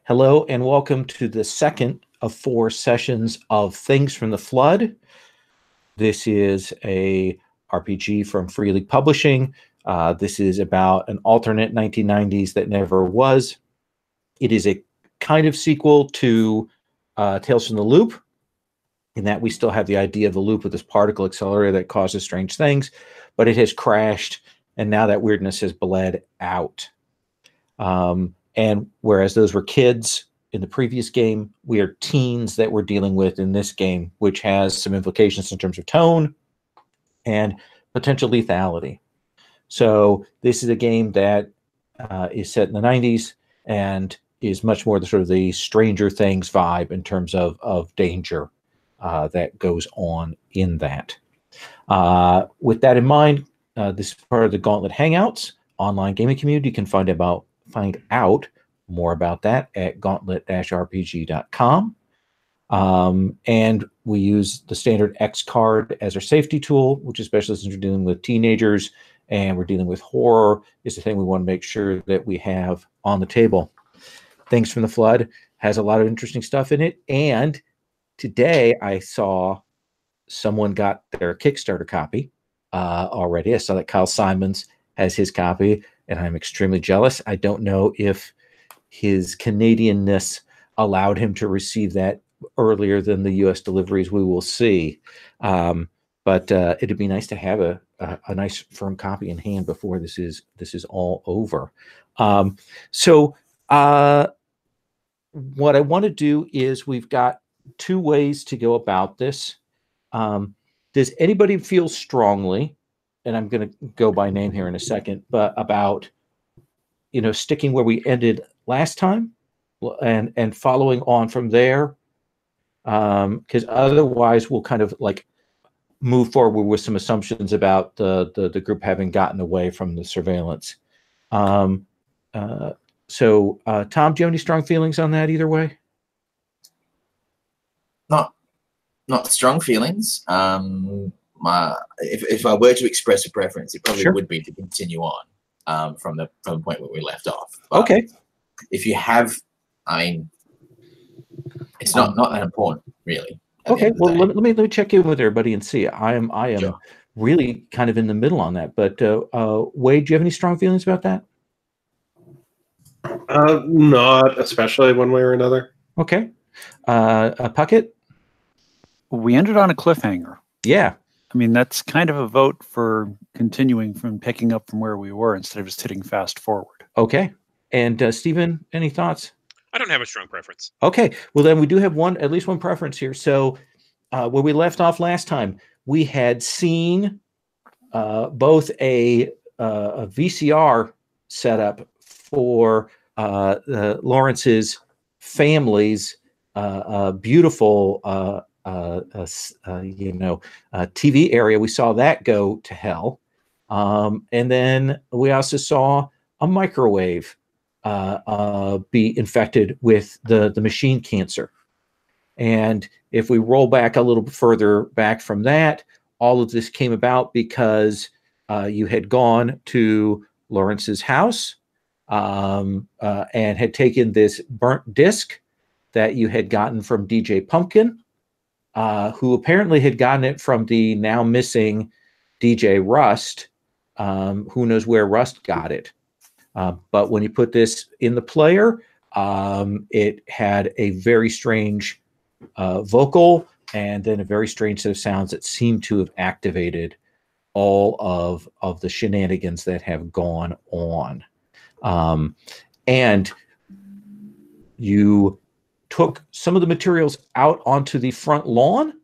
Hello and welcome to the second of 4 sessions of Things from the Flood. This is a RPG from Free League Publishing. This is about an alternate 1990s that never was. It is a kind of sequel to Tales from the Loop, in that we still have the idea of the loop with this particle accelerator that causes strange things, but it has crashed, and now that weirdness has bled out. And whereas those were kids in the previous game, we are teens that we're dealing with in this game, which has some implications in terms of tone and potential lethality. So this is a game that is set in the 90s and is much more the sort of the Stranger Things vibe in terms of danger that goes on in that. With that in mind, this is part of the Gauntlet Hangouts online gaming community. You can find out more about that at gauntlet-rpg.com. And we use the standard X card as our safety tool, which especially since we're dealing with teenagers and we're dealing with horror, is the thing we want to make sure that we have on the table. Things from the Flood has a lot of interesting stuff in it. And today I saw someone got their Kickstarter copy already. I saw that Kyle Simons has his copy, and I'm extremely jealous. I don't know if his Canadianness allowed him to receive that earlier than the U.S. deliveries. We will see. But it'd be nice to have a nice firm copy in hand before this is all over. So what I want to do is, we've got 2 ways to go about this. Does anybody feel strongly, and I'm going to go by name here in a second, but about sticking where we ended last time and following on from there? Because otherwise we'll kind of like move forward with some assumptions about the group having gotten away from the surveillance. So Tom, do you have any strong feelings on that either way? Not strong feelings. If I were to express a preference, it probably would be to continue on from the point where we left off. But okay. If you have, I mean, it's not that important, really. Okay. Well, let me check in with everybody and see. I am sure. Really kind of in the middle on that. But Wade, do you have any strong feelings about that? Not especially one way or another. Okay. Puckett? We ended on a cliffhanger. Yeah. I mean, that's kind of a vote for continuing from picking up from where we were instead of just hitting fast forward. Okay. And Stephen, any thoughts? I don't have a strong preference. Okay. Well, then we do have at least one preference here. So where we left off last time, we had seen both a VCR setup for Lawrence's family's beautiful TV area. We saw that go to hell. And then we also saw a microwave be infected with the machine cancer. And if we roll back a little further back from that, all of this came about because you had gone to Lawrence's house and had taken this burnt disc that you had gotten from DJ Pumpkin, who apparently had gotten it from the now missing DJ Rust. Who knows where Rust got it? But when you put this in the player, it had a very strange vocal and then a very strange set of sounds that seem to have activated all of the shenanigans that have gone on. And you took some of the materials out onto the front lawn,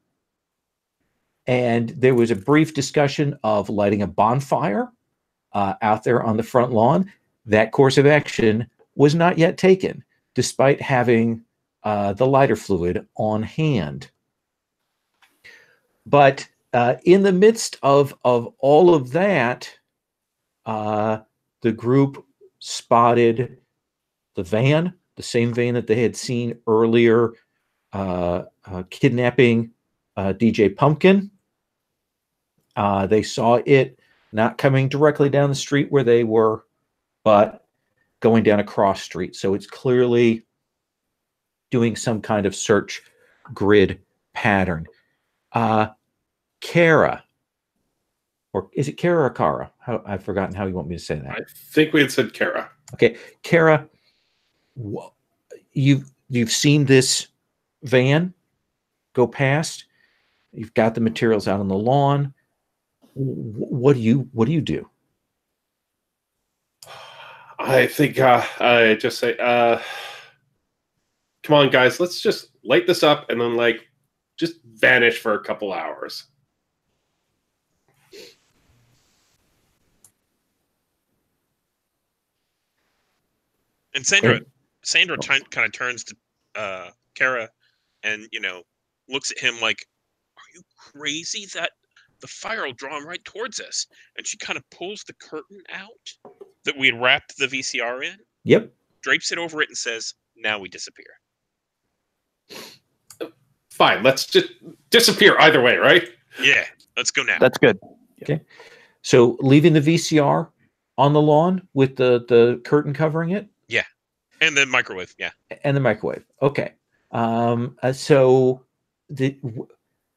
and there was a brief discussion of lighting a bonfire out there on the front lawn. That course of action was not yet taken, despite having the lighter fluid on hand. But in the midst of all of that, the group spotted the van, the same van that they had seen earlier, kidnapping DJ Pumpkin. They saw it not coming directly down the street where they were, but going down a cross street. So it's clearly doing some kind of search grid pattern. Kara, or is it Kara or Kara? I've forgotten how you want me to say that. I think we had said Kara. Okay, Kara, you've seen this van go past. You've got the materials out on the lawn. What do you do? I think I just say, come on, guys, let's just light this up and then like just vanish for a couple hours. And Sandra kind of turns to Kara and, looks at him like, are you crazy? That the fire will draw him right towards us. And she kind of pulls the curtain out that we had wrapped the VCR in. Yep. Drapes it over it and says, now we disappear. Fine, let's just disappear either way, right? Yeah, let's go now. That's good. Okay. So leaving the VCR on the lawn with the curtain covering it? Yeah. And the microwave, yeah. And the microwave. Okay. So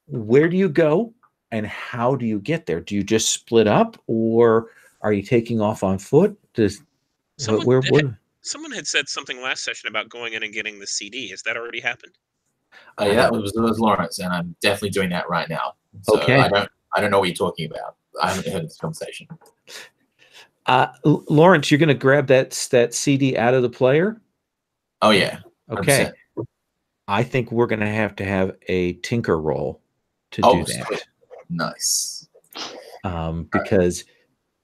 where do you go and how do you get there? Do you just split up or are you taking off on foot? Someone had said something last session about going in and getting the CD. Has that already happened? Yeah, it was Lawrence, and I'm definitely doing that right now. So okay. I don't know what you're talking about. I haven't heard this conversation. Lawrence, you're going to grab that CD out of the player? Oh, yeah. 100%. Okay. I think we're going to have a tinker roll to do that. Sweet. Nice. Because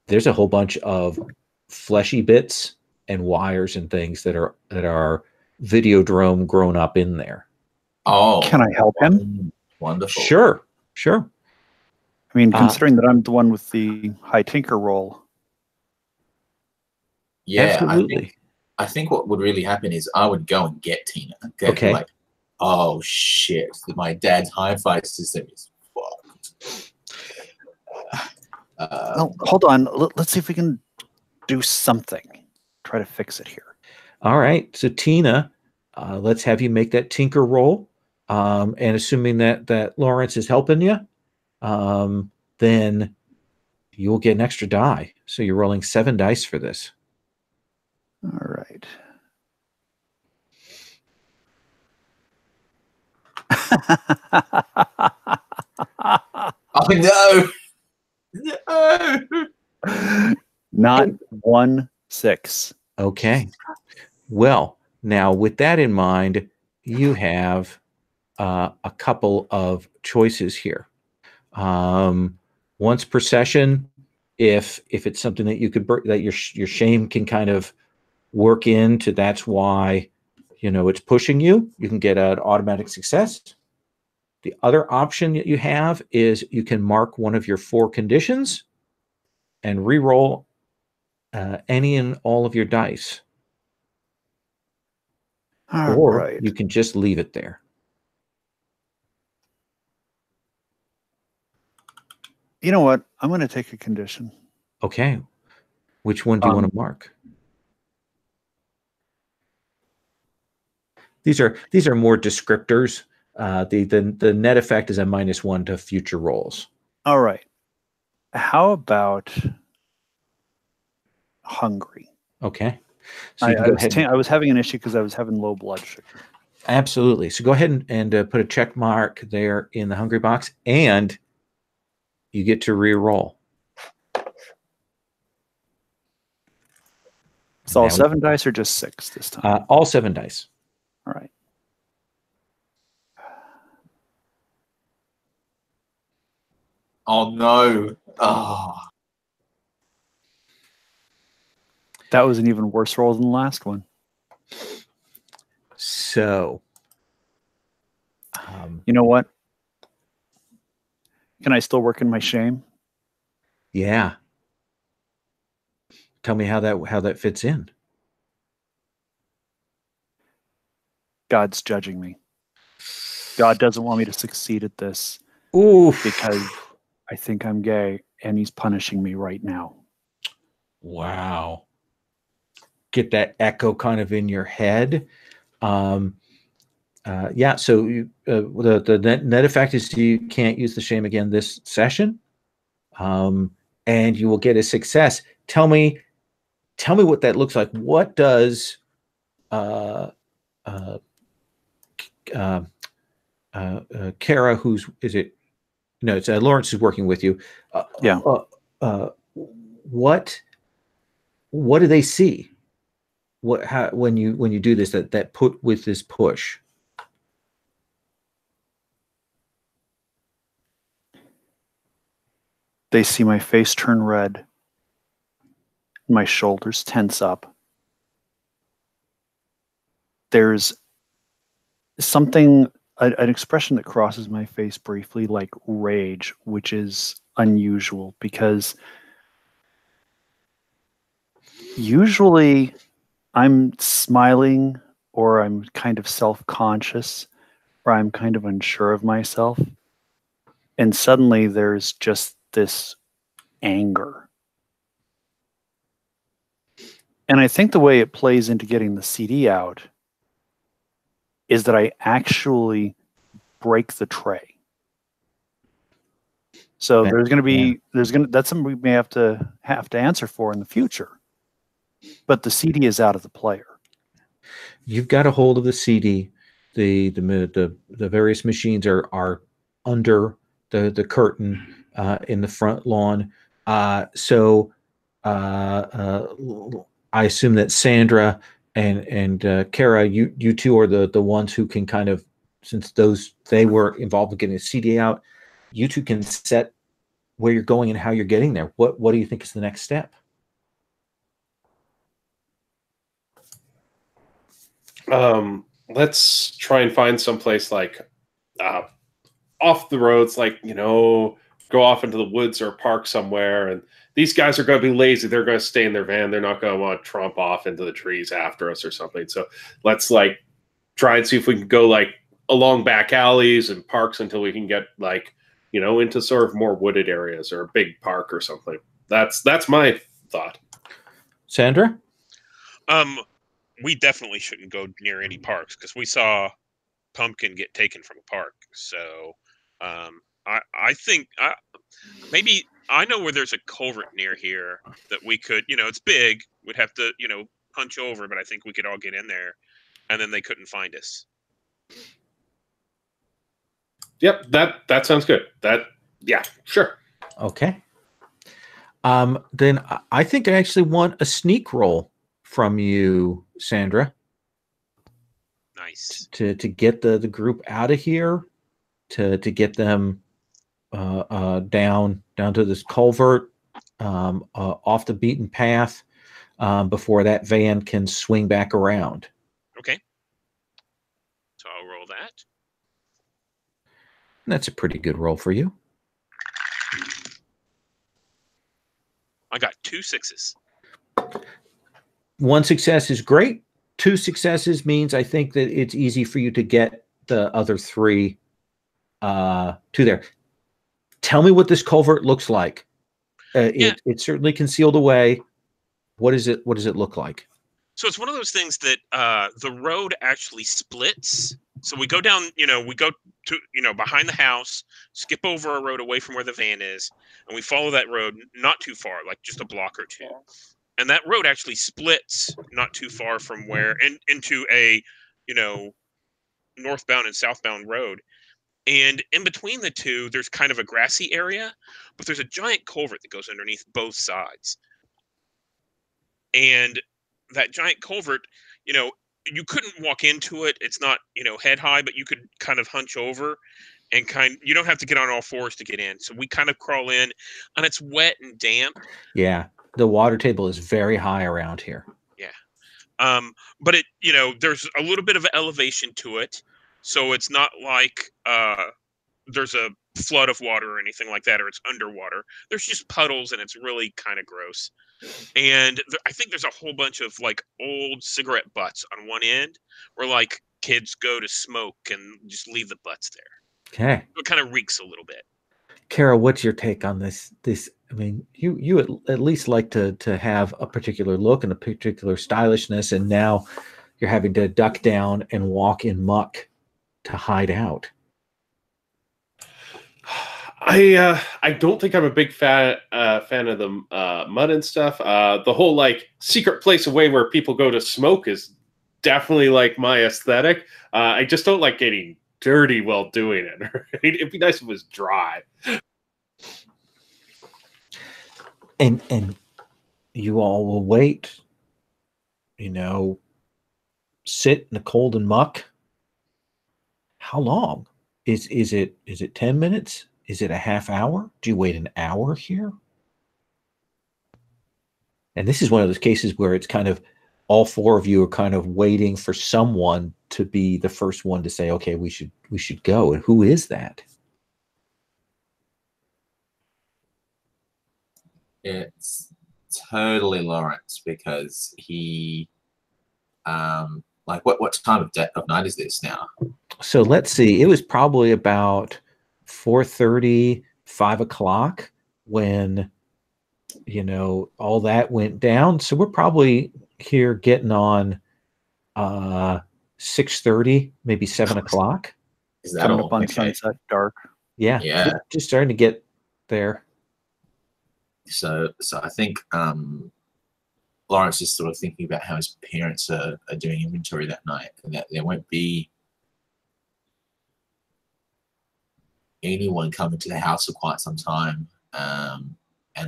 there's a whole bunch of fleshy bits and wires and things that are Videodrome grown up in there. Oh. Can I help him? Wonderful. Sure. I mean, considering that I'm the one with the high tinker roll. Yeah, absolutely. I think what would really happen is I would go and get Tina. Okay. Like, oh shit, my dad's hi-fi system is fucked. Hold on. Let's see if we can do something. Try to fix it here. All right. So Tina, let's have you make that tinker roll. And assuming that Lawrence is helping you, then you'll get an extra die. So you're rolling 7 dice for this. All right. Oh no! No! Not 1, 6. Okay. Well, now with that in mind, you have a couple of choices here. Once per session, if it's something that you could that your shame can kind of work into, that's why it's pushing you. You can get an automatic success. The other option that you have is you can mark one of your 4 conditions and re-roll any and all of your dice. Or you can just leave it there. You know what? I'm going to take a condition. Okay. Which one do you want to mark? These are more descriptors. The net effect is a -1 to future rolls. All right. How about hungry? Okay. So I was having an issue because I was having low blood sugar. Absolutely. So go ahead and put a check mark there in the hungry box, and you get to re-roll. It's all 7 dice or just 6 this time? All 7 dice. All right. Oh no! Oh. That was an even worse roll than the last one. So, you know what? Can I still work in my shame? Yeah. Tell me how that fits in. God's judging me. God doesn't want me to succeed at this. Oof. Because I think I'm gay, and he's punishing me right now. Wow. Get that echo kind of in your head. Yeah, so the net effect is you can't use the shame again this session, and you will get a success. Tell me what that looks like. What does Kara, is it? No, it's Lawrence who's working with you. Yeah. What do they see? When you do this that put with this push? They see my face turn red, my shoulders tense up. There's something, an expression that crosses my face briefly, like rage, which is unusual because usually I'm smiling or I'm kind of self-conscious or I'm kind of unsure of myself. And suddenly there's just this anger. And I think the way it plays into getting the CD out is that I actually break the tray. So there's going to be, that's something we may have to answer for in the future. But the CD is out of the player. You've got a hold of the CD. The various machines are under the curtain in the front lawn. So I assume that Sandra and Kara, you two are the ones who can kind of, since they were involved in getting the CD out, you two can set where you're going and how you're getting there. What do you think is the next step? Let's try and find someplace like off the roads, like, go off into the woods or park somewhere. And these guys are going to be lazy. They're going to stay in their van. They're not going to want to tromp off into the trees after us or something. So let's try and see if we can go along back alleys and parks until we can get into sort of more wooded areas or a big park or something. That's my thought. Sandra? We definitely shouldn't go near any parks because we saw Pumpkin get taken from a park. So I think maybe I know where there's a culvert near here that we could, it's big. We'd have to, punch over, but I think we could all get in there and then they couldn't find us. Yep, that sounds good. Yeah, sure. Okay. Then I think I actually want a sneak roll from you, Sandra. Nice. To get the group out of here, to get them down to this culvert, off the beaten path, before that van can swing back around. Okay. So I'll roll that. That's a pretty good roll for you. I got 2 6s. 1 success is great. 2 successes means I think that it's easy for you to get the other 3 to there. Tell me what this culvert looks like. It's certainly concealed away. What does it look like? So it's one of those things that the road actually splits. So we go down, we go to, behind the house, skip over a road away from where the van is, and we follow that road not too far, like just a block or 2. And that road actually splits not too far from where into a, northbound and southbound road. And in between the two, there's kind of a grassy area, but there's a giant culvert that goes underneath both sides. And that giant culvert, you couldn't walk into it. It's not, head high, but you could kind of hunch over and you don't have to get on all fours to get in. So we kind of crawl in and it's wet and damp. Yeah. The water table is very high around here. Yeah. But it, there's a little bit of elevation to it. So it's not like there's a flood of water or anything like that, or it's underwater. There's just puddles and it's really kind of gross. And I think there's a whole bunch of old cigarette butts on one end where kids go to smoke and just leave the butts there. Okay. So it kind of reeks a little bit. Kara, what's your take on this? I mean, you at least like to have a particular look and a particular stylishness, and now you're having to duck down and walk in muck to hide out? I don't think I'm a big fan of the mud and stuff. The whole like secret place away where people go to smoke is definitely like my aesthetic. I just don't like getting dirty while doing it. Right? It'd be nice if it was dry. And you all will wait, sit in the cold and muck. How long? Is it 10 minutes? Is it a half hour? Do you wait an hour here? And this is one of those cases where it's kind of all four of you are kind of waiting for someone to be the first one to say, okay, we should go. And who is that? It's totally Lawrence, because he like what time of night is this now? So let's see. It was probably about 4:30, 5 o'clock when all that went down. So we're probably here getting on 6:30, maybe 7 o'clock. Is that Coming all? up on Okay. sunset, dark. Yeah. Just starting to get there. So I think Lawrence is sort of thinking about how his parents are doing inventory that night, and that there won't be anyone coming to the house for quite some time. And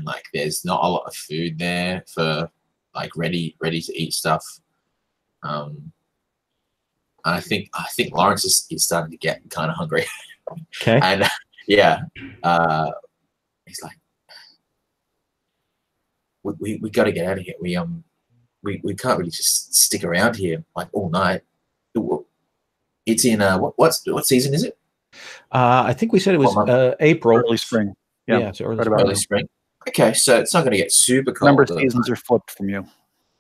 like there's not a lot of food there for like ready to eat stuff. I think Lawrence is starting to get kind of hungry. Okay. And yeah, he's like, we got to get out of here. We can't really just stick around here like all night. It's in what season is it? I think we said it was April. Early spring. Yeah, it's early right spring. about Early spring. Okay, so it's not going to get super cold. Number of seasons are flipped from you.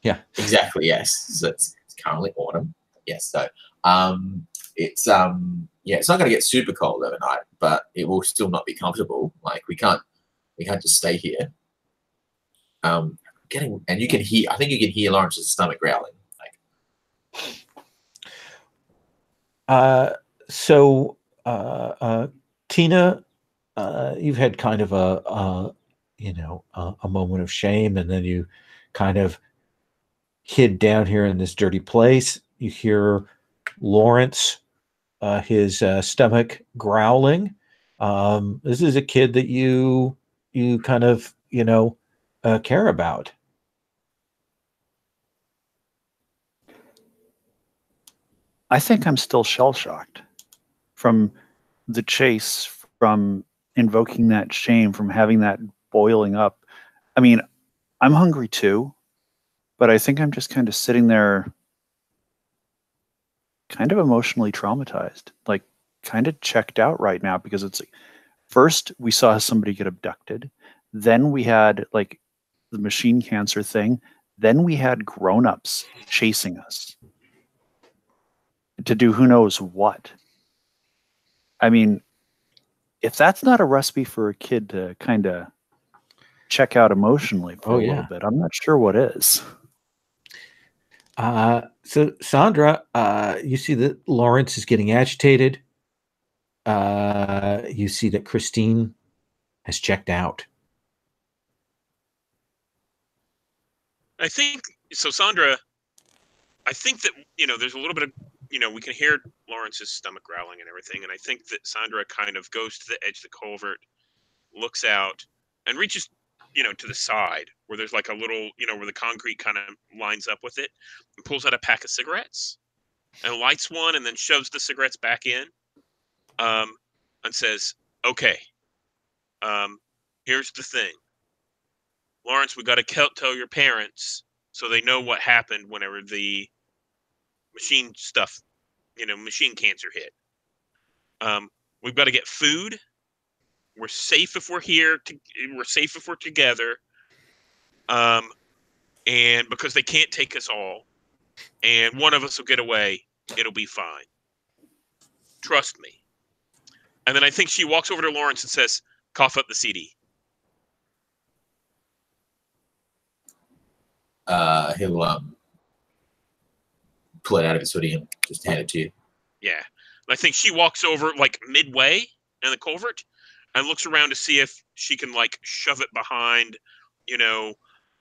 Yeah, exactly. Yes, so it's currently autumn. Yes, so it's it's not going to get super cold overnight, but it will still not be comfortable. Like we can't just stay here. And you can hear. I think you can hear Lawrence's stomach growling. Like, so Tina, you've had kind of a moment of shame, and then you kind of hid down here in this dirty place. You hear Lawrence, his stomach growling. This is a kid that you kind of care about. I think I'm still shell-shocked from the chase, from invoking that shame, from having that boiling up. I mean, I'm hungry too, but I think I'm just kind of sitting there kind of emotionally traumatized, like kind of checked out right now, because it's like, first we saw somebody get abducted, then we had like the machine cancer thing, then we had grown-ups chasing us to do who knows what. I mean, if that's not a recipe for a kid to kind of check out emotionally for a little bit, I'm not sure what is. So Sandra, you see that Lawrence is getting agitated. You see that Christine has checked out. I think so, Sandra. I think that there's a little bit of we can hear Lawrence's stomach growling and everything, and I think that Sandra kind of goes to the edge of the culvert, looks out, and reaches to the side where there's like a little where the concrete kind of lines up with it, and pulls out a pack of cigarettes and lights one, and then shoves the cigarettes back in, and says, "Okay, here's the thing, Lawrence. We got to tell your parents so they know what happened whenever the machine stuff, machine cancer hit. We've got to get food. We're safe if we're here. We're safe if we're together. And because they can't take us all, and one of us will get away, it'll be fine. Trust me." And then I think she walks over to Lawrence and says, "Cough up the CD." He'll pull it out of his hoodie and just hand it to you. Yeah. I think she walks over like midway in the culvert and looks around to see if she can like shove it behind, you know,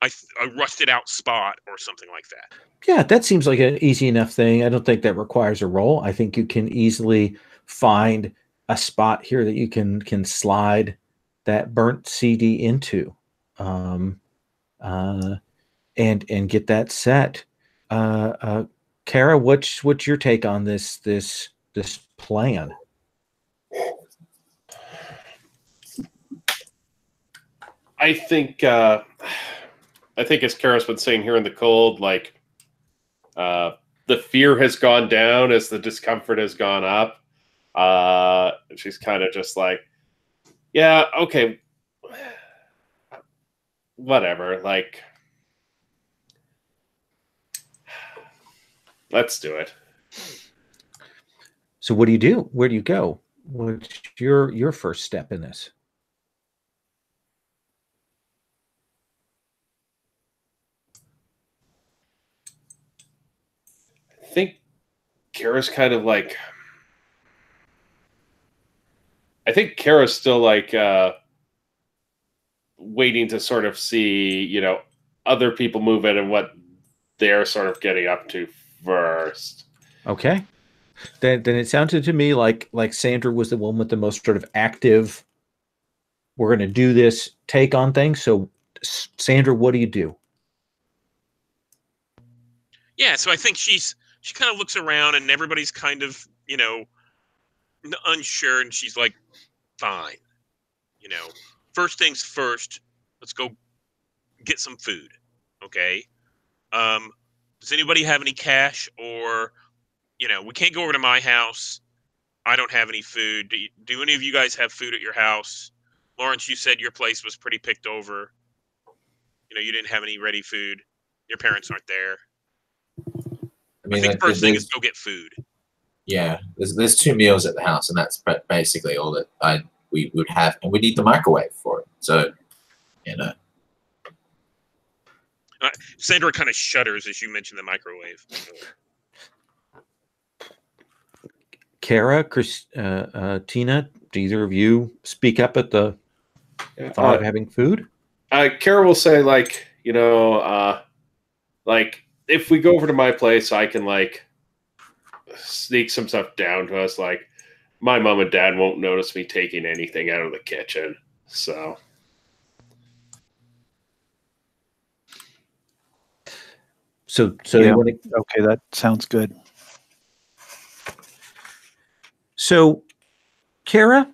a rusted out spot or something like that. Yeah, that seems like an easy enough thing. I don't think that requires a roll. I think you can easily find a spot here that you can slide that burnt CD into, and get that set. Kara, what's your take on this plan? I think as Kara's been saying here in the cold, like the fear has gone down as the discomfort has gone up. She's kind of just like, yeah, okay, whatever. Like, let's do it. So what do you do? Where do you go? What's your first step in this? I think Kara's kind of like, I think Kara's still like waiting to sort of see, you know, other people move in and what they're sort of getting up to first. Okay. Then it sounded to me like Sandra was the one with the most sort of active, we're going to do this take on things. So Sandra, what do you do? Yeah, so I think she kind of looks around and everybody's kind of, you know, unsure, and she's like, fine. You know, first things first, let's go get some food. Okay? Does anybody have any cash? Or, you know, we can't go over to my house. I don't have any food. Do any of you guys have food at your house? Lawrence, you said your place was pretty picked over. You know, you didn't have any ready food. Your parents aren't there. I think the first thing is go get food. Yeah, there's 2 meals at the house, and that's basically all that we would have, and we need the microwave for it. So, you know. Sandra kind of shudders as you mention the microwave. Kara, Tina, do either of you speak up at the thought of having food? Kara will say, like, you know, like, if we go over to my place, I can, like, sneak some stuff down to us. Like, my mom and dad won't notice me taking anything out of the kitchen. So yeah, okay, that sounds good. So, Kara,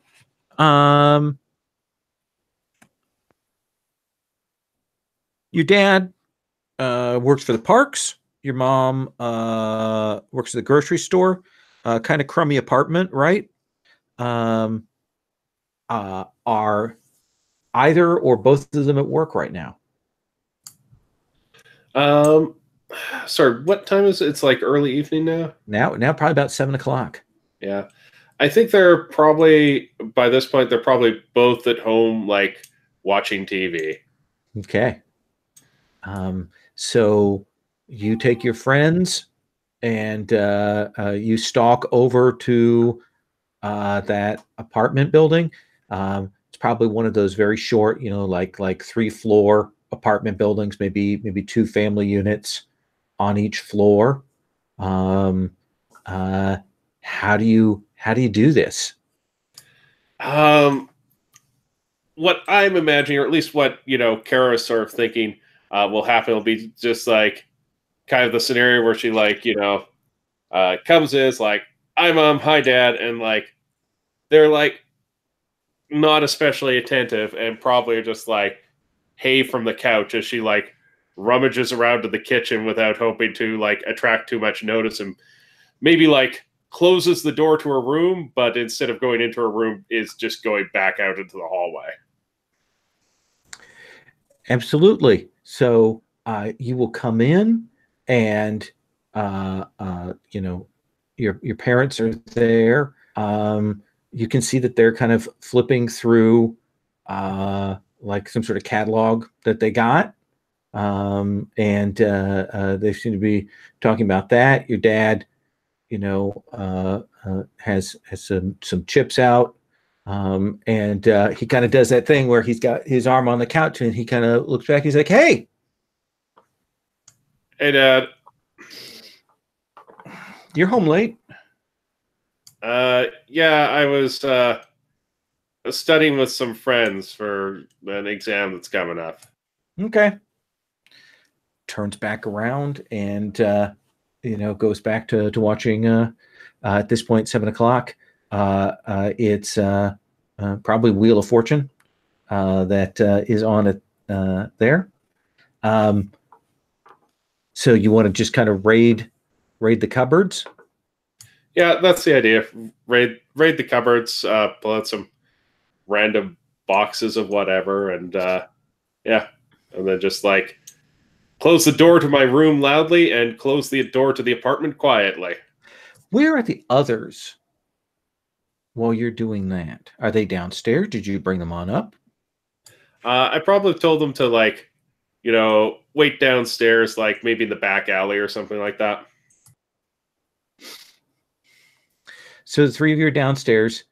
your dad works for the parks. Your mom works at the grocery store. Kind of crummy apartment, right? Are either or both of them at work right now? Sorry, what time is it? It's like early evening now? Now probably about 7 o'clock. Yeah. I think they're probably, by this point, they're probably both at home, like, watching TV. Okay. So you take your friends and you stalk over to that apartment building. It's probably one of those very short, you know, like 3-floor apartment buildings, maybe 2 family units on each floor. How do you do this? What I'm imagining, or at least what, you know, Kara is sort of thinking will happen, will be just like kind of the scenario where she, like, you know, comes in, is like, hi mom, hi dad, and like they're like not especially attentive and probably are just like, hey, from the couch, as she like rummages around to the kitchen without hoping to like attract too much notice, and maybe like closes the door to her room, but instead of going into her room is just going back out into the hallway. Absolutely. So you will come in and you know, your parents are there. You can see that they're kind of flipping through like some sort of catalog that they got. And they seem to be talking about that. Your dad has some chips out, and he kind of does that thing where he's got his arm on the couch and he kind of looks back. He's like, "Hey, Dad. You're home late." Yeah, I was studying with some friends for an exam that's coming up. Okay. Turns back around and goes back to watching. At this point, 7 o'clock. It's probably Wheel of Fortune that is on it there. So you want to just kind of raid the cupboards? Yeah, that's the idea. Raid the cupboards, pull out some random boxes of whatever, and and then just like close the door to my room loudly and close the door to the apartment quietly. Where are the others while you're doing that? Are they downstairs? Did you bring them on up? I probably told them to wait downstairs, like maybe in the back alley or something like that. So the three of you are downstairs,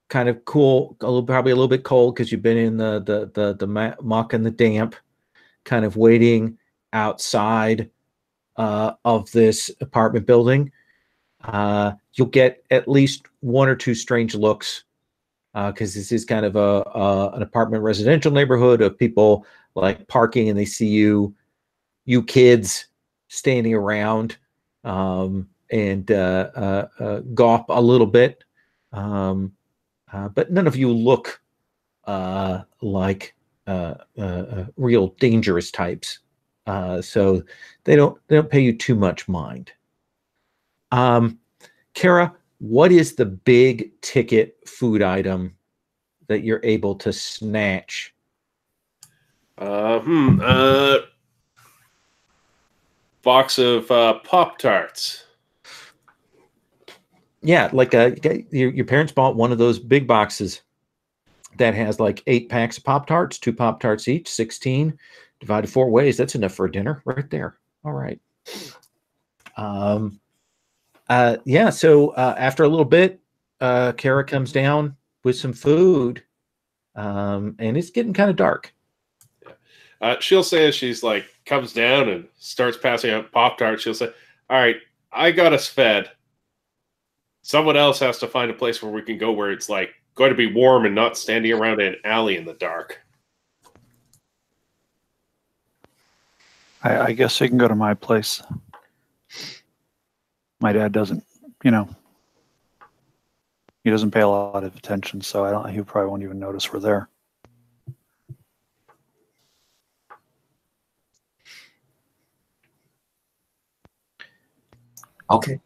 kind of cool, probably a little bit cold because you've been in the muck and the damp, kind of waiting outside of this apartment building. You'll get at least one or two strange looks because this is kind of an apartment residential neighborhood of people like parking, and they see you kids standing around and gawp a little bit, but none of you look like real dangerous types, so they don't pay you too much mind. Kara, what is the big ticket food item that you're able to snatch? Box of Pop-Tarts. Yeah, like your parents bought one of those big boxes that has like 8 packs of Pop-Tarts, 2 Pop-Tarts each, 16 divided 4 ways. That's enough for a dinner right there. All right. So after a little bit, Kara comes down with some food, and it's getting kind of dark. She'll say as she's like comes down and starts passing out Pop-Tarts, she'll say, "All right, I got us fed. Someone else has to find a place where we can go where it's like going to be warm and not standing around in an alley in the dark." I guess you can go to my place. My dad doesn't, he doesn't pay a lot of attention, so he probably won't even notice we're there. Okay.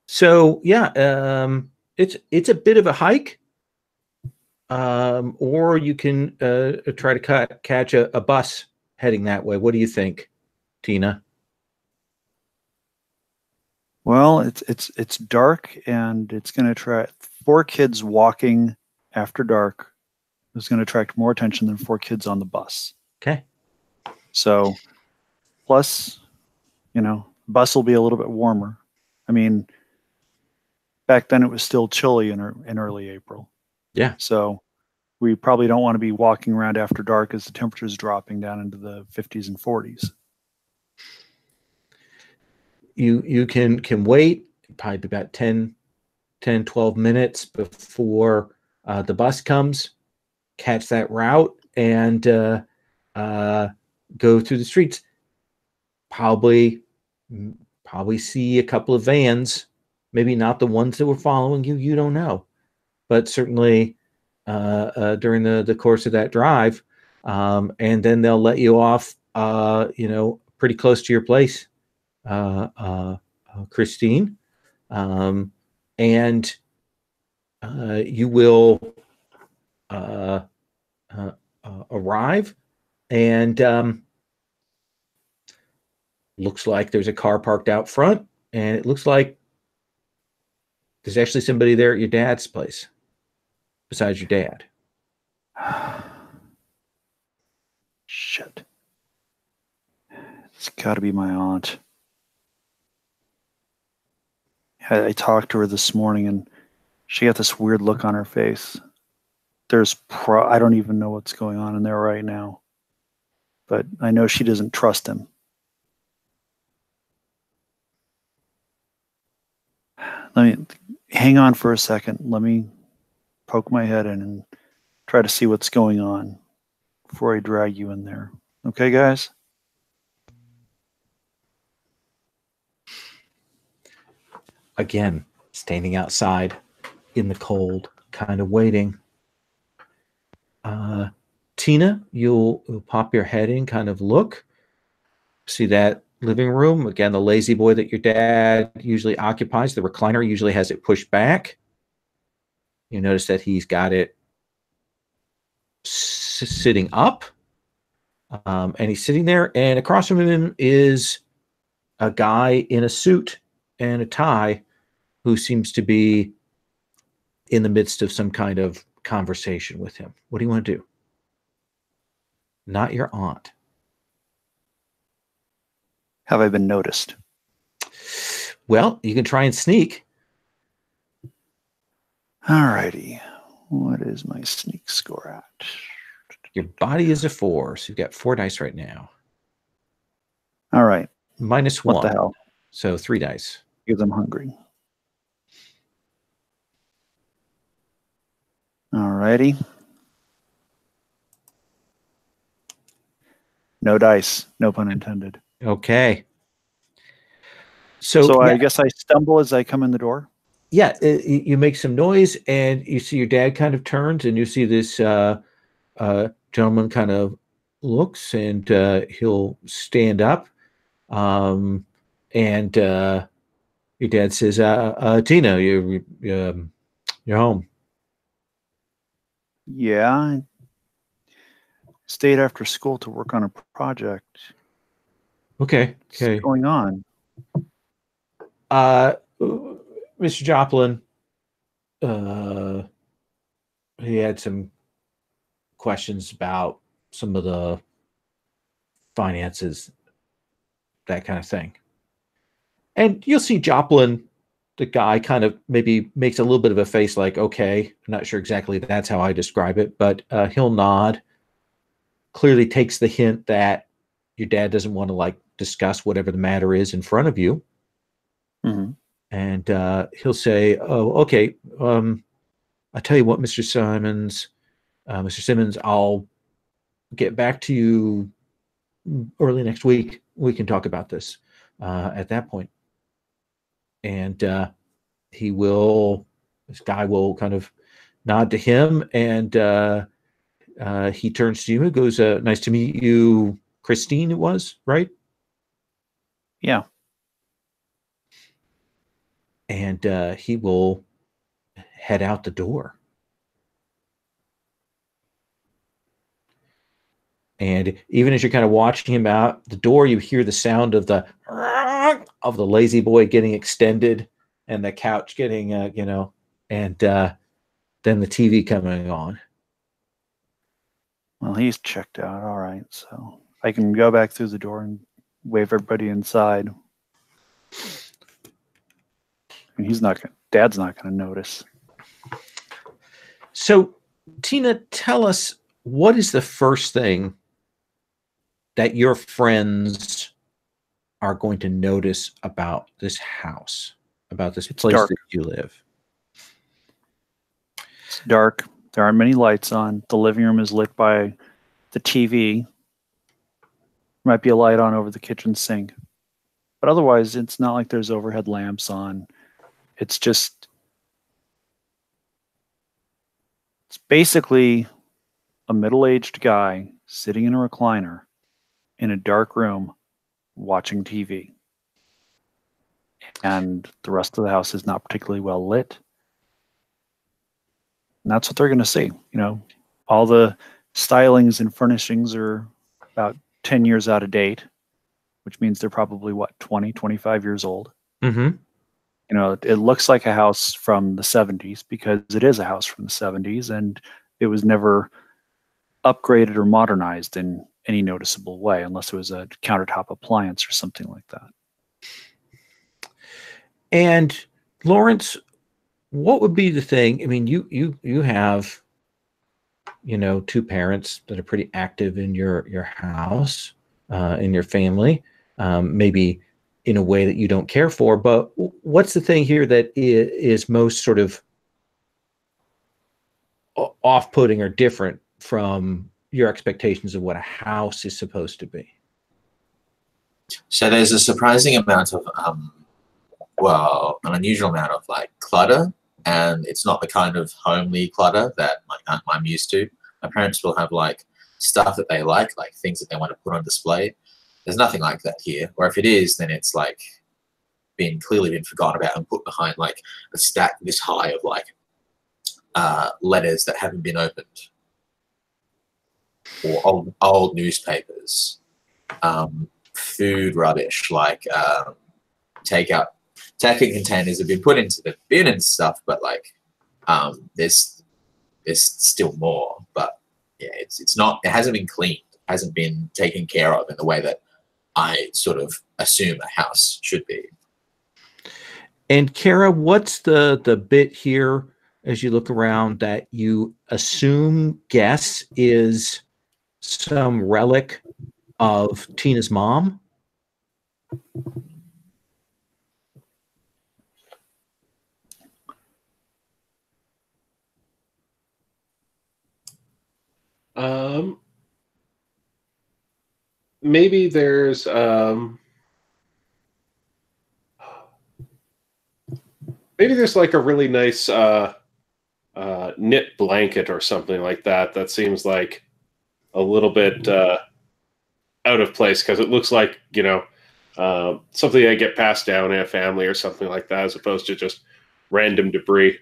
So yeah, it's a bit of a hike, or you can try to catch a bus heading that way. What do you think, Tina? Well, it's dark, and it's going to attract 4 kids walking after dark. Is going to attract more attention than 4 kids on the bus. Okay. So, plus, bus will be a little bit warmer. I mean, back then it was still chilly in early April. Yeah. So we probably don't want to be walking around after dark as the temperature is dropping down into the 50s and 40s. You can wait probably about 10, 12 minutes before the bus comes, catch that route, and go through the streets. Probably see a couple of vans, maybe not the ones that were following you. You don't know, but certainly during the course of that drive, and then they'll let you off, pretty close to your place, Christine, and you will arrive, and looks like there's a car parked out front, and it looks like there's actually somebody there at your dad's place besides your dad. Shit. It's got to be my aunt. I talked to her this morning, and she got this weird look on her face. I don't even know what's going on in there right now, but I know she doesn't trust him. Let me hang on for a second. Let me poke my head in and try to see what's going on before I drag you in there. Okay, guys? Again, standing outside in the cold, kind of waiting. Tina, you'll pop your head in, kind of look. See that living room? Again, the lazy boy that your dad usually occupies. The recliner usually has it pushed back. You notice that he's got it sitting up. And he's sitting there. And across from him is a guy in a suit and a tie who seems to be in the midst of some kind of conversation with him. What do you want to do? Not your aunt. Have I been noticed? Well, you can try and sneak. Alrighty. What is my sneak score at? Your body is a 4, so you've got 4 dice right now. All right. -1. What the hell? So 3 dice. Because I'm hungry. Alrighty. No dice. No pun intended. Okay. So So yeah, I guess I stumble as I come in the door. yeah, you make some noise, and you see your dad kind of turns, and you see this gentleman kind of looks, and he'll stand up, and your dad says, "Tina, you're home." Yeah. I stayed after school to work on a project. Okay. What's going on? Mr. Joplin, he had some questions about some of the finances, that kind of thing. And you'll see Joplin, the guy, kind of maybe makes a little bit of a face like, okay, I'm not sure exactly that's how I describe it, but he'll nod, clearly takes the hint that your dad doesn't want to like discuss whatever the matter is in front of you. Mm-hmm. And he'll say, "Oh, okay. I tell you what, Mr. Simmons, I'll get back to you early next week. We can talk about this at that point." And this guy will kind of nod to him, and he turns to you and goes, "Nice to meet you, Christine." It was, right? Yeah. And he will head out the door. And even as you're kind of watching him out the door, you hear the sound of the lazy boy getting extended, and the couch getting, and then the TV coming on. Well, he's checked out. All right. So I can go back through the door and wave everybody inside. And Dad's not going to notice. So, Tina, tell us, what is the first thing that your friends are going to notice about this house, about this place dark. that you live? It's dark. There aren't many lights on. The living room is lit by the TV. Might be a light on over the kitchen sink. But otherwise, it's not like there's overhead lamps on. It's basically a middle-aged guy sitting in a recliner in a dark room watching TV. And the rest of the house is not particularly well lit. And that's what they're going to see. All the stylings and furnishings are about 10 years out of date, which means they're probably, 20, 25 years old. Mm-hmm. It looks like a house from the 70s because it is a house from the 70s, and it was never upgraded or modernized in any noticeable way, unless it was a countertop appliance or something like that. And Lawrence, what would be the thing? I mean, you have, two parents that are pretty active in your house, in your family, maybe in a way that you don't care for. But what's the thing here that is most sort of off-putting or different from your expectations of what a house is supposed to be? So there's a surprising amount of, an unusual amount of like clutter, and it's not the kind of homely clutter that I'm used to. My parents will have like stuff that they like things that they want to put on display. There's nothing like that here, or if it is, then it's like clearly been forgotten about and put behind like a stack this high of like letters that haven't been opened, or old newspapers, food rubbish like takeout containers have been put into the bin and stuff, but like there's still more. But yeah, it hasn't been cleaned, hasn't been taken care of in the way that I sort of assume a house should be. And Kara, what's the bit here as you look around that you guess is some relic of Tina's mom? Maybe there's like a really nice knit blanket or something like that. That seems like a little bit out of place, because it looks like, something that get passed down in a family or something like that, as opposed to just random debris.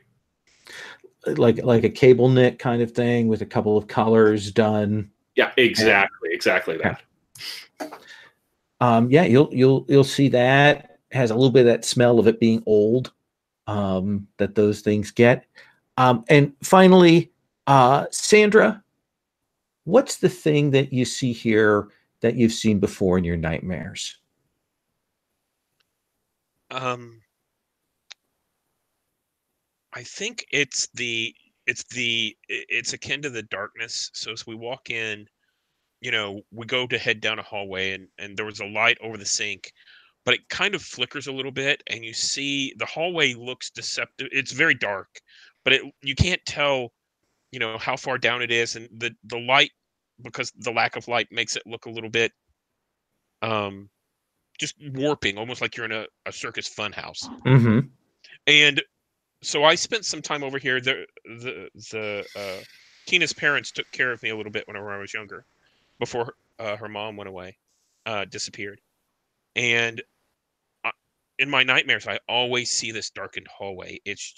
Like a cable knit kind of thing with a couple of colors done. Yeah, exactly that. Yeah, you'll see that has a little bit of that smell of it being old, that those things get. And finally, Sandra, what's the thing that you see here that you've seen before in your nightmares? I think it's akin to the darkness. So as we walk in, we go to head down a hallway, and there was a light over the sink, but it kind of flickers a little bit, and you see the hallway looks deceptive. It's very dark, but you can't tell, how far down it is, and the light, because the lack of light makes it look a little bit just warping, almost like you're in a circus fun house. Mm-hmm. And so I spent some time over here. Tina's parents took care of me a little bit whenever I was younger, before her mom went away, disappeared. And in my nightmares, I always see this darkened hallway. It's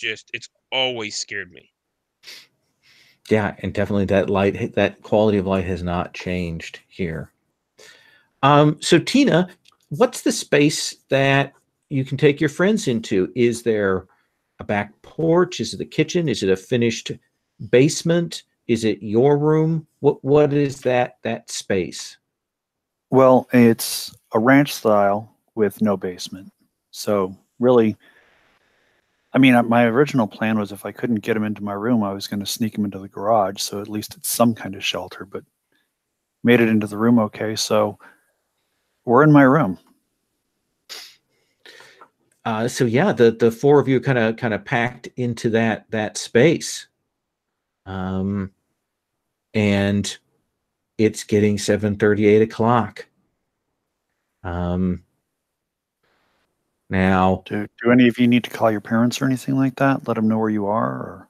always scared me. Yeah, and definitely that quality of light has not changed here. So Tina, what's the space that you can take your friends into? Is there a back porch? Is it the kitchen? Is it a finished basement? Is it your room? What is that space? Well, it's a ranch style with no basement. So really, I mean, my original plan was if I couldn't get him into my room, I was going to sneak him into the garage. So at least it's some kind of shelter, but made it into the room okay. So we're in my room. So yeah, the four of you kind of packed into that space. And it's getting 7:30, 8 o'clock. Now, do any of you need to call your parents or anything like that? Let them know where you are?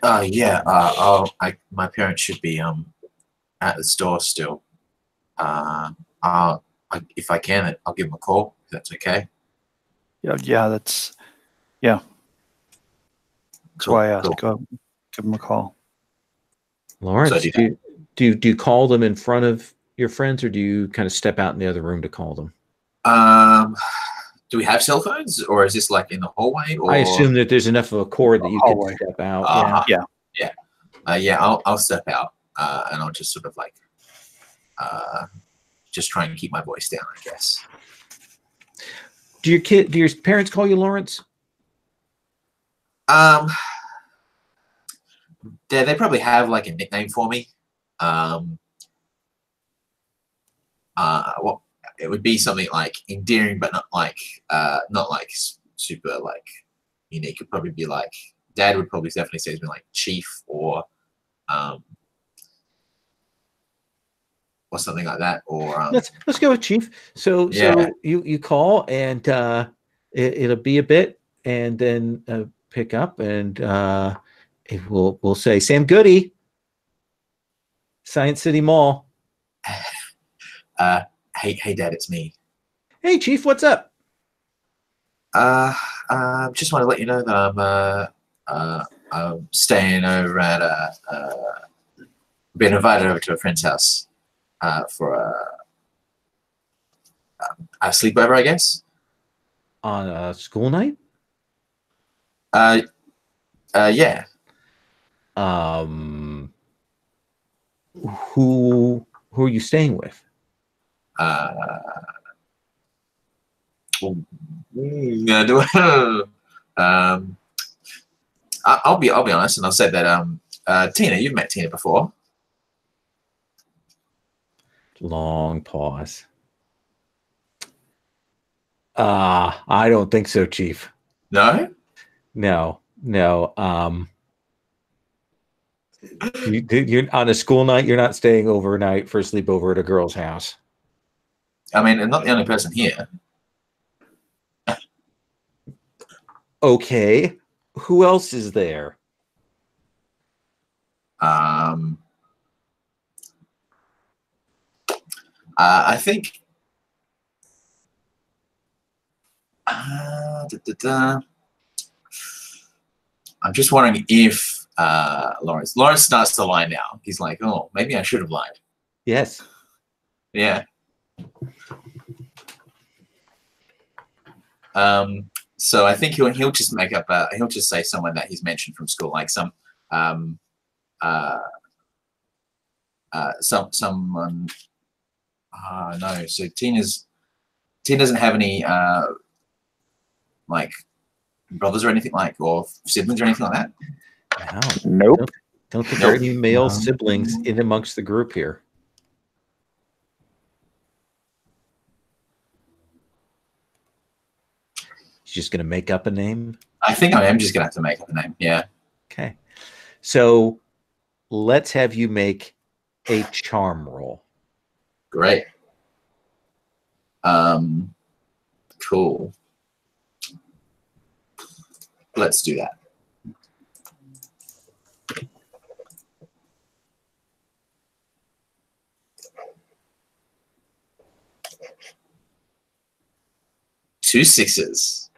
Or? Yeah. My parents should be at the store still. If I can, I'll give them a call. If that's okay. Yeah. That's Cool, why I asked. cool. Go give them a call. Lawrence, So do you call them in front of your friends, or do you kind of step out in the other room to call them? Do we have cell phones, or is this like in the hallway? Or? I assume that there's enough of a cord that you Hallway. can step out. Yeah. Yeah. Yeah, I'll step out and I'll just sort of like just try and keep my voice down, I guess. Do your parents call you Lawrence? They probably have like a nickname for me. Well, it would be something like endearing, but not like super like unique. It'd probably be like Dad would probably definitely say to me like Chief or something like that. Or let's go with Chief. So you call and it'll be a bit, and then pick up and we'll say Sam Goody, Science City Mall. Hey Dad, it's me. Hey Chief, what's up? Just want to let you know that I'm staying over at been invited over to a friend's house for a sleepover, I guess. On a school night? Yeah. Who are you staying with? I'll be honest, and I'll say that Tina, you've met Tina before. Long pause. I don't think so, Chief. No. You're on a school night. You're not staying overnight for a sleepover at a girl's house. I mean, I'm not the only person here. Okay, who else is there? I think. I'm just wondering if Lawrence starts to lie now. He's like, oh, maybe I should have lied. Yes. Yeah. So I think he'll just make up. He'll just say someone that he's mentioned from school, like someone. No. So Tina doesn't have any like brothers or anything like, or siblings or anything like that. No. Nope. Don't think there are any male siblings in amongst the group here. Just going to make up a name? I think I am just going to have to make up a name, yeah. Okay. So let's have you make a charm roll. Great. Cool. Let's do that. Two sixes.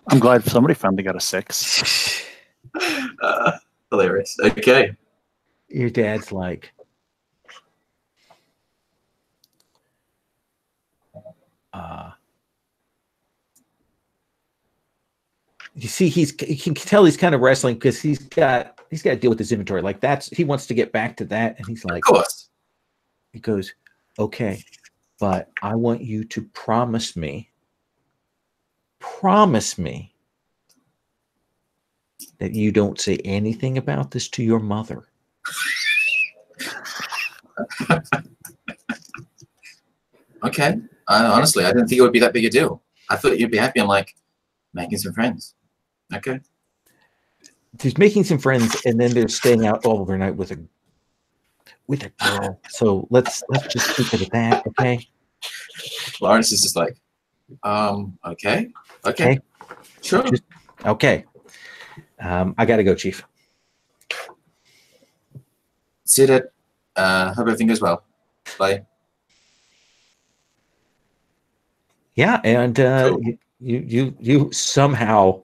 I'm glad somebody finally got a 6. Hilarious. Okay. Your dad's like, you see, you can tell he's kind of wrestling because he's got to deal with his inventory. Like he wants to get back to that, and he's like, of course. He goes, okay, but I want you to promise me that you don't say anything about this to your mother. Okay. Honestly, I didn't think it would be that big a deal. I thought you'd be happy on like making some friends. Okay. There's making some friends, and then they're staying out all overnight with a girl. So let's just keep it at that, okay? Lawrence is just like, okay. Sure. Okay. I gotta go, Chief. See that. Hope everything goes well. Bye. Yeah, and Cool. you somehow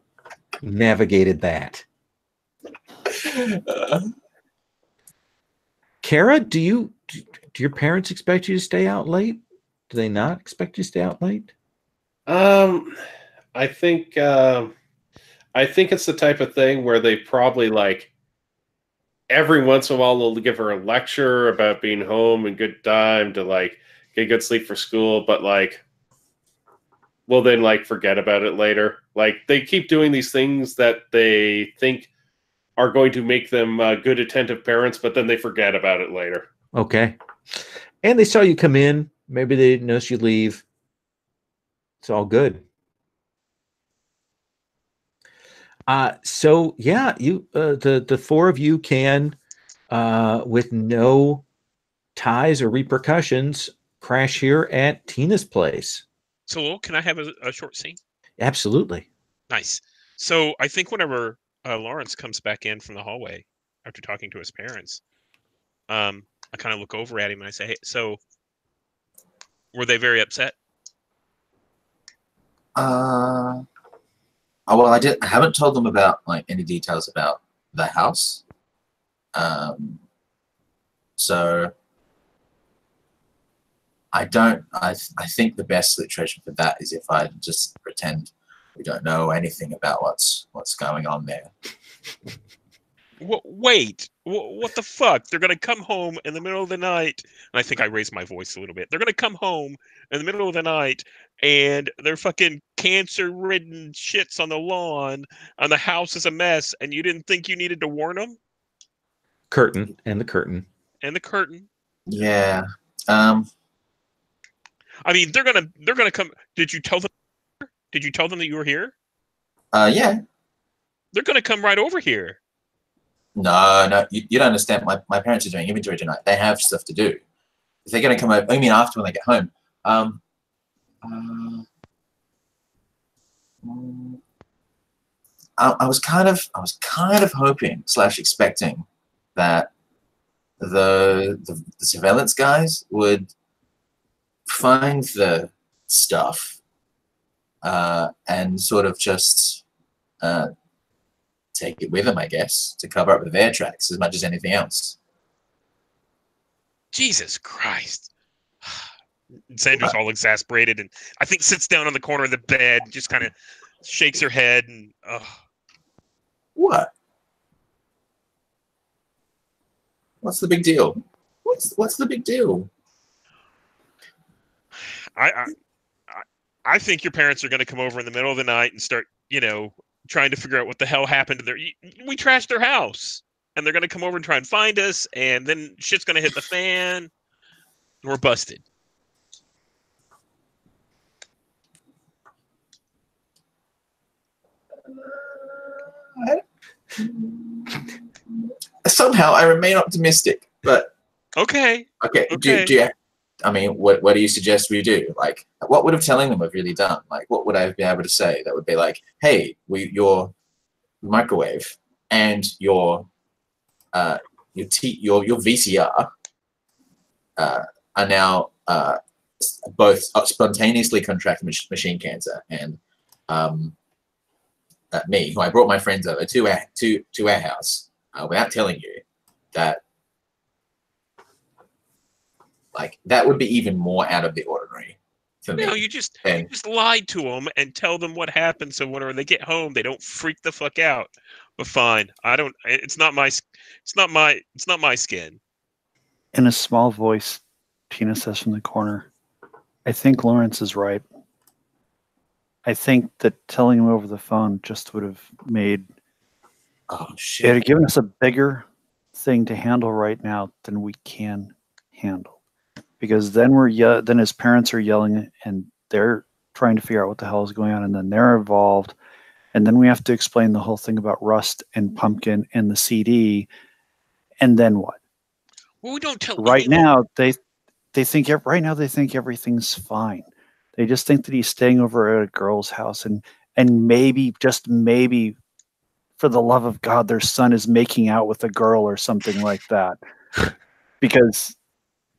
navigated that. Kara, do your parents expect you to stay out late? Do they not expect you to stay out late? I think it's the type of thing where they probably like every once in a while they'll give her a lecture about being home and good time to like get good sleep for school, but like will then like forget about it later. Like they keep doing these things that they think are going to make them good attentive parents, but then they forget about it later. Okay. And they saw you come in. Maybe they didn't notice you leave. It's all good. So yeah, you the four of you can, with no ties or repercussions, crash here at Tina's place. So, can I have a short scene? Absolutely. Nice. So I think whenever Lawrence comes back in from the hallway after talking to his parents, I kind of look over at him and I say, "Hey, so were they very upset?" Oh, well, I haven't told them about like any details about the house. So I think the best situation for that is if I just pretend we don't know anything about what's going on there. Wait, what the fuck? They're gonna come home in the middle of the night, and I think I raised my voice a little bit. They're gonna come home in the middle of the night, and they're fucking cancer-ridden shits on the lawn, and the house is a mess, and you didn't think you needed to warn them? Curtain and the curtain. And the curtain. Yeah. I mean, they're gonna come. Did you tell them? Did you tell them that you were here? Yeah. They're gonna come right over here. No, you don't understand. My parents are doing inventory tonight. They have stuff to do. If they're going to come over, I mean, after when they get home. I was kind of hoping / expecting that the surveillance guys would find the stuff and sort of just take it with them, I guess, to cover up their tracks as much as anything else. Jesus Christ. Sandra's all exasperated and I think sits down on the corner of the bed, just kind of shakes her head and What? What's the big deal? What's the big deal? I think your parents are going to come over in the middle of the night and start, trying to figure out what the hell happened to we trashed their house, and they're going to come over and try and find us, and then shit's going to hit the fan, and we're busted. Somehow I remain optimistic, but okay. Do you, I mean, what do you suggest we do? Like, what would have telling them have really done? Like, what would I be able to say that would be like, hey, your microwave and your VCR are now both spontaneously contracted machine cancer, and me, who I brought my friends over to our house without telling you, that that would be even more out of the ordinary for me. No, you just lied to them and tell them what happened, so whenever they get home, they don't freak the fuck out. But fine, it's not my skin. In a small voice, Tina says from the corner, I think Lawrence is right. I think that telling him over the phone just would have made it had given us a bigger thing to handle right now than we can handle. Because then then his parents are yelling and they're trying to figure out what the hell is going on, and then they're involved, and then we have to explain the whole thing about Rust and Pumpkin and the CD, and then what? Well, we don't tell. Right now they think everything's fine. They just think that he's staying over at a girl's house, and maybe, just maybe, for the love of God, their son is making out with a girl or something like that. Because,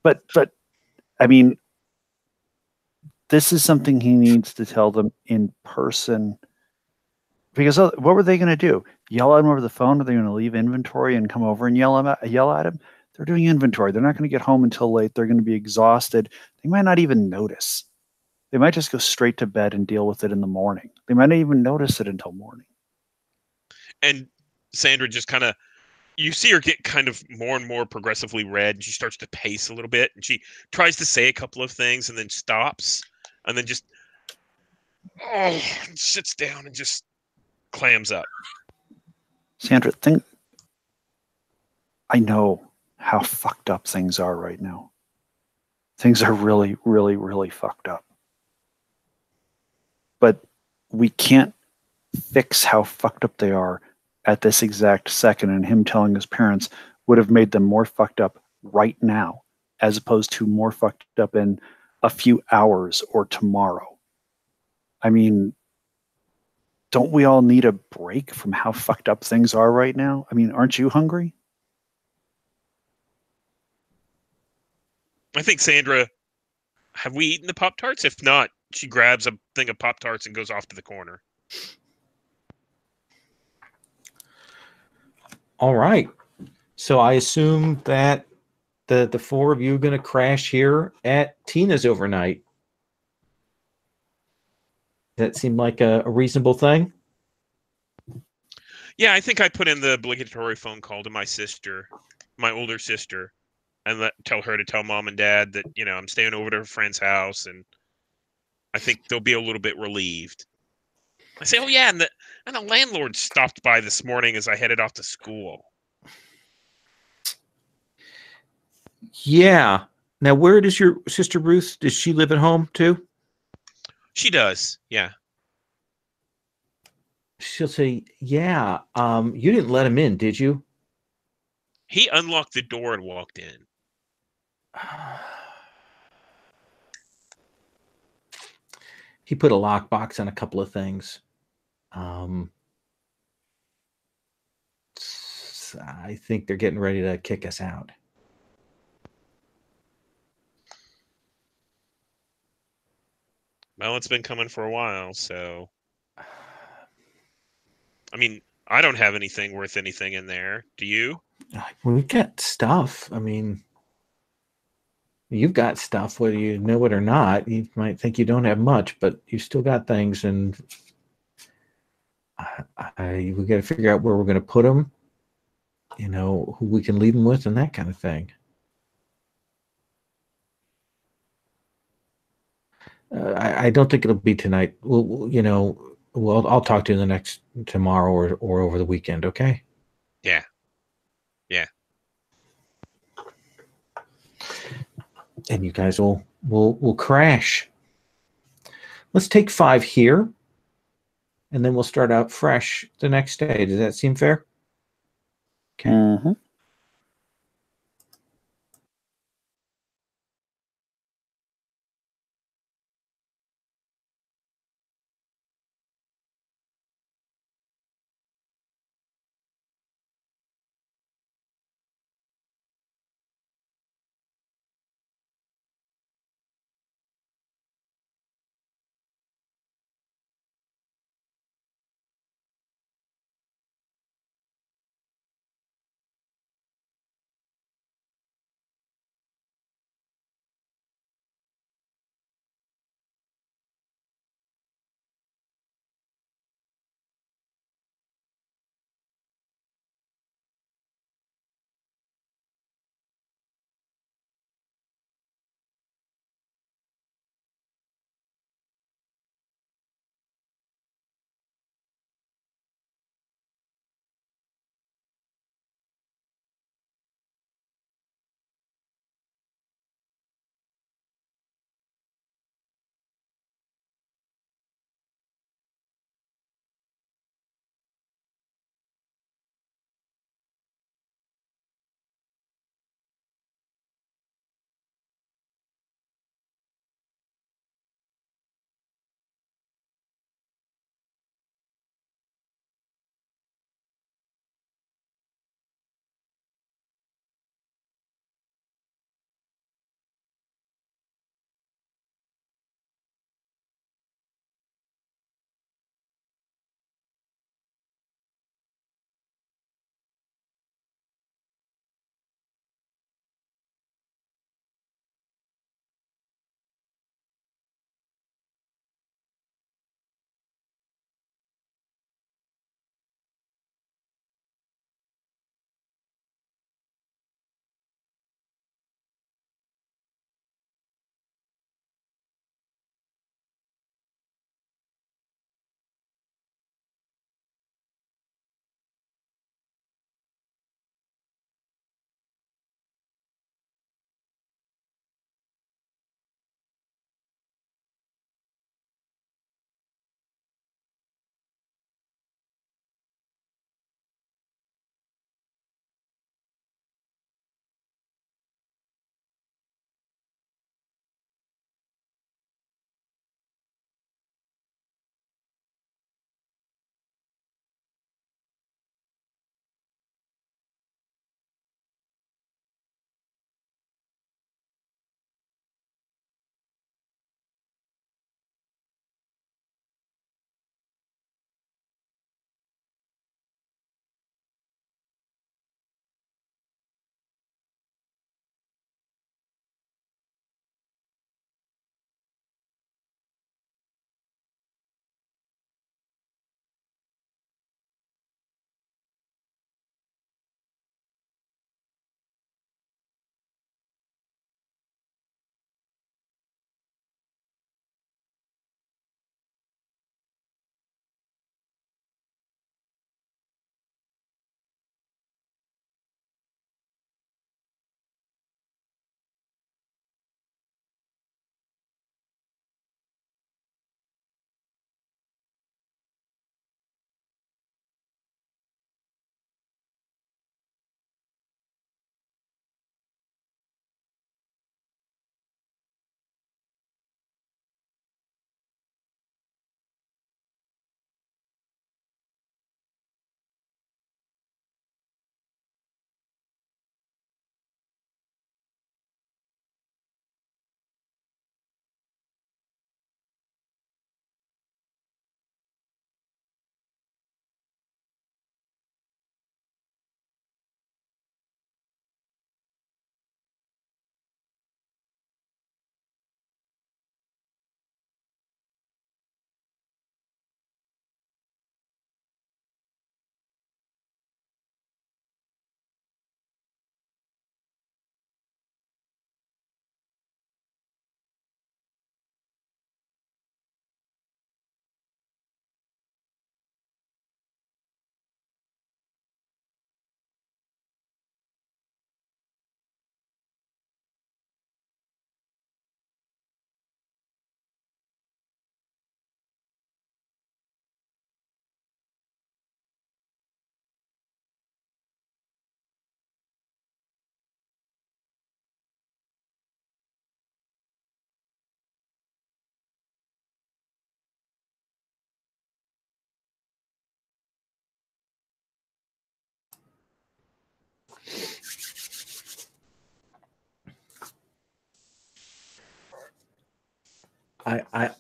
but I mean, this is something he needs to tell them in person. Because what were they going to do? Yell at him over the phone? Are they going to leave inventory and come over and yell at him? They're doing inventory. They're not going to get home until late. They're going to be exhausted. They might not even notice. They might just go straight to bed and deal with it in the morning. They might not even notice it until morning. And Sandra just kind of you see her get kind of more and more progressively red, and she starts to pace a little bit, and she tries to say a couple of things and then stops, and then just sits down and just clams up. Sandra, I know how fucked up things are right now. Things are really, really, really fucked up. But we can't fix how fucked up they are at this exact second, and him telling his parents would have made them more fucked up right now, as opposed to more fucked up in a few hours or tomorrow. I mean, don't we all need a break from how fucked up things are right now? I mean, aren't you hungry? I think Sandra, have we eaten the Pop-Tarts? If not, she grabs a thing of Pop-Tarts and goes off to the corner. All right. So I assume that the four of you are going to crash here at Tina's overnight. That seemed like a reasonable thing. Yeah, I think I put in the obligatory phone call to my sister, my older sister, and tell her to tell mom and dad that, I'm staying over to a friend's house, and I think they'll be a little bit relieved. I say, oh yeah, and the landlord stopped by this morning as I headed off to school. Yeah. Now, where does your sister Ruth, does she live at home too? She does, yeah. She'll say, yeah, you didn't let him in, did you? He unlocked the door and walked in. He put a lockbox on a couple of things. I think they're getting ready to kick us out. Well, it's been coming for a while, so... I mean, I don't have anything worth anything in there. Do you? We've got stuff. I mean, you've got stuff, whether you know it or not. You might think you don't have much, but you still got things, and we got to figure out where we're going to put them, who we can leave them with, and that kind of thing. I don't think it'll be tonight. I'll talk to you tomorrow or over the weekend. Okay. Yeah. Yeah. And you guys will crash. Let's take 5 here, and then we'll start out fresh the next day. Does that seem fair? Okay. Mm-hmm.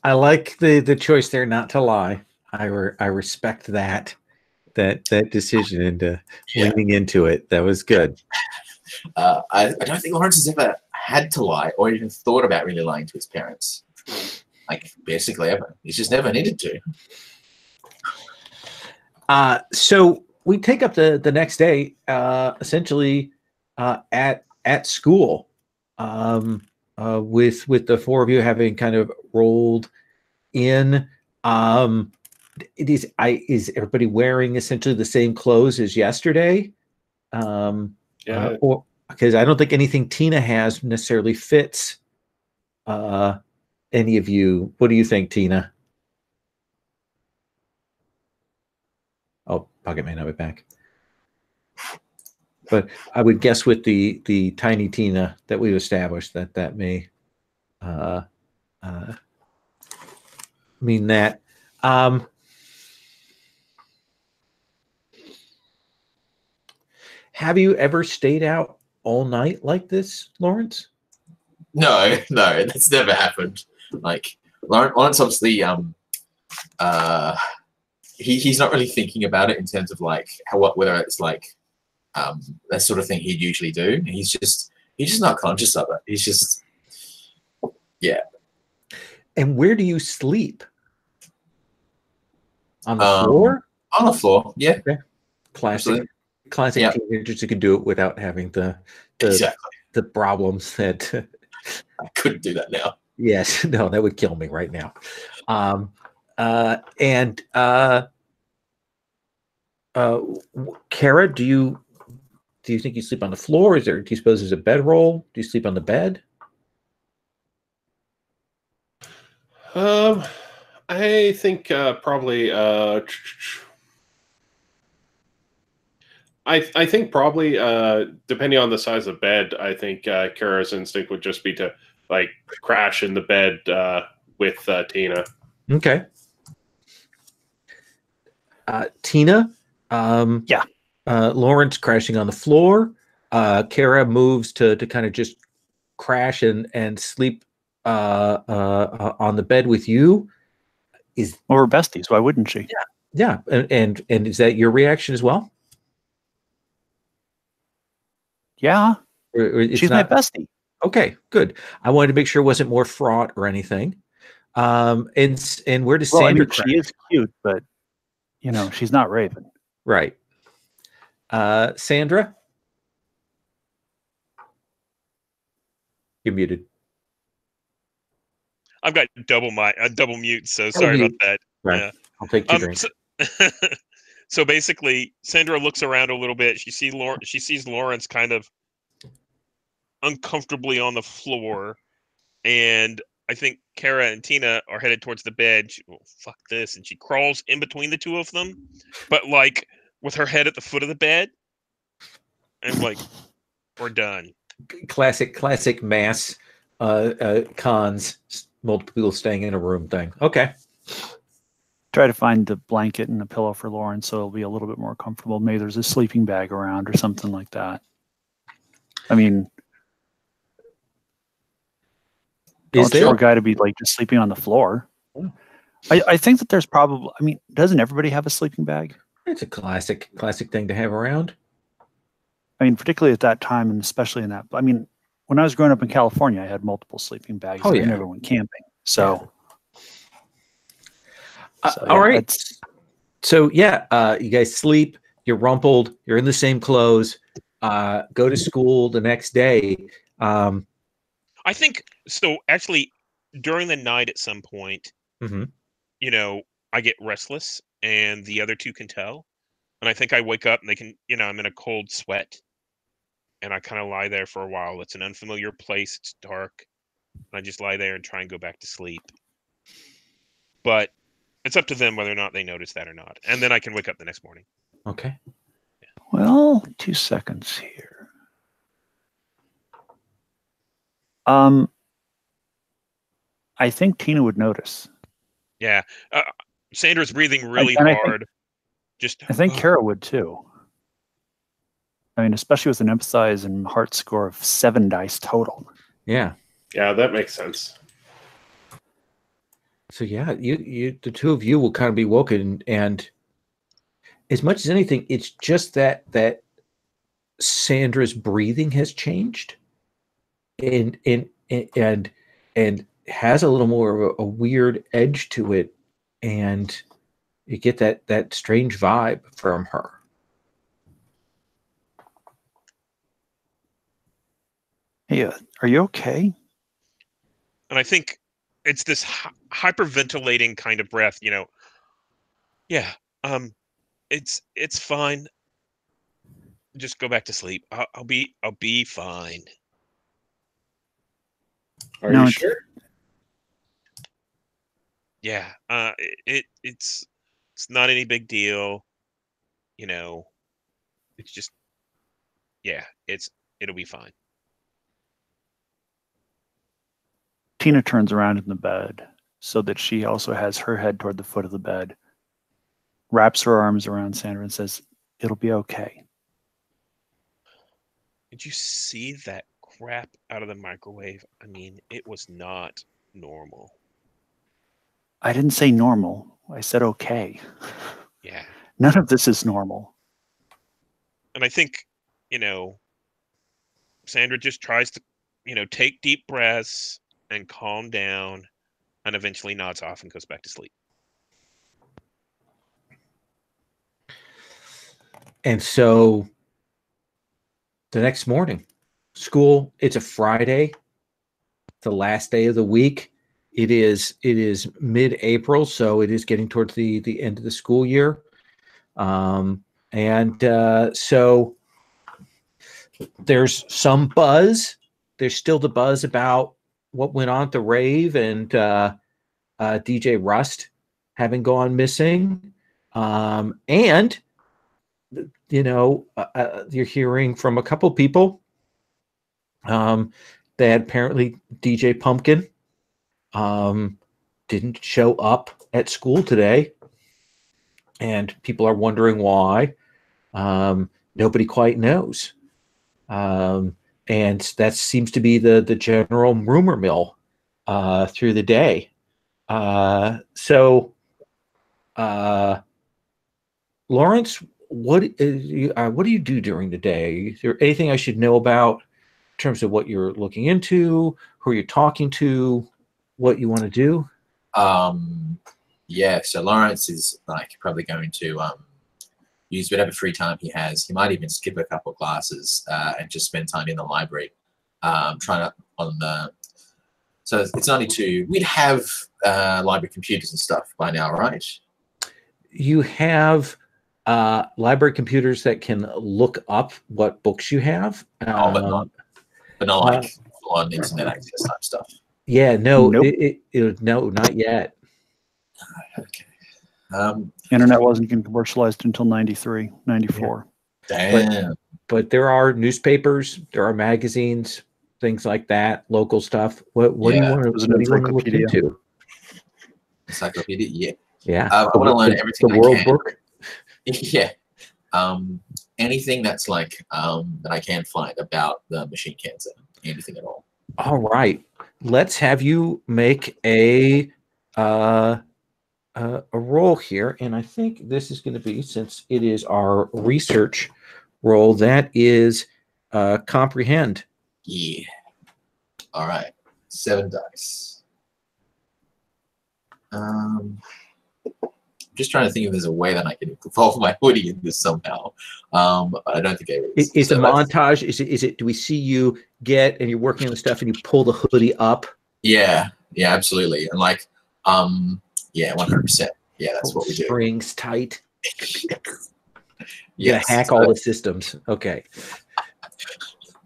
I like the choice there not to lie. I respect that decision into leaning into it. That was good. I don't think Lawrence has ever had to lie or even thought about really lying to his parents. Like, basically ever. He's just never needed to. So we take up the next day, essentially at school, with the four of you having kind of rolled in. Is everybody wearing essentially the same clothes as yesterday? Yeah. Or because I don't think anything Tina has necessarily fits any of you. What do you think, Tina? Oh, Pocket may not be back. But I would guess with the tiny Tina that we've established that may mean that. Have you ever stayed out all night like this, Lawrence? No, that's never happened. Like, Lawrence obviously, he's not really thinking about it in terms of like whether it's like that sort of thing he'd usually do. He's just not conscious of it. He's just, yeah. And where do you sleep? On the floor? On the floor, yeah. Okay. Classic Yeah. teenagers who can do it without having the problems that I couldn't do that now. Yes, no, that would kill me right now. Kara, do you think you sleep on the floor? Do you suppose there's a bedroll? Do you sleep on the bed? I think probably. I think probably depending on the size of bed, I think Kara's instinct would just be to like crash in the bed with Tina. Okay. Tina. Yeah. Lawrence crashing on the floor. Kara moves to kind of just crash and sleep on the bed with you. Well, we're besties. Why wouldn't she? Yeah. And is that your reaction as well? Yeah. Or She's my bestie. Okay, good. I wanted to make sure it wasn't more fraught or anything. And where does Sandra crash? She is cute, but she's not Raven. Right. Sandra? You're muted. I've got double mute, so sorry about that. Right. Yeah. I'll take 2 drinks. So basically, Sandra looks around a little bit. She sees Lawrence kind of uncomfortably on the floor, and I think Kara and Tina are headed towards the bed. Fuck this, and she crawls in between the two of them, but like with her head at the foot of the bed, and like, we're done. Classic mass cons, multiple people staying in a room thing. Okay. Try to find a blanket and a pillow for Lauren so it'll be a little bit more comfortable. Maybe there's a sleeping bag around or something like that. I mean, is there a guy to be like just sleeping on the floor? Yeah. I think that there's probably. I mean, doesn't everybody have a sleeping bag? It's a classic thing to have around. I mean, particularly at that time, and especially in that. I mean, when I was growing up in California, I had multiple sleeping bags. Oh, yeah. I never went camping, so. All right. So you guys sleep. You're rumpled. You're in the same clothes. Go to school the next day. I think so. Actually, during the night, at some point, I get restless, and the other two can tell. And I think I wake up, and they can. I'm in a cold sweat, and I kind of lie there for a while. It's an unfamiliar place. It's dark, and I just lie there and try and go back to sleep. But it's up to them whether or not they notice that or not. And then I can wake up the next morning. Okay. Yeah. Well, 2 seconds here. I think Tina would notice. Yeah. Sandra's breathing really hard. I think Kara would too. I mean, especially with an empathize and heart score of 7 dice total. Yeah. Yeah, that makes sense. So yeah, the two of you will kind of be woken, and as much as anything, it's just that Sandra's breathing has changed, and and has a little more of a weird edge to it, and you get that strange vibe from her. Hey, are you okay? And I think it's this hyperventilating kind of breath, you know. Yeah, it's fine. Just go back to sleep. I'll be fine. Are No, you it's- sure? Yeah, it's not any big deal, you know. It's just, yeah, it'll be fine. Tina turns around in the bed so that she also has her head toward the foot of the bed, wraps her arms around Sandra and says, "It'll be okay." Did you see that crap out of the microwave? I mean, it was not normal. I didn't say normal. I said okay. Yeah. None of this is normal. And I think, you know, Sandra just tries to, you know, take deep breaths and calm down, and eventually nods off and goes back to sleep. And so the next morning, school, it's a Friday, the last day of the week. It is mid-April, so it is getting towards the end of the school year. So there's some buzz. There's still the buzz about what went on at the rave and DJ Rust having gone missing. And, you know, you're hearing from a couple people that apparently DJ Pumpkin didn't show up at school today. And people are wondering why. Nobody quite knows. And that seems to be the general rumor mill through the day. Lawrence, what do you do during the day? Is there anything I should know about in terms of what you're looking into, who you're talking to, what you want to do? Yeah, so Lawrence is like probably going to use whatever free time he has. He might even skip a couple of classes and just spend time in the library trying to on the. So it's only two. We'd have library computers and stuff by now, right? You have library computers that can look up what books you have. But not like on internet access type stuff. Yeah, no, Nope. No, not yet. Okay. Internet wasn't getting commercialized until 93, 94. Damn. But there are newspapers, there are magazines, things like that, local stuff. What do you want to look into? Encyclopedia, yeah. Yeah. I want to learn everything the I World can. Book. Yeah. Anything that's like that I can find about the machine cancer. Anything at all. All right. Let's have you make a roll here, and I think this is going to be, since it is our research roll, that is comprehend. Yeah. All right. 7 dice. Just trying to think if there's a way that I can involve my hoodie in this somehow. But I don't think there is. It's a montage. Is it? Do we see you get and you're working on the stuff and you pull the hoodie up? Yeah. Yeah. Absolutely. And like, yeah, 100%. Yeah, that's what we do. Strings tight. Yes. Hack all the systems. Okay.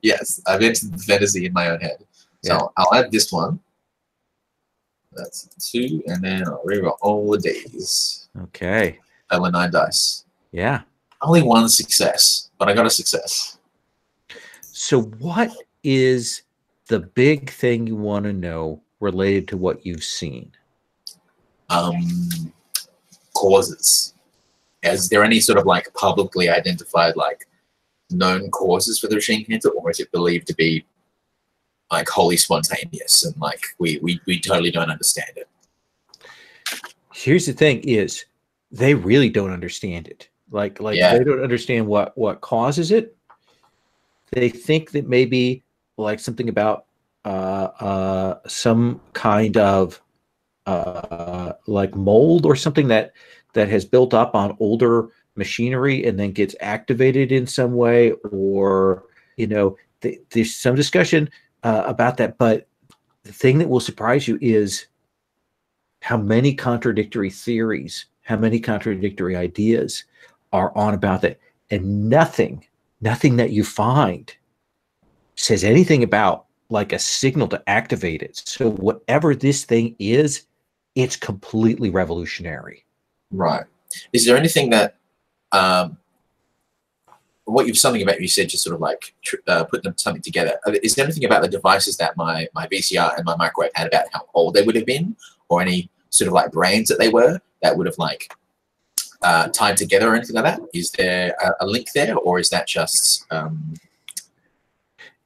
Yes, I've entered the fantasy in my own head. So Yeah. I'll add this one. That's 2, and then I'll reroll all the days. Okay. I went 9 dice. Yeah. Only 1 success, but I got a success. So what is the big thing you want to know related to what you've seen? Causes. Is there any sort of like publicly identified like known causes for the machine cancer, or is it believed to be like wholly spontaneous and like we totally don't understand it? Here's the thing: is they really don't understand it. Like Yeah. they don't understand what causes it. They think that maybe like something about some kind of like mold or something that has built up on older machinery and then gets activated in some way, or there's some discussion about that. But the thing that will surprise you is how many contradictory theories, how many contradictory ideas are on about that, and nothing that you find says anything about like a signal to activate it. So whatever this thing is, it's completely revolutionary. Right. Is there anything that something about you said, just sort of like put something together? Is there anything about the devices that my VCR and my microwave had about how old they would have been, or any sort of like brands that they were that would have like tied together or anything like that? Is there a link there, or is that just?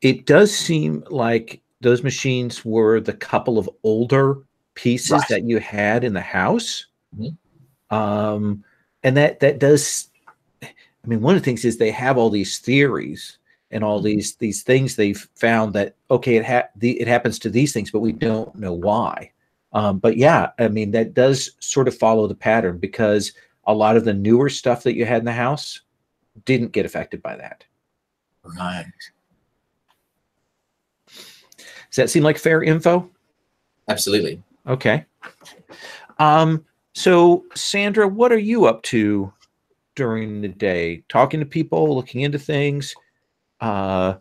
It does seem like those machines were the couple of older pieces that you had in the house. Mm-hmm. And that does, I mean, one of the things is they have all these theories and all these things they've found that, okay, it happens to these things, but we don't know why. But yeah, I mean, that does sort of follow the pattern, because a lot of the newer stuff that you had in the house didn't get affected by that. Right. Does that seem like fair info? Absolutely. Okay. So Sandra, what are you up to during the day? Talking to people, looking into things, figuring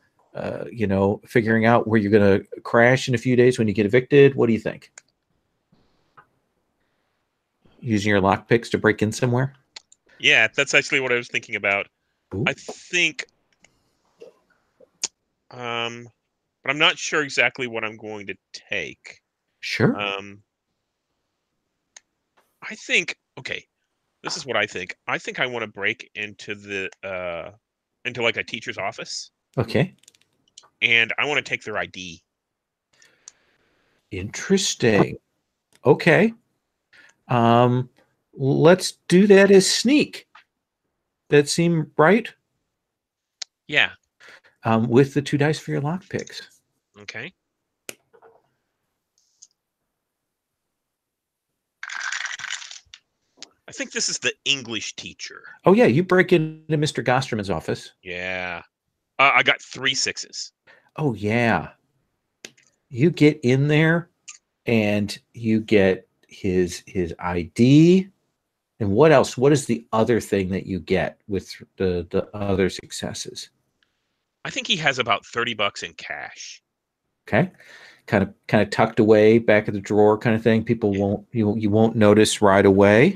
out where you're going to crash in a few days when you get evicted. What do you think? Using your lockpicks to break in somewhere? Yeah, that's actually what I was thinking about. Ooh. I think, but I'm not sure exactly what I'm going to take. Sure. I think, okay, this is what I think. I think I want to break into into like a teacher's office. Okay. And I want to take their ID. Interesting. Okay. Let's do that as sneak. That seem right? Yeah. With the 2 dice for your lockpicks. Okay. I think this is the English teacher. Oh yeah, you break into Mr. Gosterman's office. Yeah. I got 3 6s. Oh yeah. You get in there and you get his ID. And what else? What is the other thing that you get with the other successes? I think he has about $30 in cash. Okay. Kind of tucked away back of the drawer kind of thing. People you won't notice right away.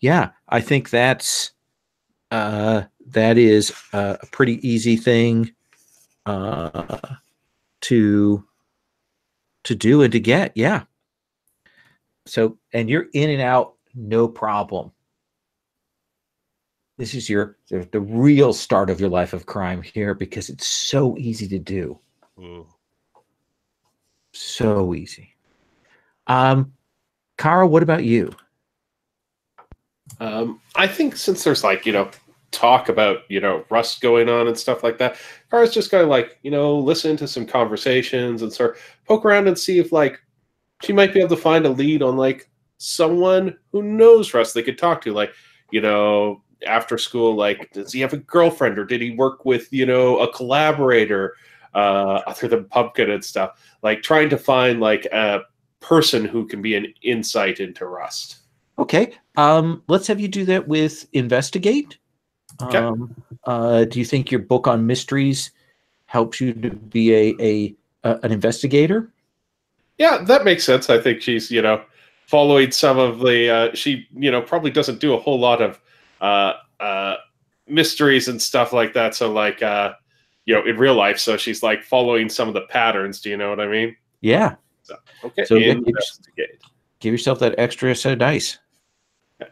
Yeah, I think that is a pretty easy thing to do and to get. Yeah. So, and you're in and out, no problem. This is the real start of your life of crime here, because it's so easy to do. Ooh. So easy. Kara, what about you? I think since there's like, talk about, Rust going on and stuff like that, Kara's just going to like, listen to some conversations and sort of poke around and see if like she might be able to find a lead on like someone who knows Rust they could talk to. Like, after school, like, does he have a girlfriend, or did he work with, a collaborator other than Pumpkin and stuff? Like trying to find like a person who can be an insight into Rust. Okay. Let's have you do that with investigate. Okay. Do you think your book on mysteries helps you to be an investigator? Yeah, that makes sense. I think she's, following some of the, she, probably doesn't do a whole lot of mysteries and stuff like that. So like, in real life, so she's like following some of the patterns. Do you know what I mean? Yeah. So, okay. So investigate. Give yourself that extra set of dice. Okay.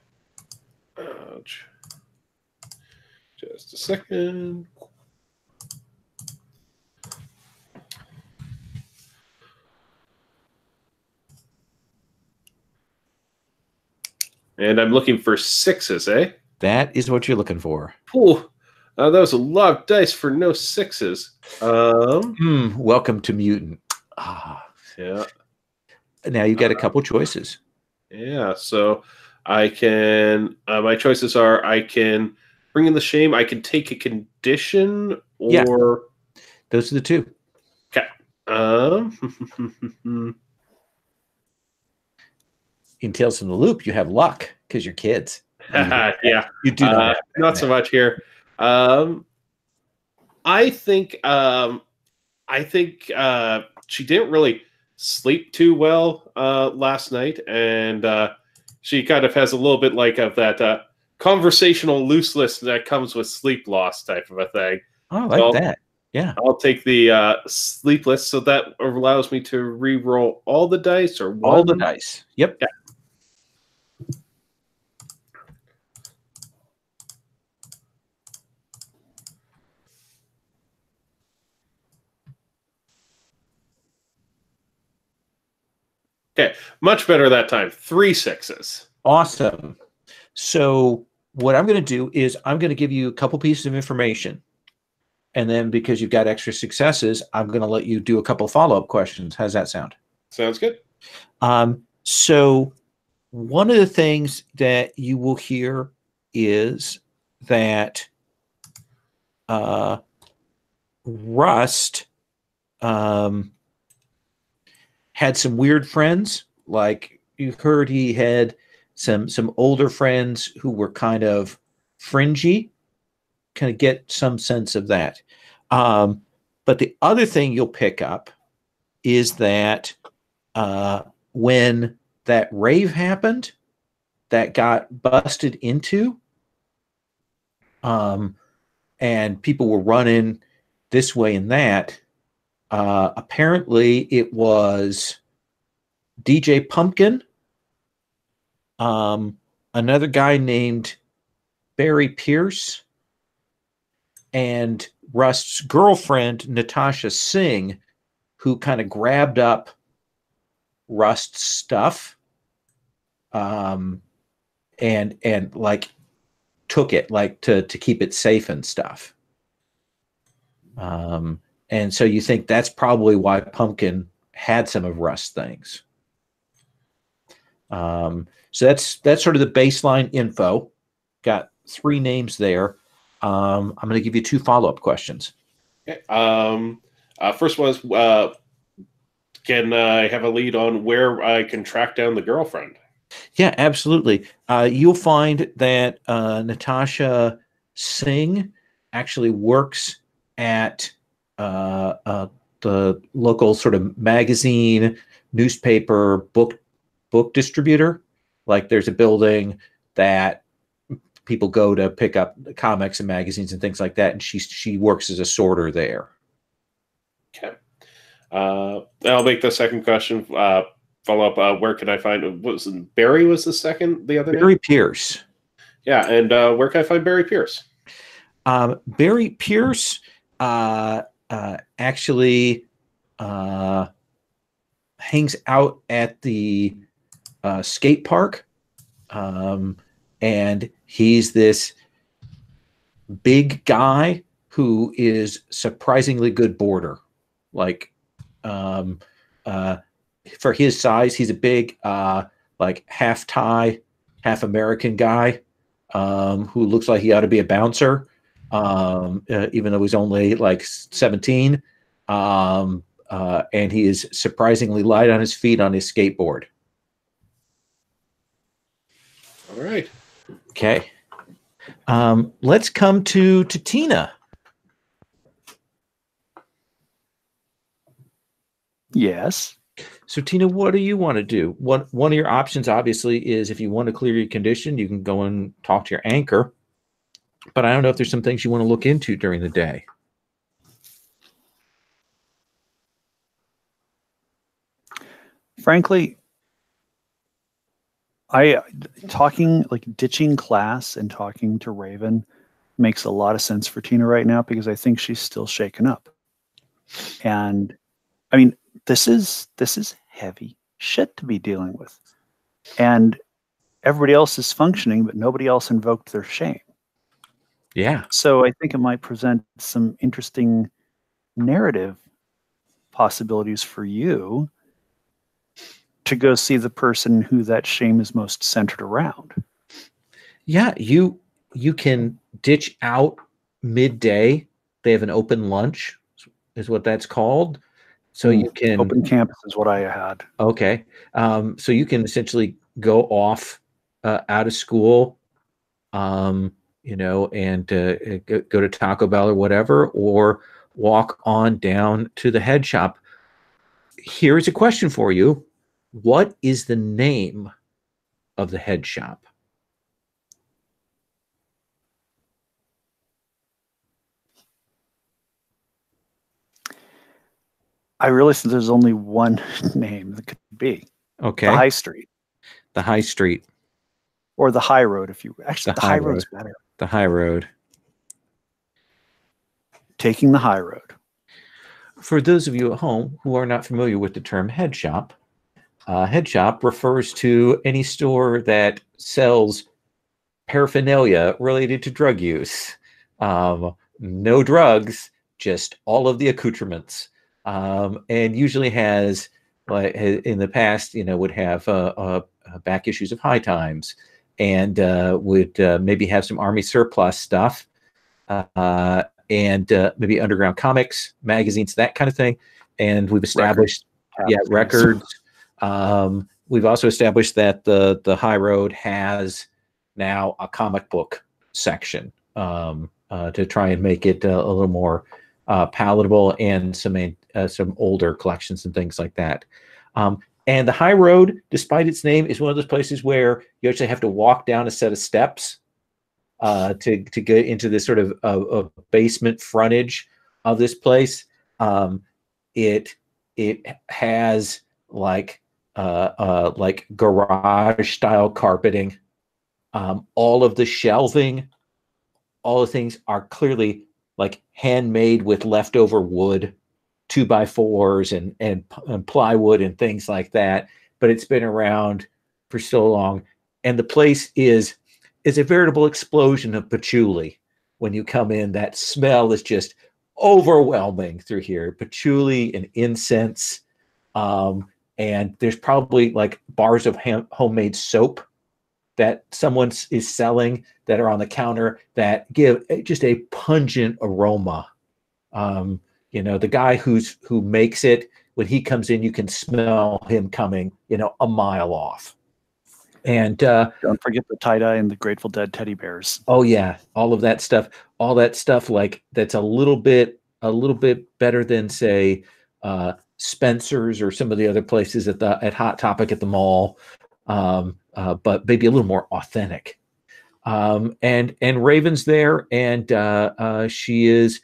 Just a second. And I'm looking for 6s, eh? That is what you're looking for. Ooh, that was a lot of dice for no 6s. Welcome to Mutant. Yeah. Now you got a couple choices. Yeah, so I can. My choices are: I can bring in the shame. I can take a condition, or Yeah. Those are the two. Okay. In Tales from the Loop, you have luck because you're kids. Yeah, you do not so much here. I think she didn't really sleep too well last night, and she kind of has a little bit like of that conversational looseness that comes with sleep loss type of a thing. Oh, I like that. Yeah, I'll take the sleepless, so that allows me to re-roll all the dice or one? All the dice. Yep. Yeah. Okay, much better that time. 3 6s. Awesome. So what I'm going to do is I'm going to give you a couple pieces of information. And then because you've got extra successes, I'm going to let you do a couple follow-up questions. How's that sound? Sounds good. So one of the things that you will hear is that Rust had some weird friends. Like you heard he had some older friends who were kind of fringy. Kind of get some sense of that. But the other thing you'll pick up is that when that rave happened that got busted into, and people were running this way and that, apparently it was DJ Pumpkin, another guy named Barry Pierce, and Rust's girlfriend, Natasha Singh, who kind of grabbed up Rust's stuff and like took it like to keep it safe and stuff. And so you think that's probably why Pumpkin had some of Rust's things. So that's sort of the baseline info. Got 3 names there. I'm going to give you 2 follow-up questions. Okay. First one is, can I have a lead on where I can track down the girlfriend? Yeah, absolutely. You'll find that Natasha Singh actually works at the local sort of magazine, newspaper, book distributor. Like there's a building that people go to pick up comics and magazines and things like that, and she works as a sorter there. Okay. I'll make the second question. Follow up. Where can I find? Barry was the second. The other Barry name? Pierce. Yeah, and where can I find Barry Pierce? Barry Pierce actually hangs out at the skate park, and he's this big guy who is surprisingly good boarder. Like for his size, he's a big like half Thai, half American guy who looks like he ought to be a bouncer, even though he's only like 17. And he is surprisingly light on his feet on his skateboard. All right. Okay. Let's come to Tina. Yes. So Tina, what do you want to do? One of your options obviously is if you want to clear your condition, you can go and talk to your anchor. But I don't know if there's some things you want to look into during the day. Frankly, ditching class and talking to Raven makes a lot of sense for Tina right now because I think she's still shaken up. And I mean, this is heavy shit to be dealing with. And everybody else is functioning, but nobody else invoked their shame. Yeah. So I think it might present some interesting narrative possibilities for you to go see the person who that shame is most centered around. Yeah, you can ditch out midday. They have an open lunch, is what that's called. So you can open campus is what I had. Okay. So you can essentially go off out of school, you know, and go to Taco Bell or whatever, or walk on down to the head shop. Here's a question for you. What is the name of the head shop? I realize that there's only one name that could be. Okay. The High Street. The High Street. Or the High Road, if you actually the High Road's better. The High Road. Taking the High Road. For those of you at home who are not familiar with the term head shop refers to any store that sells paraphernalia related to drug use. No drugs, just all of the accoutrements. And usually has, like in the past, you know, would have back issues of High Times, and would maybe have some Army surplus stuff, and maybe underground comics, magazines, that kind of thing. And we've established, records. We've also established that the High Road has now a comic book section to try and make it a little more palatable, and some older collections and things like that. And the High Road, despite its name, is one of those places where you actually have to walk down a set of steps to get into this sort of basement frontage of this place. It has like garage style carpeting. All of the shelving, all the things are clearly like handmade with leftover wood, 2x4s and plywood and things like that. But it's been around for so long, and the place is a veritable explosion of patchouli. When you come in, that smell is just overwhelming through here. Patchouli and incense, and there's probably like bars of homemade soap that someone is selling that are on the counter that give just a pungent aroma. You know, the guy who makes it, when he comes in, you can smell him coming, you know, a mile off. And don't forget the tie-dye and the Grateful Dead teddy bears. Oh yeah, all that stuff like that's a little bit better than, say, Spencer's or some of the other places at Hot Topic at the mall, but maybe a little more authentic. And Raven's there, and she is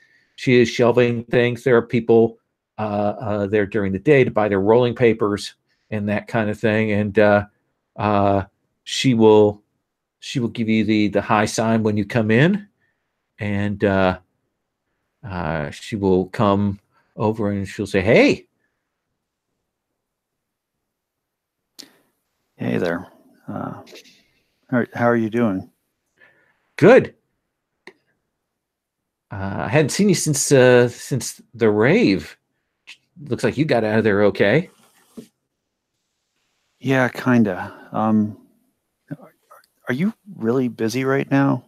shelving things. There are people there during the day to buy their rolling papers and that kind of thing, and she will give you the high sign when you come in, and she will come over and she'll say, "Hey." Hey there. How are you doing? Good. I hadn't seen you since the rave. Looks like you got out of there okay. Yeah, kinda. Are you really busy right now?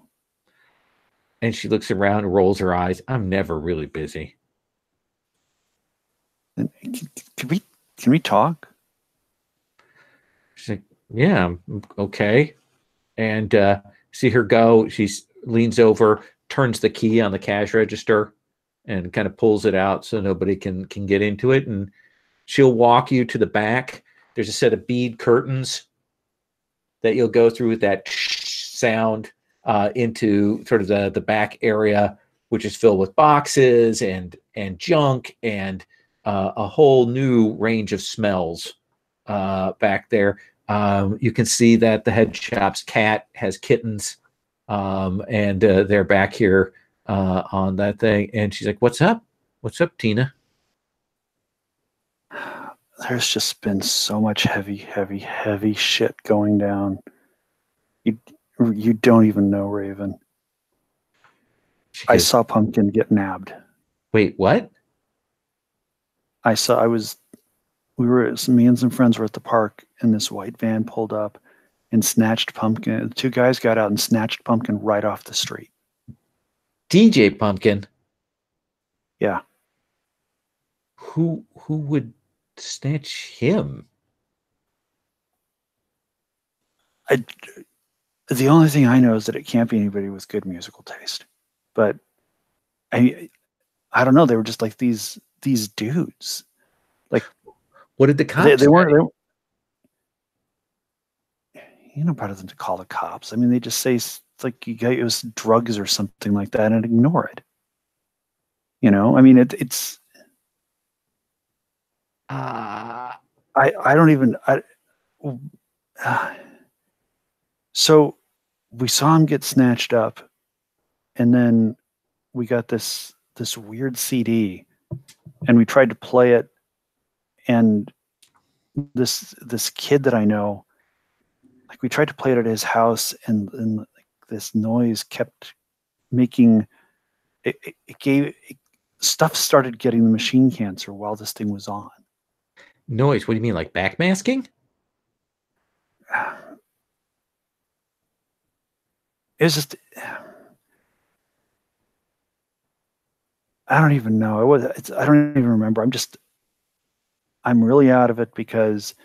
And she looks around and rolls her eyes. I'm never really busy. Can we talk? She's like, yeah, okay. And see her go. She leans over, turns the key on the cash register, and kind of pulls it out so nobody can get into it. And she'll walk you to the back. There's a set of bead curtains that you'll go through with that sound into sort of the back area, which is filled with boxes and junk and a whole new range of smells back there. You can see that the head shop's cat has kittens, and they're back here on that thing. And she's like, "What's up? What's up, Tina?" There's just been so much heavy shit going down. You don't even know, Raven. She I goes, saw Pumpkin get nabbed. wait, what? Me and some friends were at the park, and this white van pulled up and snatched Pumpkin. The two guys got out and snatched Pumpkin right off the street. DJ Pumpkin. Yeah. Who would snatch him? The only thing I know is that it can't be anybody with good musical taste. But I don't know. They were just like these dudes. Like, What did the cops they weren't. Better than to call the cops. I mean, they just say it's like it was drugs or something like that, and ignore it. I mean, it's. I don't even. So we saw him get snatched up, and then we got this weird CD, and we tried to play it, and this kid that I know, like, we tried to play it at his house, and like, this noise kept making stuff started getting the machine cancer while this thing was on. Noise? What do you mean, like backmasking? It was just, I don't even know. I don't even remember. I'm really out of it because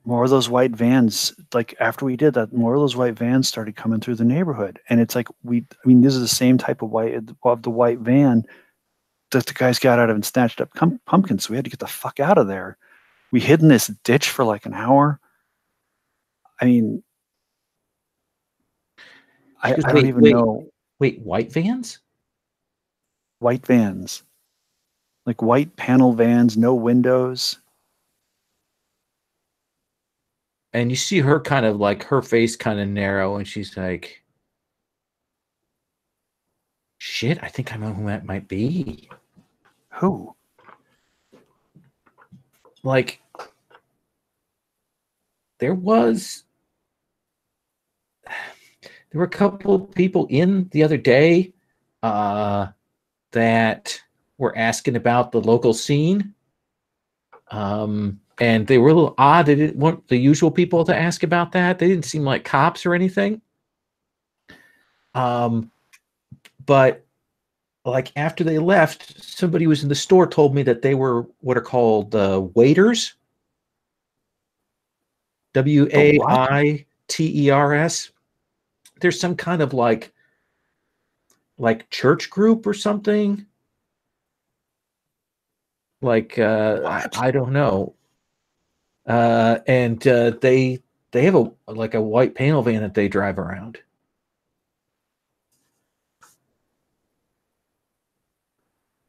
more of those white vans, like after we did that, more of those white vans started coming through the neighborhood. And it's like, this is the same type of the white van that the guys got out of and snatched up pumpkins. So we had to get the fuck out of there. We hid in this ditch for like an hour. I mean, I don't even know. Wait, white vans? White vans. Like white panel vans, no windows. And you see her kind of like, her face kind of narrow, and she's like, shit, I think I know who that might be. Who? Like, there were a couple of people in the other day that were asking about the local scene. And they were a little odd. They didn't want the usual people to ask about that. They didn't seem like cops or anything. But like after they left, somebody was in the store told me that they were what are called waiters. WAITERS. There's some kind of like church group or something. Like I don't know. And they have a white panel van that they drive around.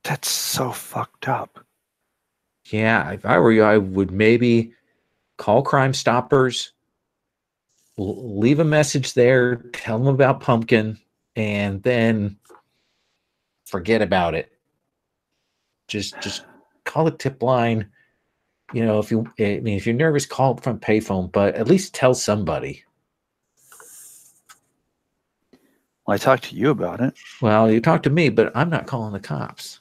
That's so fucked up. Yeah, if I were you, I would maybe call Crime Stoppers, leave a message there, tell them about Pumpkin, and then forget about it. Just call a tip line. If you're nervous, call up from payphone, but at least tell somebody. Well, I talked to you about it. Well, you talked to me, but I'm not calling the cops.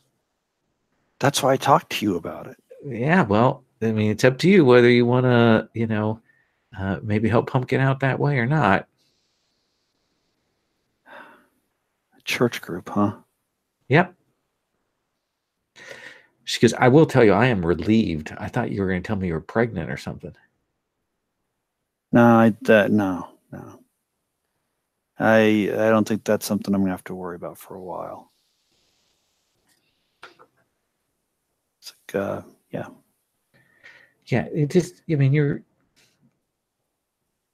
That's why I talked to you about it. Yeah, well, I mean, it's up to you whether you want to, maybe help Pumpkin out that way or not. A church group, huh? Yep. She goes, I will tell you, I am relieved. I thought you were going to tell me you were pregnant or something. No, no. I don't think that's something I'm going to have to worry about for a while. It's like, yeah. Yeah, it just,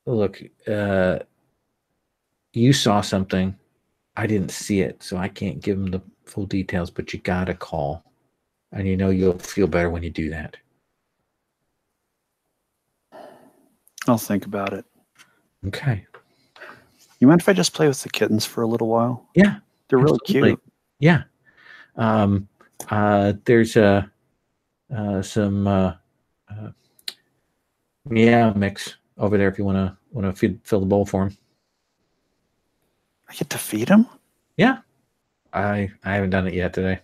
look, you saw something. I didn't see it, so I can't give them the full details, but you got to call. And you'll feel better when you do that. I'll think about it. Okay. You mind if I just play with the kittens for a little while? Yeah. They're really cute. Yeah. There's some meow mix over there if you want to Want to fill the bowl for him? I get to feed him? Yeah. I haven't done it yet today.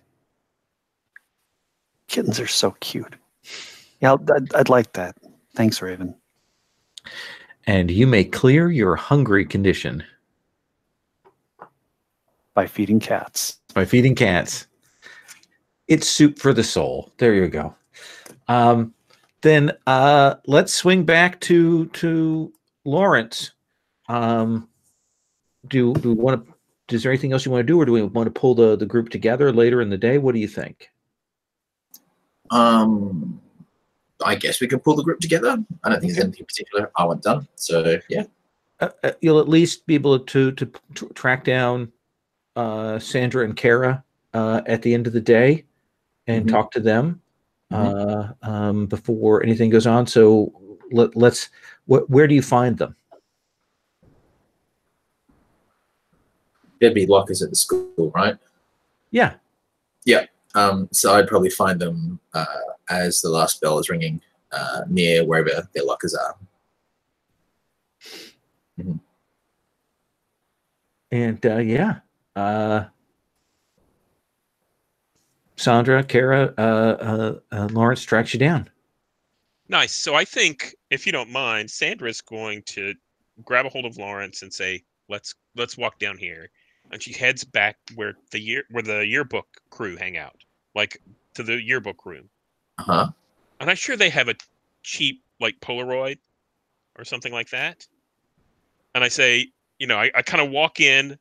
Kittens are so cute. Yeah, I'd like that. Thanks, Raven. And you may clear your hungry condition By feeding cats. by feeding cats. It's soup for the soul. There you go. Then let's swing back to Lawrence. Do we want to? Is there anything else you want to do, or do we want to pull the group together later in the day? What do you think? I guess we can pull the group together. I don't think there's anything particular I want done. So yeah, You'll at least be able to track down Sandra and Kara at the end of the day and talk to them before anything goes on. So let's. Where do you find them? there'd be lockers at the school, right? Yeah. Yeah. So I'd probably find them as the last bell is ringing near wherever their lockers are. Mm-hmm. And Sandra, Kara, Lawrence tracks you down. Nice. So I think, if you don't mind, Sandra's going to grab a hold of Lawrence and say, "Let's walk down here," and she heads back where the yearbook crew hang out, like to the yearbook room. Uh-huh. And I'm sure they have a cheap like Polaroid or something like that. And I say, I kind of walk in.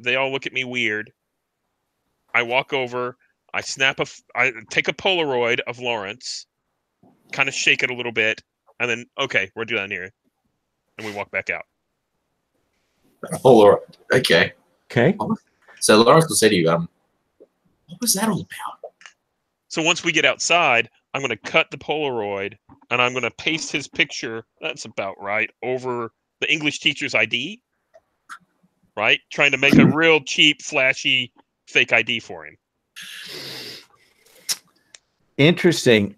They all look at me weird. I walk over. I take a Polaroid of Lawrence, kind of shake it a little bit, and then, okay, we're done here. And we walk back out. Polaroid. Okay. Okay. So Lawrence will say to you, what was that all about? So once we get outside, I'm going to cut the Polaroid, and I'm going to paste his picture, that's about right, over the English teacher's ID, right? Trying to make a real cheap, flashy, fake ID for him. Interesting.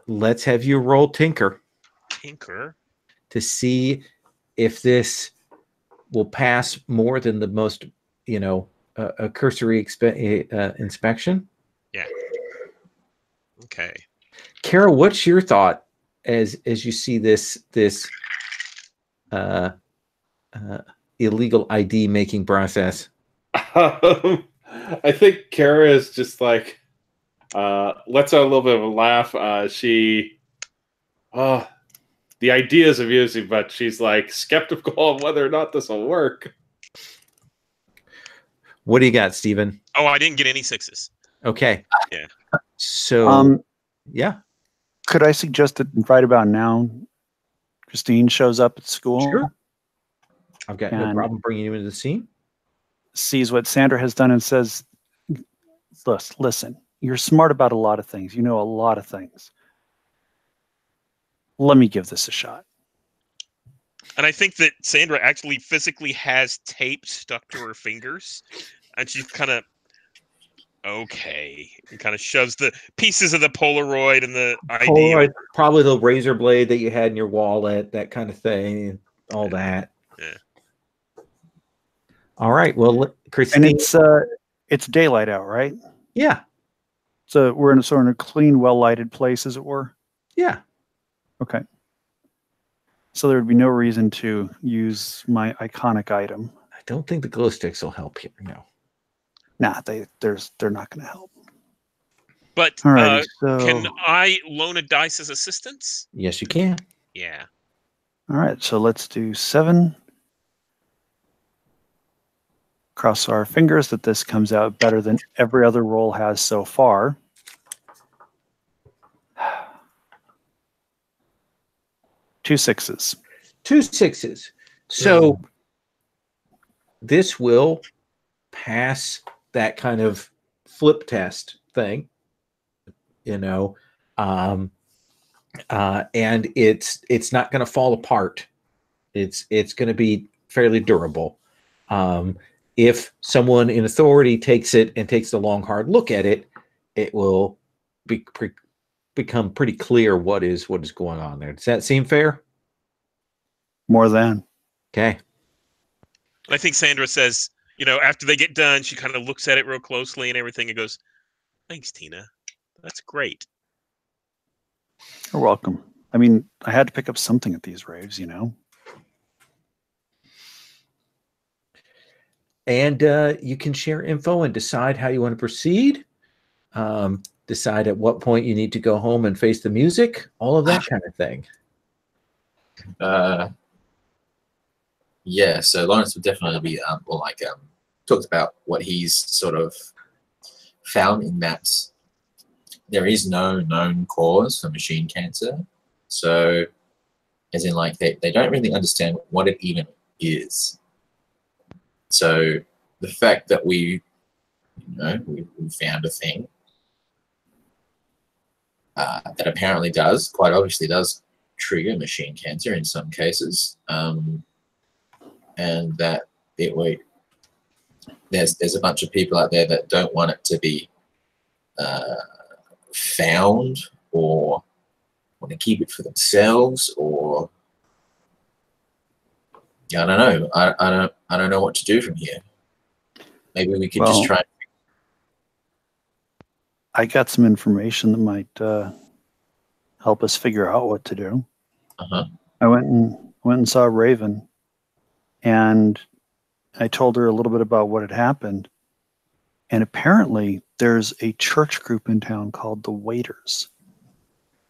Let's have you roll Tinker. Tinker? To see if this will pass more than the most, a cursory inspection. Yeah. Okay. Kara, what's your thought as you see this illegal ID making process? I think Kara is just like lets out a little bit of a laugh. The ideas of using, but she's like skeptical on whether or not this will work. What do you got, Stephen? Oh, I didn't get any sixes. Okay. Yeah. So, yeah. Could I suggest that right about now, Christine shows up at school? Sure. I've got no problem bringing you into the scene. Sees what Sandra has done and says, listen, you're smart about a lot of things. You know a lot of things. Let me give this a shot. And I think that Sandra actually physically has tape stuck to her fingers, and she's kind of, okay, and kind of shoves the pieces of the Polaroid and the ID. Polaroid, probably the razor blade that you had in your wallet, that kind of thing, all that. Yeah. All right. Well, Christine. And it's daylight out, right? Yeah. So we're in a clean, well-lighted place, as it were? Yeah. Okay. So there would be no reason to use my iconic item. I don't think the glow sticks will help here. No. Nah, they're not going to help. But Alrighty, can I loan a dice as assistance? Yes, you can. Yeah. All right, so let's do 7. Cross our fingers that this comes out better than every other roll has so far. Two sixes. So this will pass that kind of flip test thing, and it's not going to fall apart. It's going to be fairly durable. If someone in authority takes it and takes a long, hard look at it, it will become pretty clear what is going on there. Does that seem fair? More than. Okay. And I think Sandra says, after they get done, she kind of looks at it real closely and everything and goes, "Thanks, Tina. That's great." You're welcome. I mean, I had to pick up something at these raves, And you can share info and decide how you want to proceed. Decide at what point you need to go home and face the music. All of that kind of thing. Yeah, so Lawrence would definitely be talked about what he's sort of found in that there is no known cause for machine cancer. So, as in, like, they don't really understand what it even is. So, the fact that we found a thing that apparently quite obviously does trigger machine cancer in some cases, and that there's a bunch of people out there that don't want it to be found, or want to keep it for themselves, or I don't know. I don't know what to do from here. Maybe we could just try. I got some information that might help us figure out what to do. I went and saw Raven, and I told her a little bit about what had happened. And apparently there's a church group in town called the Waiters.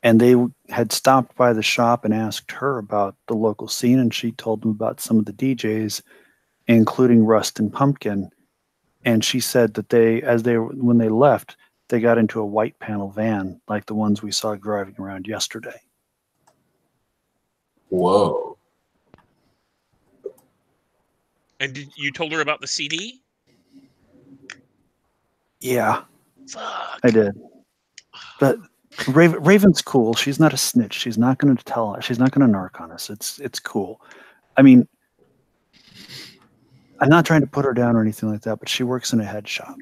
And they had stopped by the shop and asked her about the local scene, and she told them about some of the DJs, including Rust and Pumpkin. And she said that when they left, they got into a white panel van like the ones we saw driving around yesterday. Whoa. And you told her about the CD? Yeah, Fuck. I did. But Raven's cool. She's not a snitch. She's not going to tell us. She's not going to narc on us. It's cool. I mean, I'm not trying to put her down or anything like that, but she works in a head shop.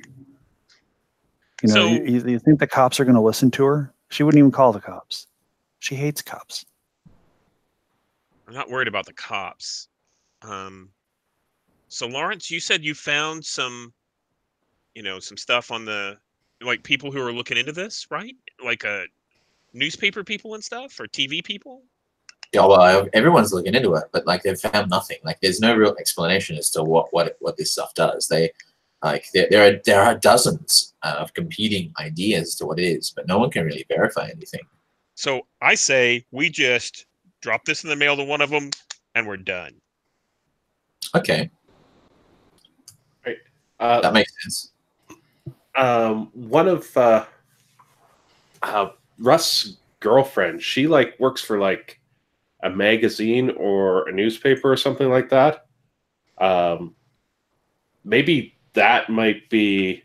You think the cops are going to listen to her? She wouldn't even call the cops. She hates cops. I'm not worried about the cops. So Lawrence, you said you found some stuff on the, like, people who are looking into this, right? Like newspaper people and stuff, or TV people? Yeah, well, everyone's looking into it, but like they've found nothing. Like there's no real explanation as to what this stuff does. There are dozens of competing ideas to what it is, but no one can really verify anything. So I say we just drop this in the mail to one of them, and we're done. Okay. Right. That makes sense. One of Russ's girlfriend, she works for a magazine or a newspaper or something like that. Maybe that might be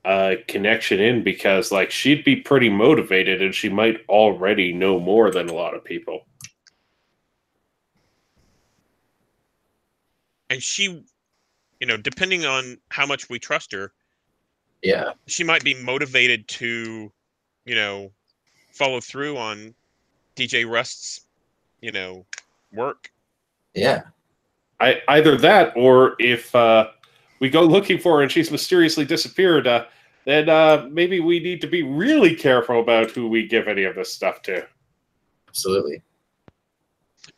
a connection in, because she'd be pretty motivated and she might already know more than a lot of people. And she, depending on how much we trust her, yeah, she might be motivated to, follow through on DJ Rust's, work. Yeah. Either that, or if we go looking for her and she's mysteriously disappeared, then maybe we need to be really careful about who we give any of this stuff to. Absolutely.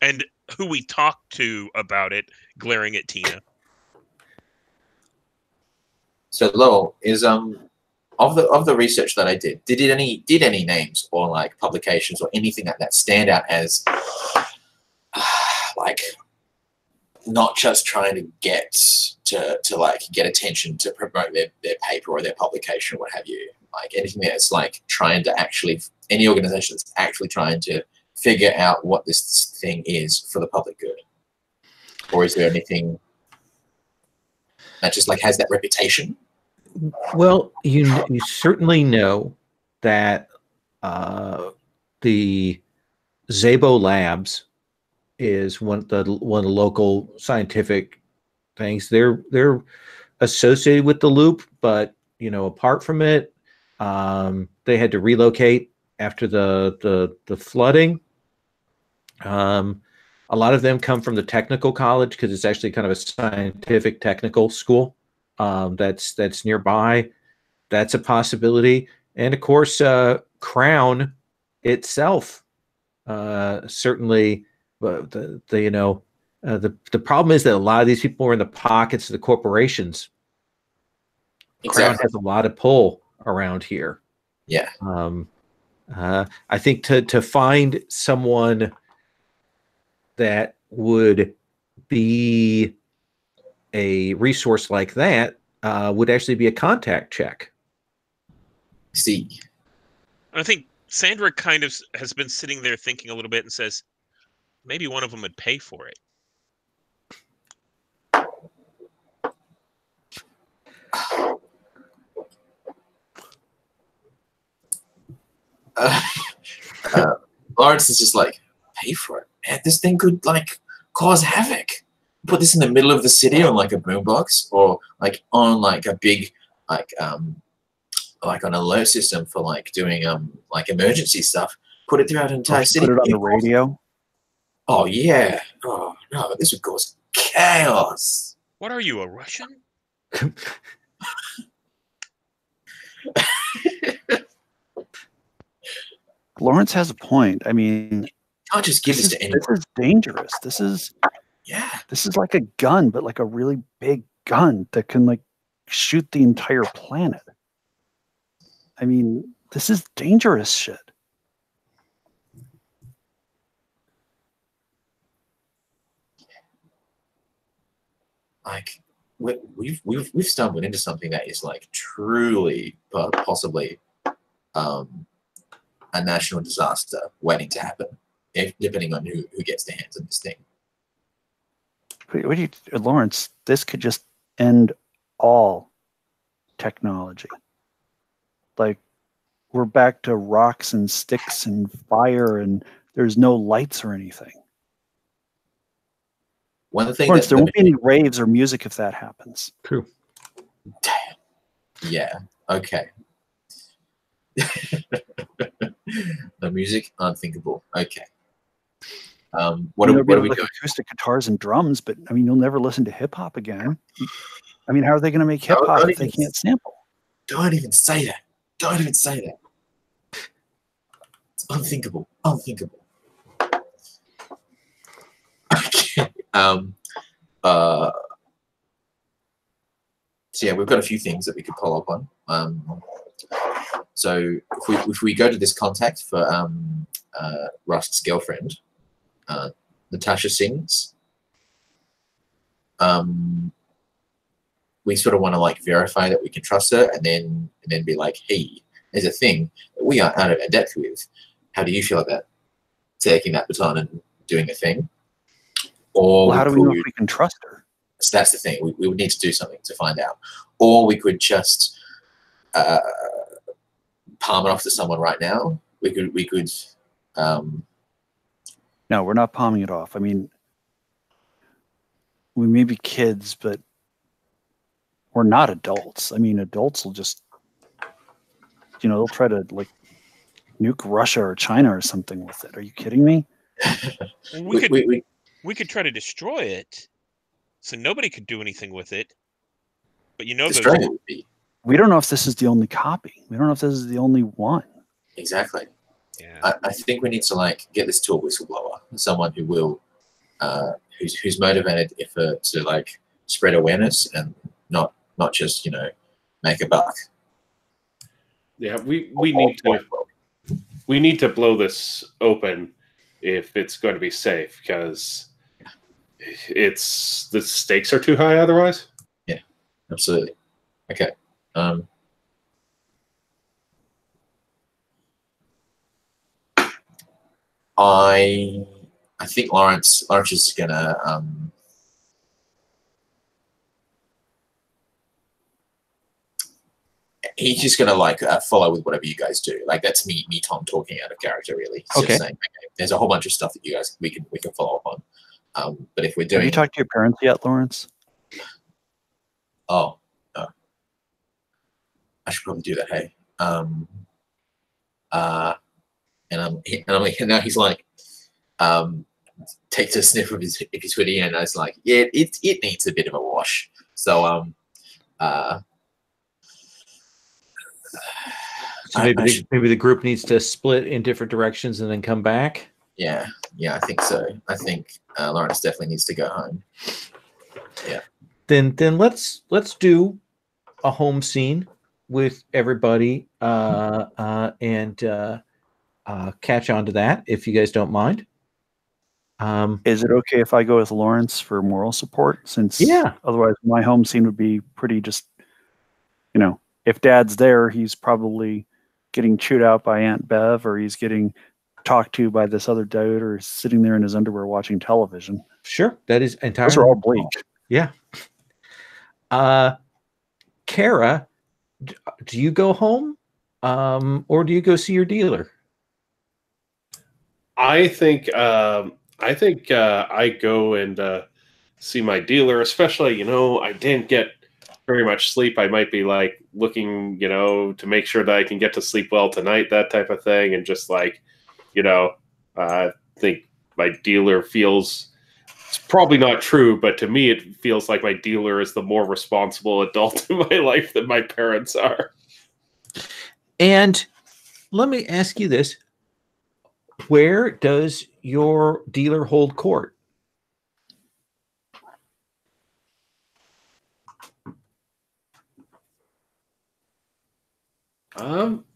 And who we talk to about it, glaring at Tina. So Lowell, is of the research that I did any names or publications or anything like that stand out as not just trying to get attention to promote their paper or their publication or what have you, anything that's trying to actually, any organization that's actually trying to figure out what this thing is for the public good? Or is there anything that just has that reputation? Well, you certainly know that the Szabo Labs is one of the local scientific things. They're associated with the loop, but apart from it, they had to relocate after the flooding. A A lot of them come from the technical college because it's actually kind of a scientific technical school that's nearby. That's a possibility. And of course, Crown itself certainly. The problem is that a lot of these people are in the pockets of the corporations. Crown has a lot of pull around here. Yeah. I think to find someone that would be a resource like that would actually be a contact check. See, I think Sandra kind of has been sitting there thinking a little bit and says, maybe one of them would pay for it. Lawrence is just like, pay for it, man. This thing could like cause havoc. Put this in the middle of the city on like a boombox, or like on like a big like an alert system for like doing like emergency stuff. Put it throughout an entire city. Put it on the radio. Oh yeah. Oh no, this would cause chaos. What are you, a Russian? Lawrence has a point. I mean, can't just give this to anyone. This is dangerous. This is like a gun, but like a really big gun that can like shoot the entire planet. I mean, this is dangerous shit. Like we've stumbled into something that is like truly possibly a national disaster waiting to happen, depending on who gets their hands on this thing. Lawrence, this could just end all technology. Like, we're back to rocks and sticks and fire, and there's no lights or anything. One thing Lawrence, there won't be any raves or music if that happens. True. Damn. Yeah. Okay. The music, unthinkable. Okay. What are we doing? Acoustic guitars and drums, but I mean, you'll never listen to hip hop again. I mean, how are they going to make hip hop if they can't sample? Don't even say that. Don't even say that. It's unthinkable. Unthinkable. Okay. So yeah, we've got a few things that we could follow up on. So if we go to this contact for Rust's girlfriend, Natasha Sings, we sort of want to like verify that we can trust her, and then be like, hey, there's a thing that we are out of our depth with. How do you feel about taking that baton and doing a thing? Or well, how do we know if we can trust her? So that's the thing. We would need to do something to find out. Or we could just palm it off to someone right now. We could. No, we're not palming it off. I mean, we may be kids, but we're not adults. I mean, adults will just, they'll try to like nuke Russia or China or something with it. Are you kidding me? We could try to destroy it, so nobody could do anything with it. But we don't know if this is the only copy. We don't know if this is the only one. Exactly. Yeah. I think we need to like get this to a whistleblower, someone who will, who's motivated to like spread awareness and not just make a buck. Yeah, we need to blow this open if it's going to be safe, because the stakes are too high otherwise. Yeah, absolutely. Okay. I think Lawrence is gonna he's just gonna like follow with whatever you guys do. Like that's me Tom talking out of character really. It's okay. Just saying, okay, there's a whole bunch of stuff that you guys we can follow up on. But if we're doing, have you talked to your parents yet, Lawrence? Oh no, I should probably do that. Hey, and now he's like, takes a sniff of his hoodie, and it's like, yeah, it needs a bit of a wash. So So maybe the group needs to split in different directions and then come back. Yeah, I think so. I think Lawrence definitely needs to go home. Yeah. Then let's do a home scene with everybody and catch on to that if you guys don't mind. Is it okay if I go with Lawrence for moral support? Since otherwise my home scene would be pretty just, if Dad's there, he's probably getting chewed out by Aunt Bev, or he's getting talked to by this other dude, or sitting there in his underwear watching television. Sure, that is entirely. Those are all bleak. Yeah. Kara, do you go home, or do you go see your dealer? I think I go and see my dealer, especially, I didn't get very much sleep. I might be like looking, to make sure that I can get to sleep well tonight, that type of thing. And just like, I think my dealer feels, it's probably not true, but to me, it feels like my dealer is the more responsible adult in my life than my parents are. And let me ask you this. Where does your dealer hold court?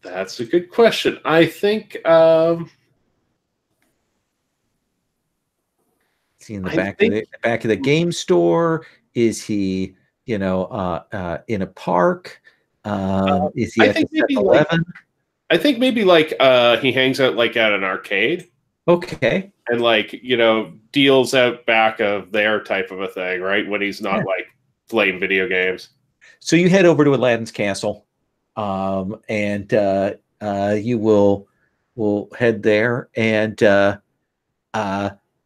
That's a good question. I think is he in the back of the game store? Is he, in a park? Is he at the 7-Eleven? I think maybe like he hangs out like at an arcade. Okay. And deals out back of their type of a thing, right? When he's not like playing video games. So you head over to Aladdin's castle, and you will head there, and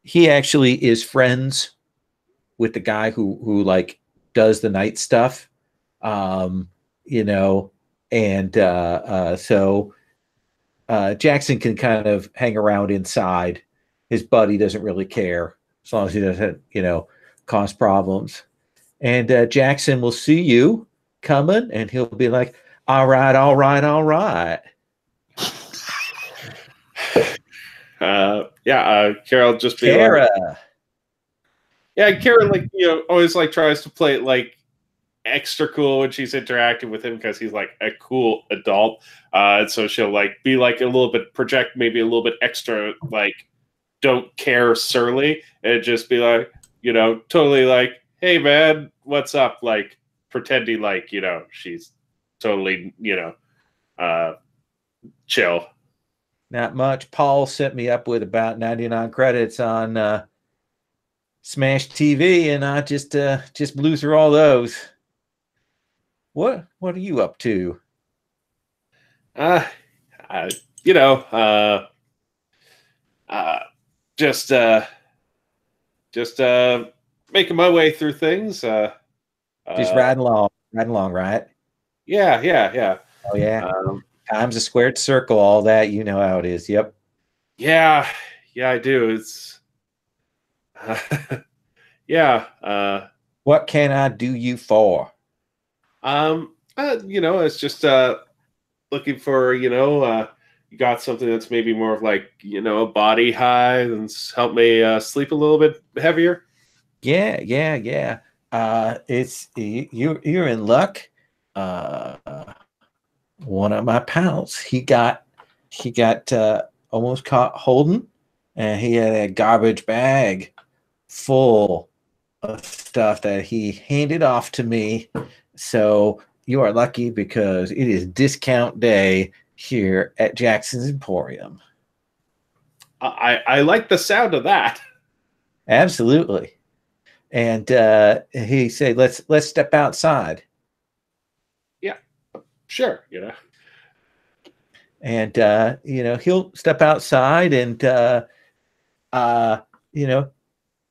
he actually is friends with the guy who like does the night stuff, and so Jackson can kind of hang around inside. His buddy doesn't really care as long as he doesn't, cause problems. And Jackson will see you coming, and he'll be like, all right. Carol just be Kara. Like, Kara, always like tries to play it like extra cool when she's interacting with him because he's like a cool adult. And so she'll like be like a little bit project maybe a little bit extra like don't care surly and just be like, totally like, hey man, what's up? Like pretending like, she's totally, chill. Not much. Paul set me up with about 99 credits on Smash TV, and I just blew through all those. What are you up to? Just making my way through things. Just riding along, right? Yeah. Oh yeah. Time's a squared circle, all that, you know how it is. Yep. Yeah, I do. It's yeah. What can I do you for? It's just looking for, you got something that's maybe more of like, a body high and help me sleep a little bit heavier. Yeah. It's you're in luck. One of my pals, he got almost caught holding, and he had a garbage bag full of stuff that he handed off to me. So you are lucky because it is discount day here at Jackson's Emporium. I like the sound of that. Absolutely. And he said, let's step outside. Yeah, sure. And he'll step outside, and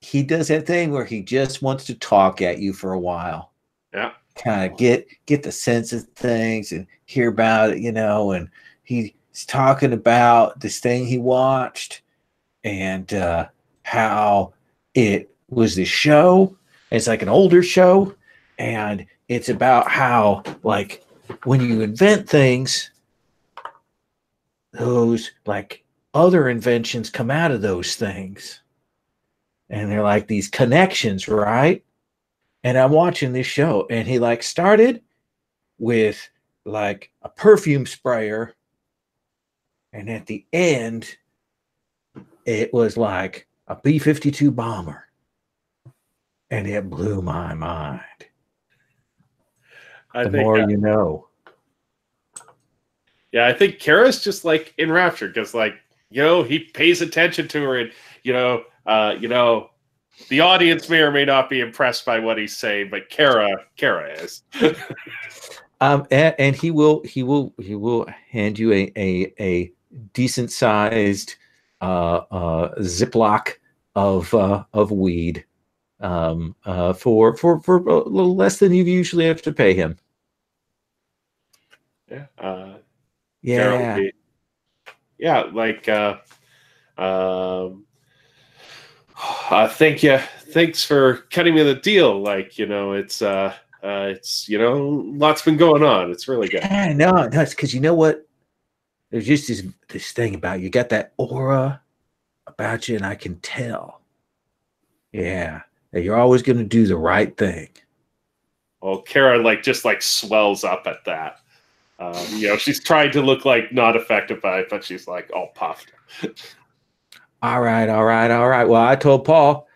he does that thing where he just wants to talk at you for a while. Yeah. Kind of get the sense of things and hear about it, and he's talking about this thing he watched, and how it was this show. It's like an older show, and it's about how, like, when you invent things, those like other inventions come out of those things, and they're like these connections, right? And I'm watching this show, and he like started with like a perfume sprayer, and at the end it was like a B-52 bomber, and it blew my mind. I The think, more you know. yeah, I think Kara's just like enraptured because, like, he pays attention to her, and the audience may or may not be impressed by what he's saying, but Kara is. And he will hand you a decent sized Ziploc of weed for a little less than you usually have to pay him. Yeah. Yeah. Yeah, like thank you. Thanks for cutting me the deal. Like, it's lots been going on. It's really good. Yeah, no, it's because you know what? There's just this thing about you. You got that aura about you, and I can tell. Yeah, that you're always going to do the right thing. Well, Kara just swells up at that. She's trying to look like not affected by it, but she's like all puffed. All right. Well, I told Paul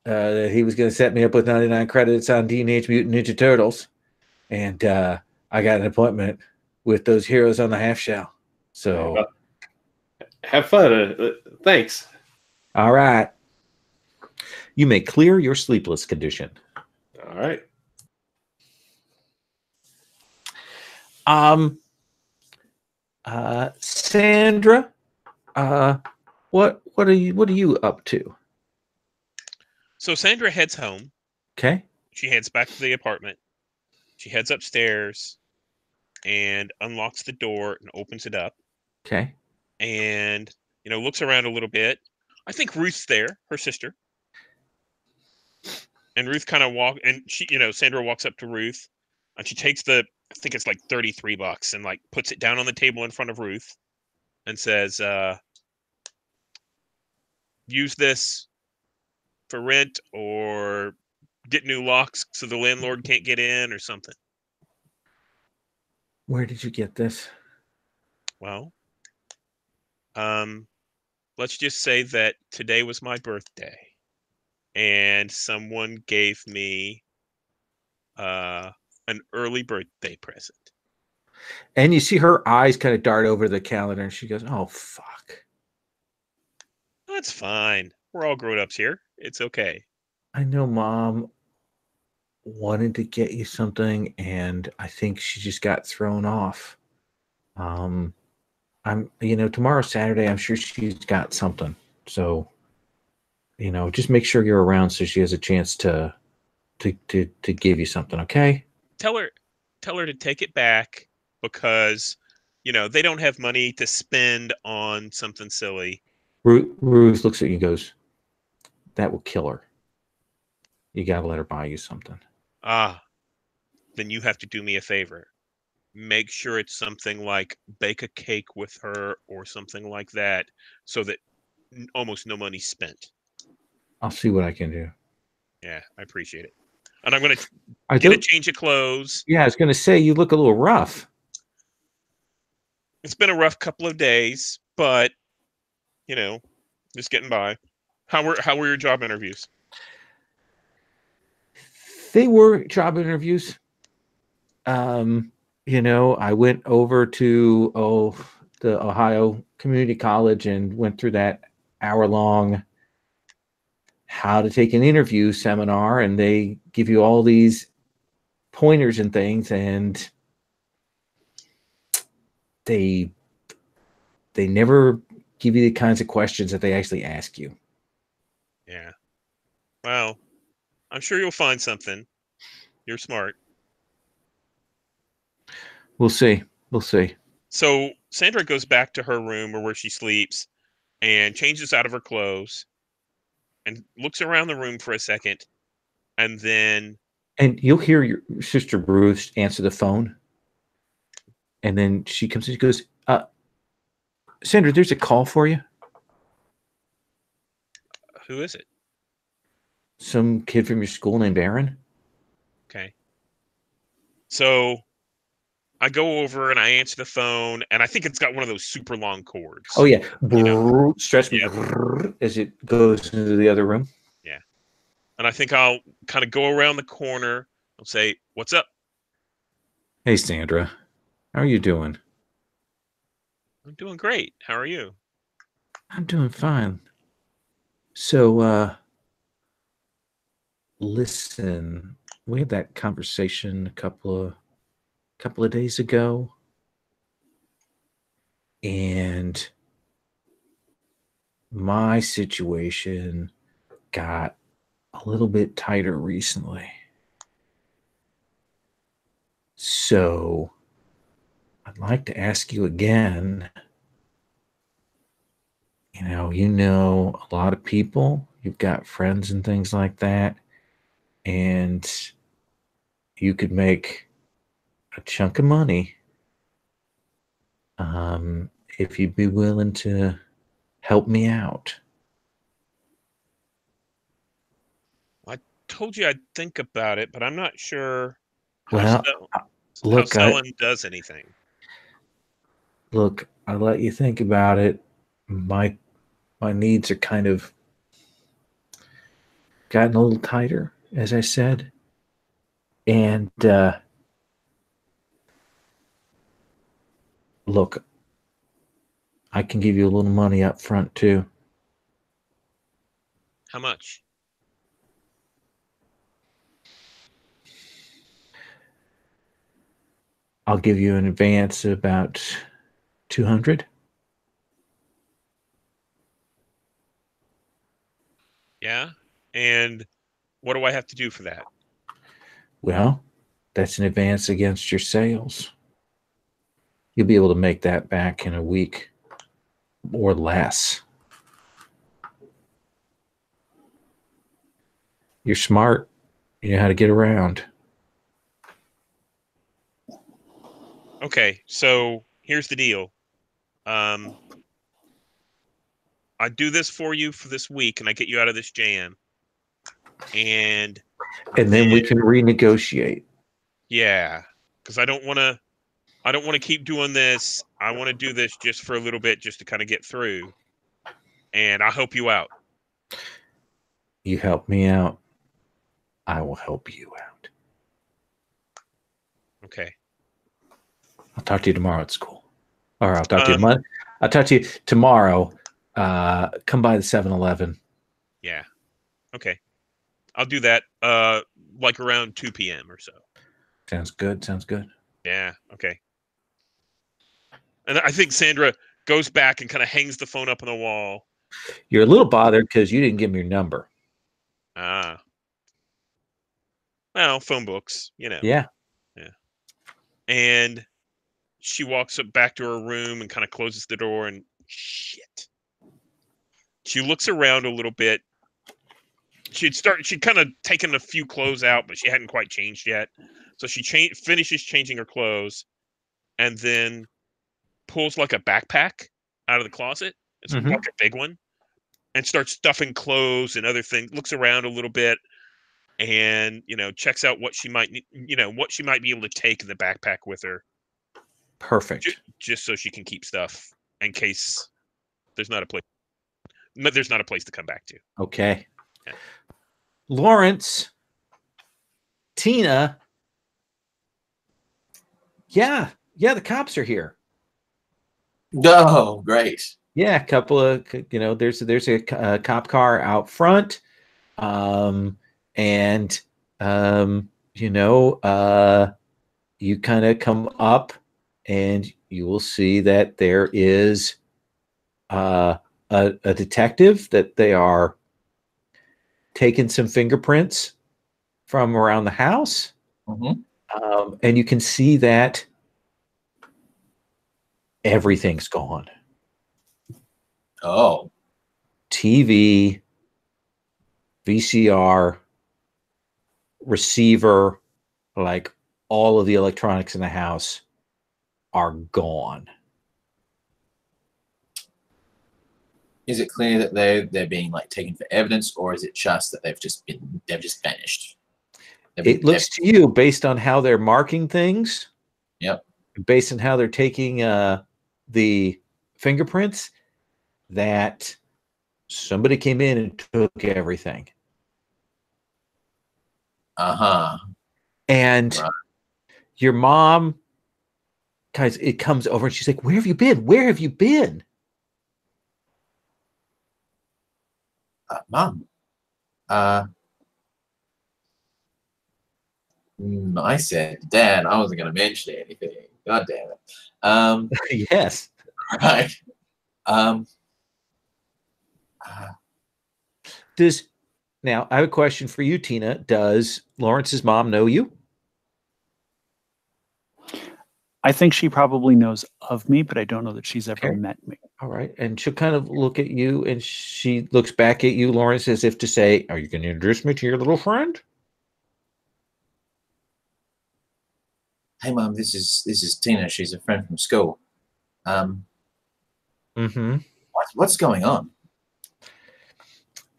that he was going to set me up with 99 credits on Teenage Mutant Ninja Turtles, and I got an appointment with those heroes on the half shell. So have fun. Thanks. All right. You may clear your sleepless condition. All right. Sandra, what are you up to? So Sandra heads home. Okay. She heads back to the apartment. She heads upstairs and unlocks the door and opens it up. Okay. And, looks around a little bit. I think Ruth's there, her sister. And Ruth kind of Sandra walks up to Ruth, and she takes I think it's like $33 and like puts it down on the table in front of Ruth and says, use this for rent or get new locks so the landlord can't get in or something. Where did you get this? Well, let's just say that today was my birthday and someone gave me an early birthday present. And you see her eyes kind of dart over the calendar, and she goes, "Oh, fuck. That's fine. We're all grown-ups here. It's okay." I know Mom wanted to get you something, and I think she just got thrown off. Tomorrow's Saturday. I'm sure she's got something. So, just make sure you're around so she has a chance to give you something. Okay? Tell her to take it back because, they don't have money to spend on something silly. Ruth looks at you and goes, "That will kill her. You got to let her buy you something." Then you have to do me a favor. Make sure it's something like bake a cake with her or something like that so that almost no money's spent. I'll see what I can do. Yeah, I appreciate it. And I'm going to get a change of clothes. Yeah, I was going to say, you look a little rough. It's been a rough couple of days, but, just getting by. How were your job interviews? They were job interviews. I went over to the Ohio Community College and went through that hour-long how to take an interview seminar, and they give you all these pointers and things, and they never give you the kinds of questions that they actually ask you. Yeah. Well, I'm sure you'll find something. You're smart. We'll see. So Sandra goes back to her room or where she sleeps and changes out of her clothes and looks around the room for a second, and then And you'll hear your sister Bruce answer the phone. And then she comes in and goes, Sandra, there's a call for you. who is it? Some kid from your school named Aaron. Okay. So I go over and I answer the phone, and I think it's got one of those super long cords. Oh, yeah. You know. Stress me as it goes into the other room. Yeah. And I think I'll kind of go around the corner. I'll say, "What's up?" Hey, Sandra. How are you doing? I'm doing great. How are you? I'm doing fine. So, listen, we had that conversation a couple of days ago, and my situation got a little bit tighter recently. So, I'd like to ask you again. You know a lot of people, you've got friends and things like that, and you could make a chunk of money if you'd be willing to help me out. I told you I'd think about it, but I'm not sure how, Well, how look, selling does anything. I let you think about it. My needs are kind of gotten a little tighter, as I said. And look, I can give you a little money up front too. How much? I'll give you an advance of about 200. Yeah. And what do I have to do for that? Well, that's an advance against your sales. You'll be able to make that back in a week or less. You're smart. You know how to get around. Okay, so here's the deal. I do this for you for this week, and I get you out of this jam. And then we can renegotiate. Yeah, because I don't want to keep doing this. I want to do this just for a little bit, just to kind of get through. And I'll help you out. You help me out, I will help you out. Okay. I'll talk to you tomorrow at school. Or I'll talk to you Monday. I'll talk to you tomorrow. Come by the 7-Eleven. Yeah. Okay. I'll do that like around 2 p.m. or so. Sounds good. Yeah. Okay. And I think Sandra goes back and kind of hangs the phone up on the wall. You're a little bothered because you didn't give me your number. Ah. Well, phone books, Yeah. Yeah. And she walks up back to her room and kind of closes the door, and shit. She looks around a little bit. She'd kind of taken a few clothes out, but she hadn't quite changed yet. So she finishes changing her clothes, and then pulls like a backpack out of the closet. It's like a big one, and starts stuffing clothes and other things. Looks around a little bit, and checks out what she might what she might be able to take in the backpack with her. Perfect. Just so she can keep stuff in case there's not a place to come back to. Okay. Yeah. Lawrence, Tina. Yeah, the cops are here. Oh, great. Yeah, a couple of there's a cop car out front, and you kind of come up, and you will see that there is a detective that they are taking some fingerprints from around the house, and you can see that everything's gone. Oh. TV, VCR, receiver, like all of the electronics in the house are gone. Is it clear that they're being like taken for evidence, or is it just that they've just vanished? It looks to you, based on how they're marking things, Yep. based on how they're taking the fingerprints, that somebody came in and took everything. And Right. your mom, guys, it comes over and she's like, "Where have you been? Where have you been?" Mom. I said, Dad, I wasn't going to mention anything. God damn it. Yes. Right. Now I have a question for you, Tina. Does Lawrence's mom know you? I think she probably knows of me, but I don't know that she's ever Okay. met me. All right. And she'll kind of look at you, and she looks back at you, Lawrence, as if to say, "Are you going to introduce me to your little friend?" Hey, Mom, this is Tina. She's a friend from school. What's going on?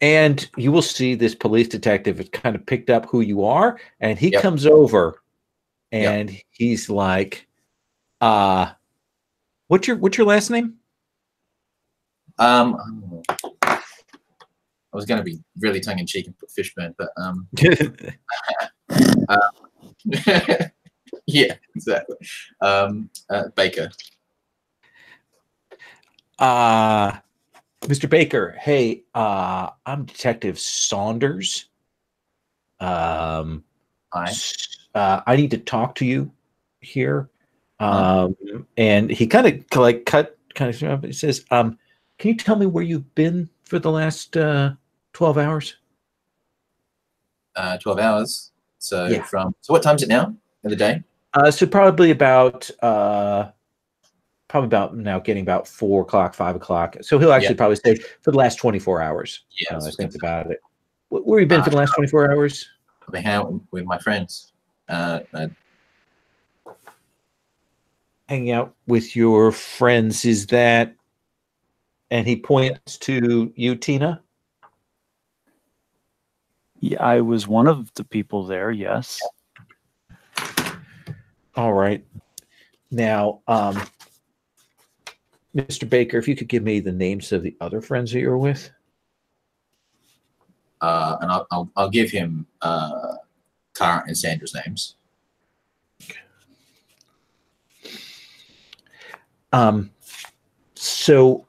And you will see this police detective has kind of picked up who you are, and he Yep. comes over, and he's like, what's your last name?" I was going to be really tongue in cheek and put Fishburne, but yeah, exactly. Baker. Mr. Baker, hey, I'm Detective Saunders. Hi. I need to talk to you here. And he kind of he says, "Can you tell me where you've been for the last 12 hours?" 12 hours. So Yeah. so what time is it now of the day? So probably about now getting about 4 o'clock, 5 o'clock. So he'll actually probably say for the last 24 hours. Yeah, I think about it. Where have you been for the last 24 hours? I've been hanging out with my friends. Hanging out with your friends, is that? And he points to you, Tina. Yeah, I was one of the people there. Yes. All right. Now, Mr. Baker, if you could give me the names of the other friends that you were with. And I'll give him Cara and Sandra's names. So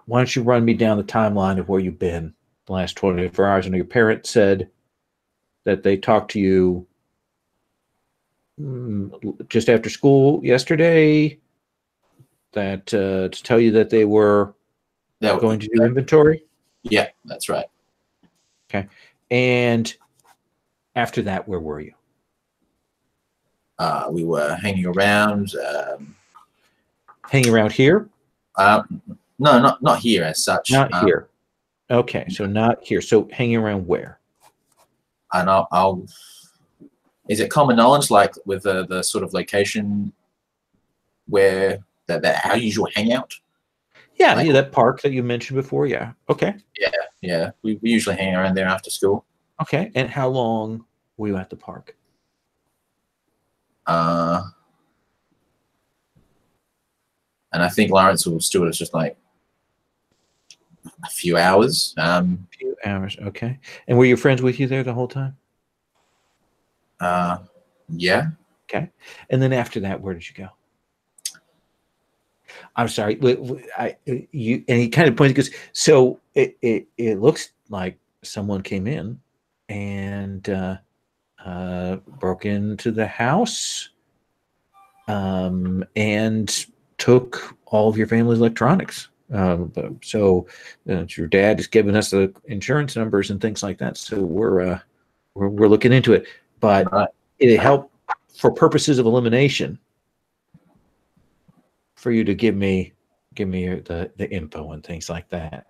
why don't you run me down the timeline of where you've been the last 24 hours? I know your parents said that they talked to you just after school yesterday, that to tell you that they were going to do inventory. Yeah, that's right. Okay. And after that, where were you? We were hanging around. Hanging around here? No, not here as such. Not here. Okay, so not here. So hanging around where? And I'll. Is it common knowledge, like with the sort of location where that our usual hangout? Yeah, like, yeah, that park that you mentioned before. Yeah. Okay. Yeah. We usually hang around there after school. Okay. And how long were you at the park? And I think Lawrence will still is just like a few hours. A few hours. Okay. And were your friends with you there the whole time? Yeah. Okay. And then after that, where did you go? I'm sorry. And he kind of points, because so it looks like someone came in and broke into the house and took all of your family's electronics. So your dad has given us the insurance numbers and things like that. So we're looking into it, but it helped for purposes of elimination for you to give me the info and things like that.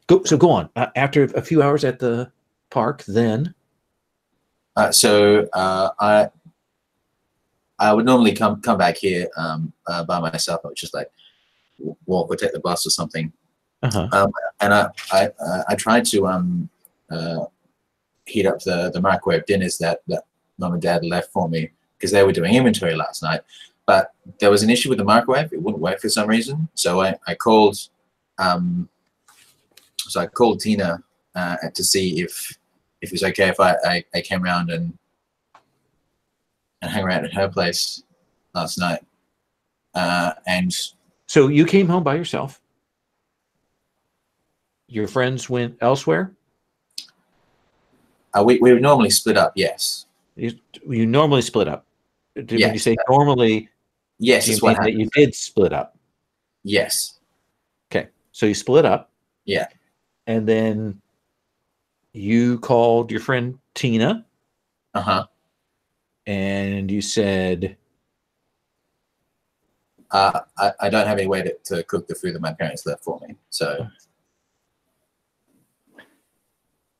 Go on. After a few hours at the park then? So I would normally come back here by myself. I would just like walk or take the bus or something. And I tried to heat up the microwave dinners that Mom and Dad left for me because they were doing inventory last night. But there was an issue with the microwave; it wouldn't work for some reason. So I called. So I called Tina to see if it was okay if I came around and hang around at her place last night. And so you came home by yourself. Your friends went elsewhere? We would normally split up, yes. You normally split up. When Yes. you say normally, Yes, do you that's what mean that happened. you did split up? Yes. Okay. So you split up. Yeah. And then you called your friend Tina. And you said, I don't have any way to cook the food that my parents left for me. So.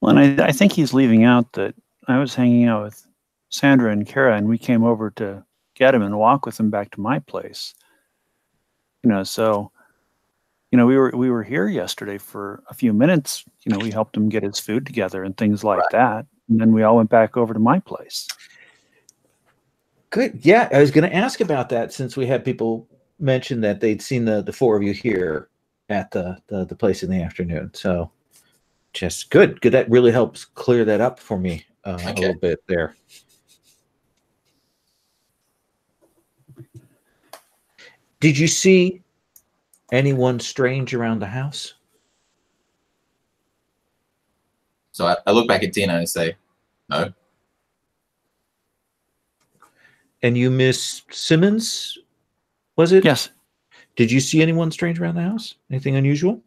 Well, and I think he's leaving out that I was hanging out with Sandra and Kara, and we came over to get him and walk with him back to my place. So, we were here yesterday for a few minutes. We helped him get his food together and things like that. And then we all went back over to my place. good. Yeah, I was going to ask about that since we had people mention that they'd seen the four of you here at the place in the afternoon. So just good. That really helps clear that up for me a little bit there. Did you see anyone strange around the house? So I look back at Tina and say, no. And you, Miss Simmons, was it? Yes. Did you see anyone strange around the house? Anything unusual?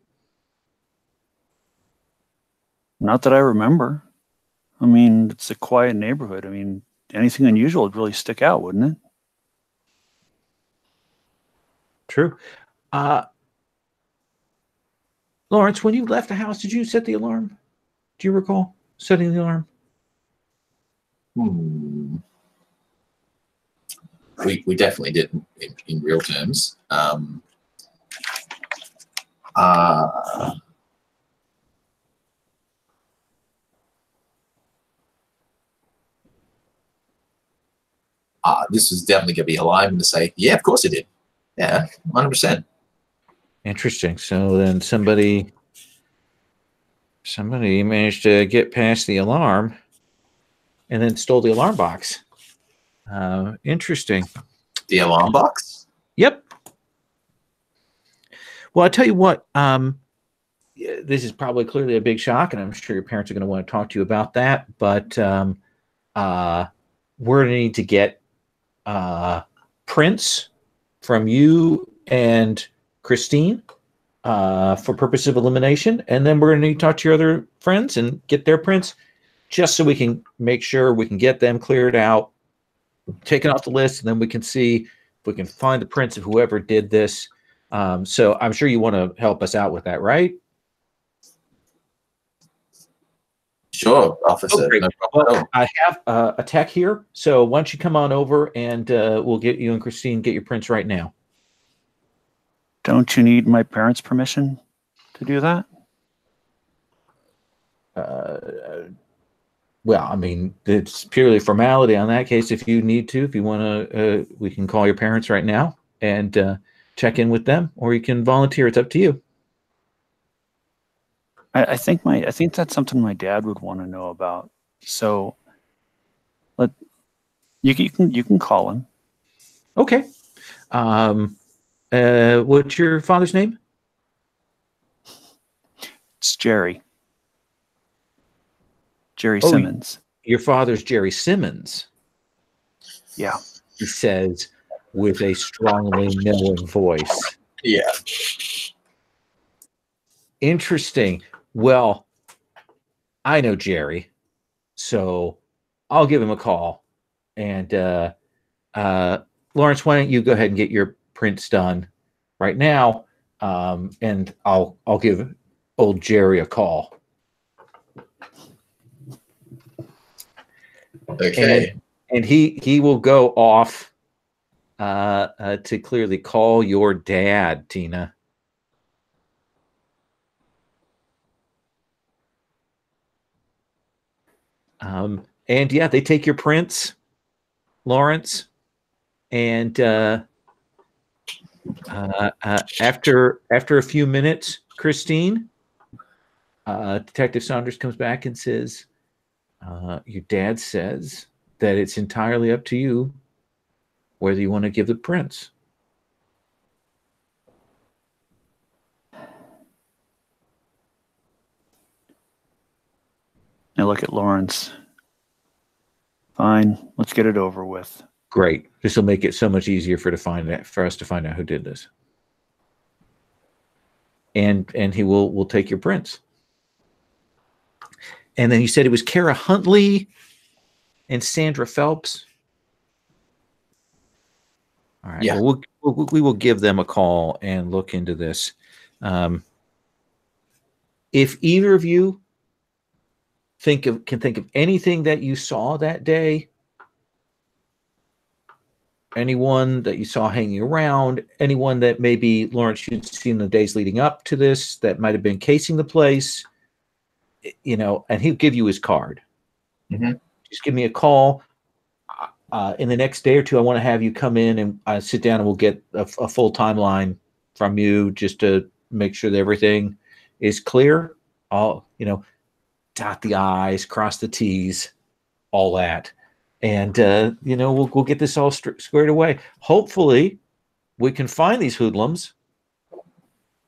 Not that I remember. I mean, it's a quiet neighborhood. I mean, anything unusual would really stick out, wouldn't it? True. Lawrence, when you left the house, did you set the alarm? Do you recall setting the alarm? We definitely did in real terms. This was definitely going to be a lie to say, yeah, of course it did. Yeah, 100%. Interesting. So then somebody managed to get past the alarm and then stole the alarm box. Interesting. The alarm box? Yep. Well, I tell you what, this is probably clearly a big shock, and I'm sure your parents are going to want to talk to you about that. But we're going to need to get prints from you and Christine for purpose of elimination, and then we're going to need to talk to your other friends and get their prints, just so we can make sure we can get them cleared out, taken off the list, and then we can see if we can find the prints of whoever did this. So I'm sure you want to help us out with that, right? Sure, officer. Okay. No problem. Well, I have a tech here, so why don't you come on over and we'll get you and Christine get your prints right now. Don't you need my parents' permission to do that? Well, I mean, it's purely formality on that case. If you need to, if you want to, we can call your parents right now and check in with them, or you can volunteer. It's up to you. I think that's something my dad would want to know about. So, you can call him. Okay. What's your father's name? It's Jerry. Jerry Simmons. Your father's Jerry Simmons. Yeah. He says with a strongly knowing voice. Yeah. Interesting. Well, I know Jerry, so I'll give him a call. And Lawrence, why don't you go ahead and get your prints done right now, and I'll give old Jerry a call. Okay. And he will go off to clearly call your dad, Tina. And yeah, they take your prints, Lawrence, and after a few minutes, Christine, Detective Saunders comes back and says, your dad says that it's entirely up to you whether you want to give the prints. I look at Lawrence. Fine, let's get it over with. Great. This will make it so much easier for us to find out who did this. And he will take your prints. And then you said it was Kara Huntley and Sandra Phelps. All right. Yeah. Well, we will give them a call and look into this. If either of you can think of anything that you saw that day, anyone that you saw hanging around, anyone that maybe Lawrence you'd seen the days leading up to this that might have been casing the place, and he'll give you his card. Mm-hmm. Just give me a call. In the next day or two, I want to have you come in and sit down, and we'll get a full timeline from you just to make sure that everything is clear. All dot the I's, cross the T's, all that. And, we'll get this all squared away. Hopefully we can find these hoodlums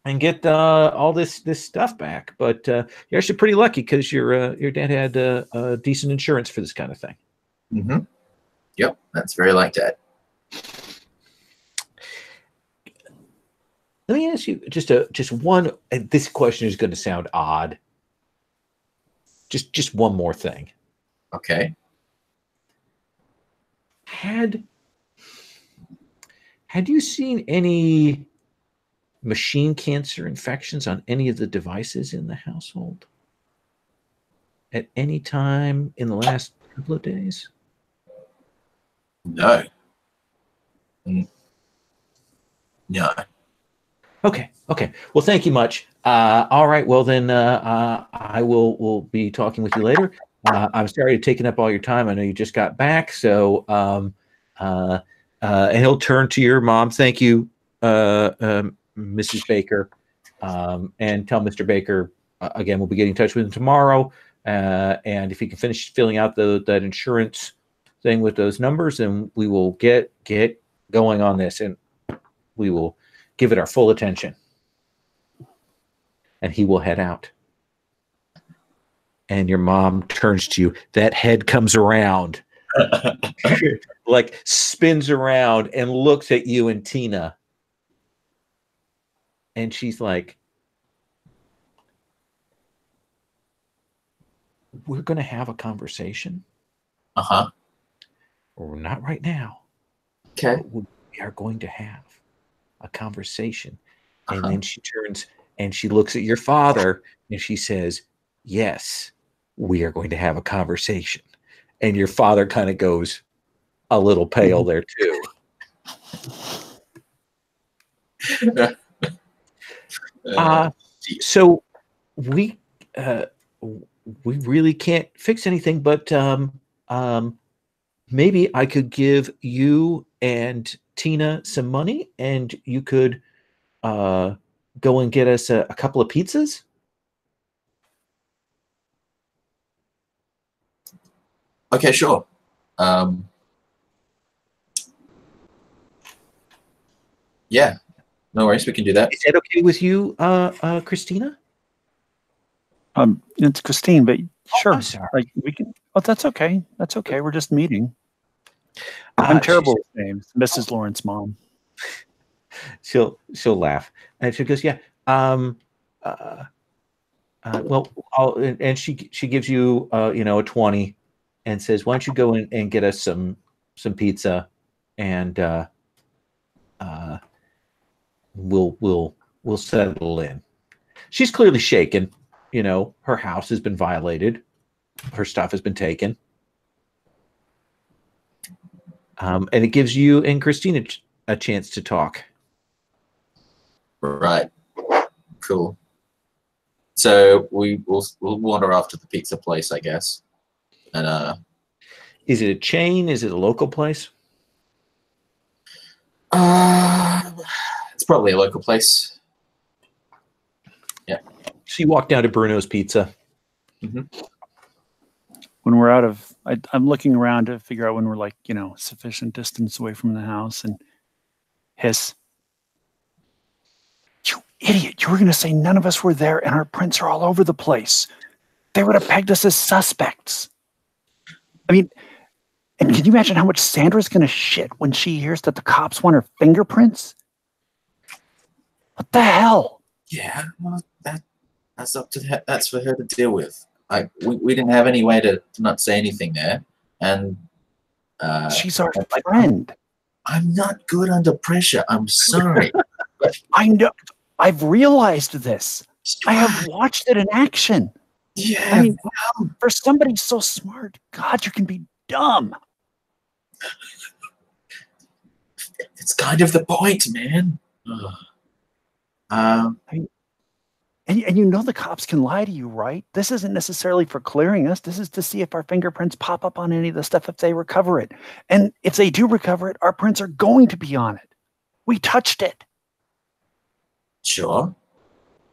and get all this stuff back. But you're actually pretty lucky because your dad had decent insurance for this kind of thing. Mm-hmm. Yep, that's very like Dad. Let me ask you just one. And this question is going to sound odd. Just one more thing. Okay. Had you seen any machine cancer infections on any of the devices in the household at any time in the last couple of days? No. No. Okay. Well, thank you much. All right. Well, then I will be talking with you later. I'm sorry to taking up all your time. I know you just got back. So, and he'll turn to your mom. Thank you, Mrs. Baker. And tell Mr. Baker, again, we'll be getting in touch with him tomorrow. And if he can finish filling out that insurance thing with those numbers, then we will get going on this, and we will give it our full attention. And he will head out. And your mom turns to you. That head comes around, like spins around and looks at you and Tina. And she's like, we're going to have a conversation. Uh-huh. Or not right now. Okay. But we are going to have a conversation. And then she turns and she looks at your father and she says, yes, we are going to have a conversation. And your father kind of goes a little pale there too. So we really can't fix anything, but maybe I could give you and Tina some money, and you could go and get us a couple of pizzas. Okay, sure. Yeah, no worries. We can do that. Is that okay with you, Christina? It's Christine, but sure. I'm sorry. Like we can. Oh, that's okay. That's okay. We're just meeting. I'm terrible with names. Mrs. Lawrence, mom. She'll laugh, and she goes, "Yeah, well, and she gives you a 20, and says, why don't you go in and get us some pizza, and we'll settle in." She's clearly shaken. Her house has been violated. Her stuff has been taken. And it gives you and Christina a chance to talk. Right. Cool. So we'll wander off to the pizza place, I guess. And is it a chain? Is it a local place? it's probably a local place. Yeah. So you walk down to Bruno's Pizza. Mm-hmm. When we're out of, I'm looking around to figure out when we're like, sufficient distance away from the house, and hiss. You idiot. You were going to say none of us were there and our prints are all over the place. They would have pegged us as suspects. I mean, and can you imagine how much Sandra's going to shit when she hears that the cops want her fingerprints? What the hell? Yeah, well, that's up to her. That's for her to deal with. Like, we didn't have any way to not say anything there, and she's our friend. I'm not good under pressure. I'm sorry. I know. I've realized this. I have watched it in action. Yeah. I mean, for somebody so smart, God, you can be dumb. It's kind of the point, man. And you know the cops can lie to you, right? This isn't necessarily for clearing us. This is to see if our fingerprints pop up on any of the stuff if they recover it. And if they do recover it, our prints are going to be on it. We touched it. Sure.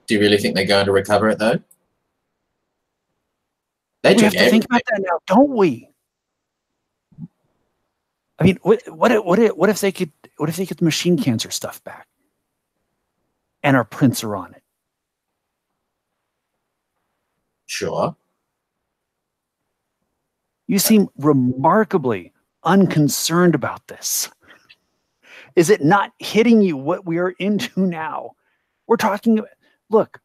Do you really think they're going to recover it, though? We have to think about that now, don't we? I mean, what if they get the machine cancer stuff back, and our prints are on it? Sure. You seem remarkably unconcerned about this. Is it not hitting you what we are into now? We're talking about, look,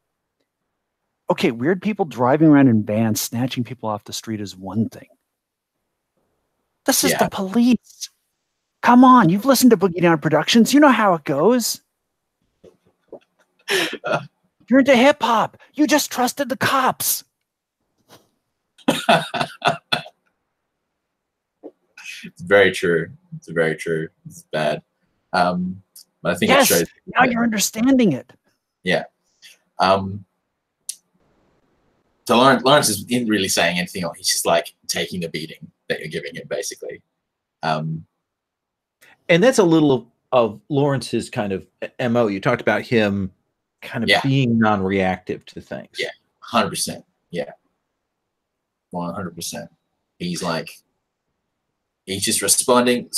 okay, weird people driving around in vans, snatching people off the street is one thing. This is the police. Come on, you've listened to Boogie Down Productions. You know how it goes. You're into hip hop. You just trusted the cops. It's very true. It's very true. It's bad. But I think it shows. Now you're understanding it. Yeah. So Lawrence isn't really saying anything. He's just like taking the beating that you're giving him, basically. And that's a little of Lawrence's kind of MO. You talked about him kind of being non-reactive to things. Yeah, 100%. Yeah, 100%. He's just responding.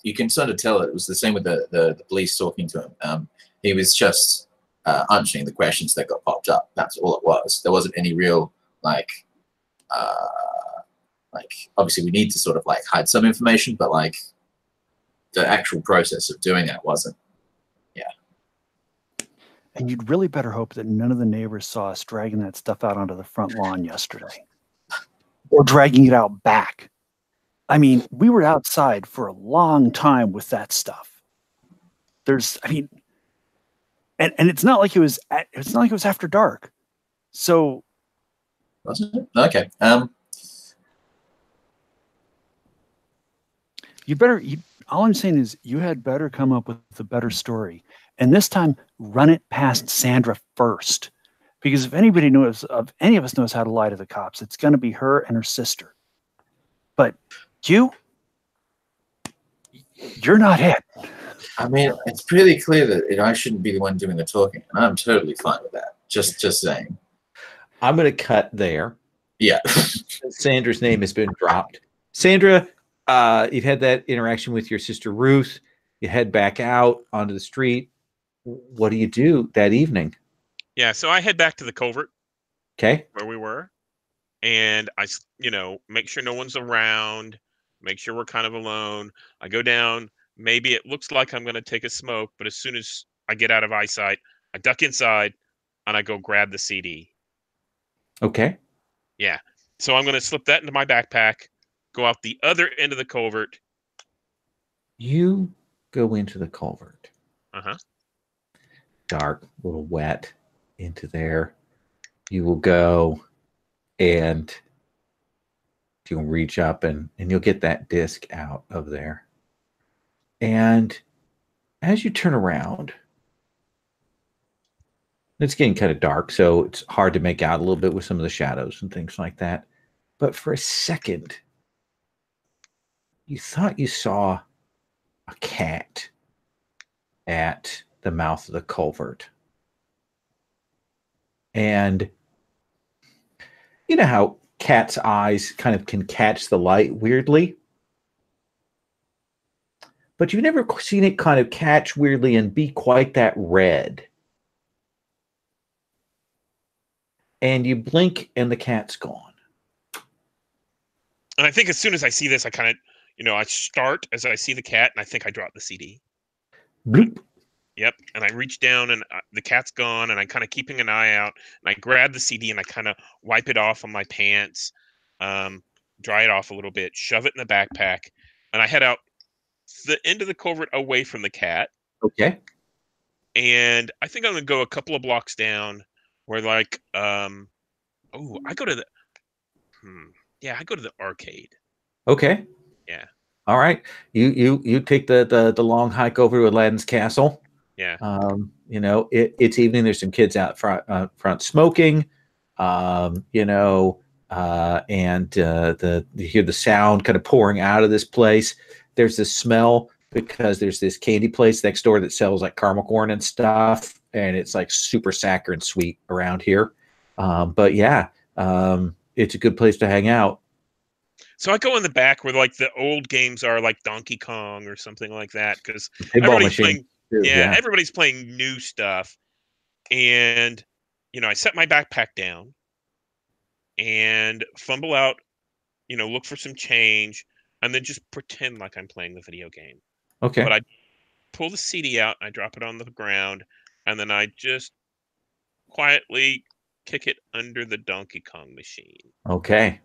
You can sort of tell it was the same with the police talking to him. He was just answering the questions that got popped up. That's all it was. There wasn't any real obviously we need to sort of hide some information, but the actual process of doing that wasn't. Yeah. And you'd really better hope that none of the neighbors saw us dragging that stuff out onto the front lawn yesterday, or dragging it out back. I mean, we were outside for a long time with that stuff. And it's not like it was after dark. So wasn't it? Okay. All I'm saying is you had better come up with a better story. And this time run it past Sandra first. Because if any of us knows how to lie to the cops, it's gonna be her and her sister. But you're not it. I mean, it's pretty clear that I shouldn't be the one doing the talking, and I'm totally fine with that. Just saying. I'm going to cut there. Yeah. Sandra's name has been dropped. Sandra, you've had that interaction with your sister Ruth. You head back out onto the street. What do you do that evening? Yeah, so I head back to the covert. Okay. Where we were. And I, make sure no one's around. Make sure we're kind of alone. I go down. Maybe it looks like I'm going to take a smoke, but as soon as I get out of eyesight, I duck inside and I go grab the CD. Okay. Yeah. So I'm going to slip that into my backpack, go out the other end of the culvert. You go into the culvert. Uh-huh. Dark, a little wet into there. You will go and you'll reach up and you'll get that disc out of there. And as you turn around, it's getting kind of dark, so it's hard to make out a little bit with some of the shadows and things like that. But for a second, you thought you saw a cat at the mouth of the culvert. And you know how cats' eyes kind of can catch the light weirdly? But you've never seen it kind of catch weirdly and be quite that red. And you blink and the cat's gone. And I think as soon as I see this, I kind of, I start as I see the cat, and I think I drop the CD. Bloop. Yep. And I reach down, and the cat's gone, and I'm kind of keeping an eye out. And I grab the CD, and I kind of wipe it off on my pants, dry it off a little bit, shove it in the backpack, and I head out the end of the culvert away from the cat. Okay. And I think I'm going to go a couple of blocks down where, like, I go to the... I go to the arcade. Okay. Yeah. All right. You take the long hike over to Aladdin's castle. Yeah. It's evening. There's some kids out front smoking. And you hear the sound kind of pouring out of this place. There's this smell because there's this candy place next door that sells like caramel corn and stuff, and it's like super saccharine sweet around here. But yeah, it's a good place to hang out. So I go in the back where like the old games are, like Donkey Kong or something like that, because everybody's playing new stuff. And I set my backpack down and fumble out, look for some change, and then just pretend like I'm playing the video game. Okay. But I pull the CD out, I drop it on the ground, and then I just quietly kick it under the Donkey Kong machine. Okay.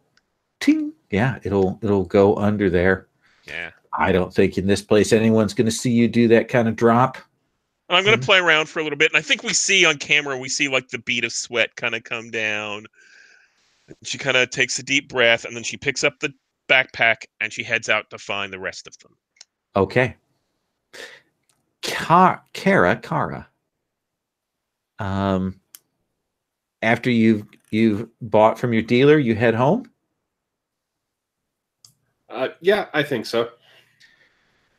Ting. Yeah, it'll go under there. Yeah. I don't think in this place anyone's going to see you do that kind of drop. I'm going to play around for a little bit, and I think we see on camera, like the bead of sweat kind of come down. She kind of takes a deep breath, and then she picks up the backpack, and she heads out to find the rest of them. Okay. Kara. After you've bought from your dealer, you head home? Yeah, I think so.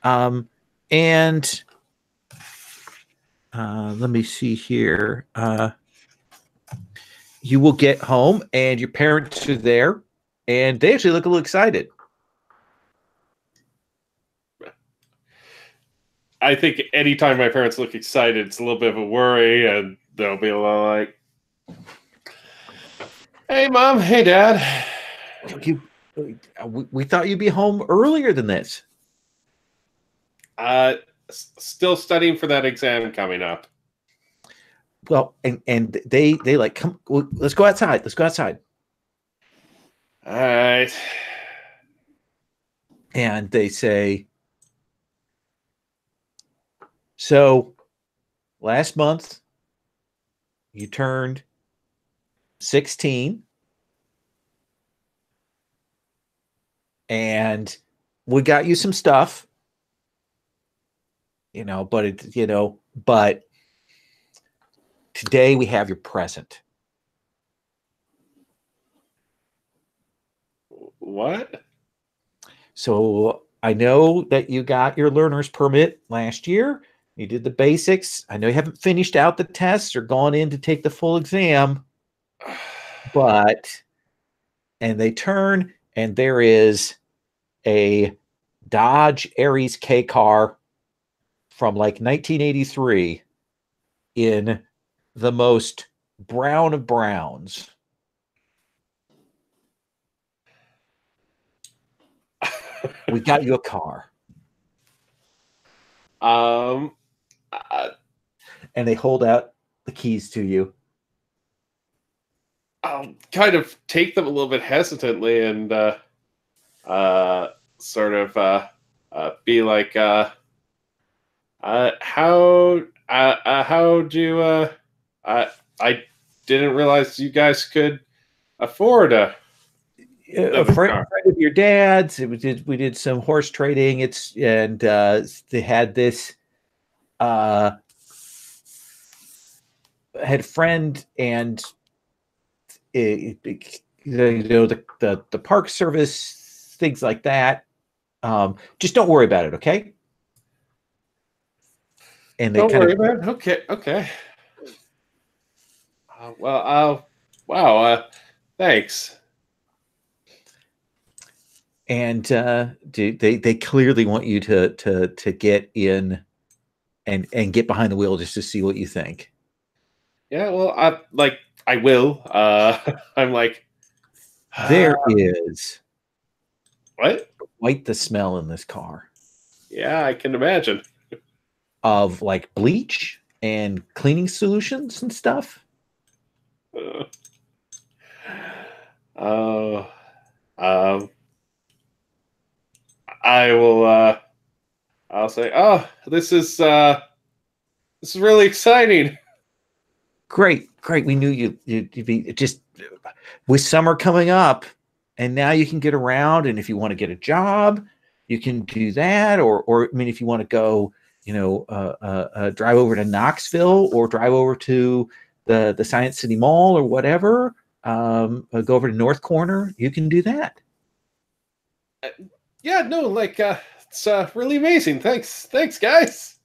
And let me see here. You will get home, and your parents are there, and they actually look a little excited. I think anytime my parents look excited, it's a little bit of a worry, and they'll be a little like, "Hey, Mom. Hey, Dad. We thought you'd be home earlier than this." Still studying for that exam coming up. Well, and they like, come, let's go outside. Let's go outside. All right. And they say, so last month you turned 16, and we got you some stuff, but today we have your present. What? So I know that you got your learner's permit last year. You did the basics. I know you haven't finished out the tests or gone in to take the full exam, and they turn, and there is a Dodge Aries K car from like 1983 in the most brown of browns. We got you a car. And they hold out the keys to you. I'll kind of take them a little bit hesitantly and sort of be like, how do you, I didn't realize you guys could afford a... a friend of your dad's. We did some horse trading. They had this had a friend, and the park service, things like that. Just don't worry about it, okay? And they Don't kind worry of about it. Okay. Wow. Thanks. and they clearly want you to get in and get behind the wheel just to see what you think. Yeah, well, I will. I'm like, There is what? quite the smell in this car Yeah, I can imagine. of like bleach and cleaning solutions and stuff. Oh, I will. I'll say, oh, this is really exciting. Great. We knew you'd be just with summer coming up, and now you can get around. And if you want to get a job, you can do that. Or I mean, if you want to go, drive over to Knoxville or drive over to the Science City Mall or whatever, go over to North Corner, you can do that. Yeah, no, like it's really amazing. Thanks, guys.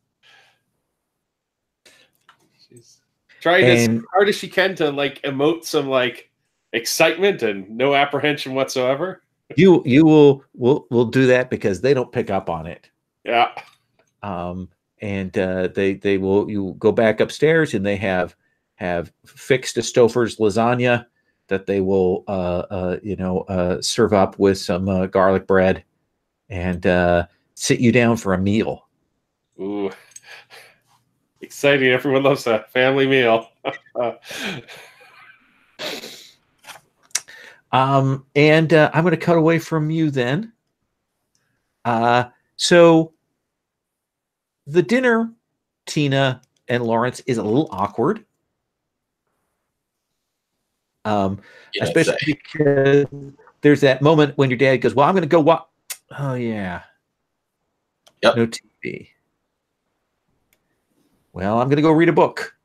She's trying as hard as she can to like emote some like excitement and no apprehension whatsoever. You will do that because they don't pick up on it. Yeah. And they will. You go back upstairs, and they have fixed a Stouffer's lasagna that they will serve up with some garlic bread and sit you down for a meal. Ooh, exciting! Everyone loves a family meal. And I'm going to cut away from you then. So the dinner, Tina and Lawrence, is a little awkward. Especially because there's that moment when your dad goes, well, I'm going to go watch. Oh, yeah. Yep. No TV. Well, I'm going to go read a book.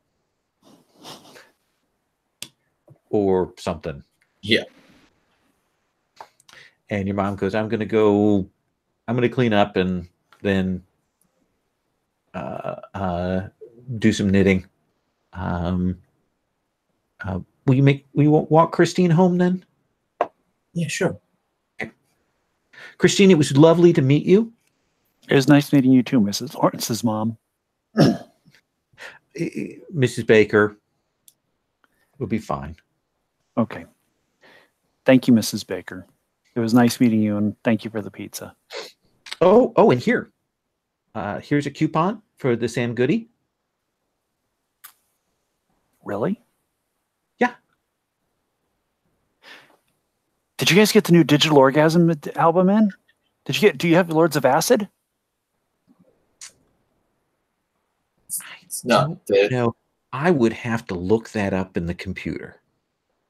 Or something. Yeah. And your mom goes, I'm going to clean up and then do some knitting. Will you walk Christine home then? Yeah, sure. Okay. Christine, it was lovely to meet you. It was nice meeting you too, Mrs. Lawrence's mom. Mrs. Baker will be fine. Okay. Thank you, Mrs. Baker. It was nice meeting you, and thank you for the pizza. Oh, and here's a coupon for the Sam Goody. Really? Yeah. Did you guys get the new Digital Orgasm album in? Do you have Lords of Acid? No. No, I would have to look that up in the computer.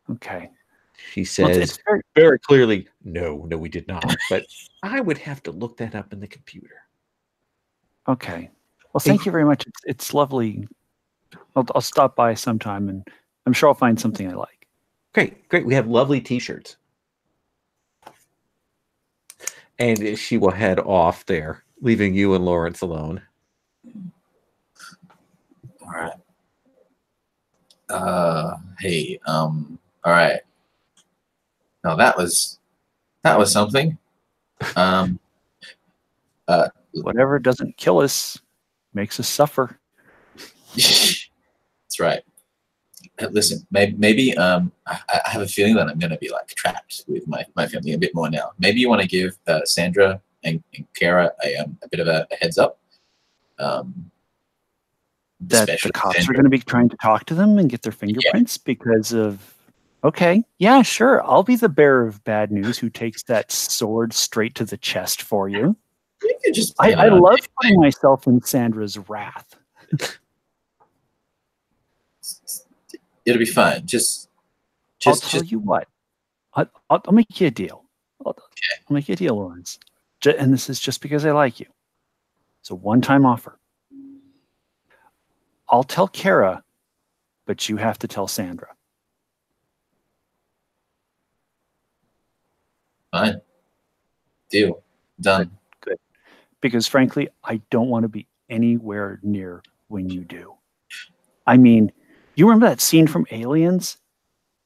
Okay. She says it's very clearly, no, we did not. But I would have to look that up in the computer. Okay. Well, thank you very much. It's lovely. I'll stop by sometime, and I'm sure I'll find something I like. Great. We have lovely T-shirts. And she will head off there, leaving you and Lawrence alone. All right. Hey, all right. Now that was something. Whatever doesn't kill us makes us suffer. That's right. Listen, maybe I have a feeling that I'm going to be like trapped with my family a bit more now. Maybe you want to give Sandra and Kara a bit of a heads up. That the cops are going to be trying to talk to them and get their fingerprints because of... Okay, yeah, sure. I'll be the bearer of bad news who takes that sword straight to the chest for you. You can just I love putting myself in Sandra's wrath. It'll be fine. Just I'll tell you what. I'll make you a deal. I'll make you a deal, Lawrence. And this is just because I like you. It's a one-time offer. I'll tell Kara, but you have to tell Sandra. Fine. Deal. Done. Good. Because frankly, I don't want to be anywhere near when you do. I mean, you remember that scene from Aliens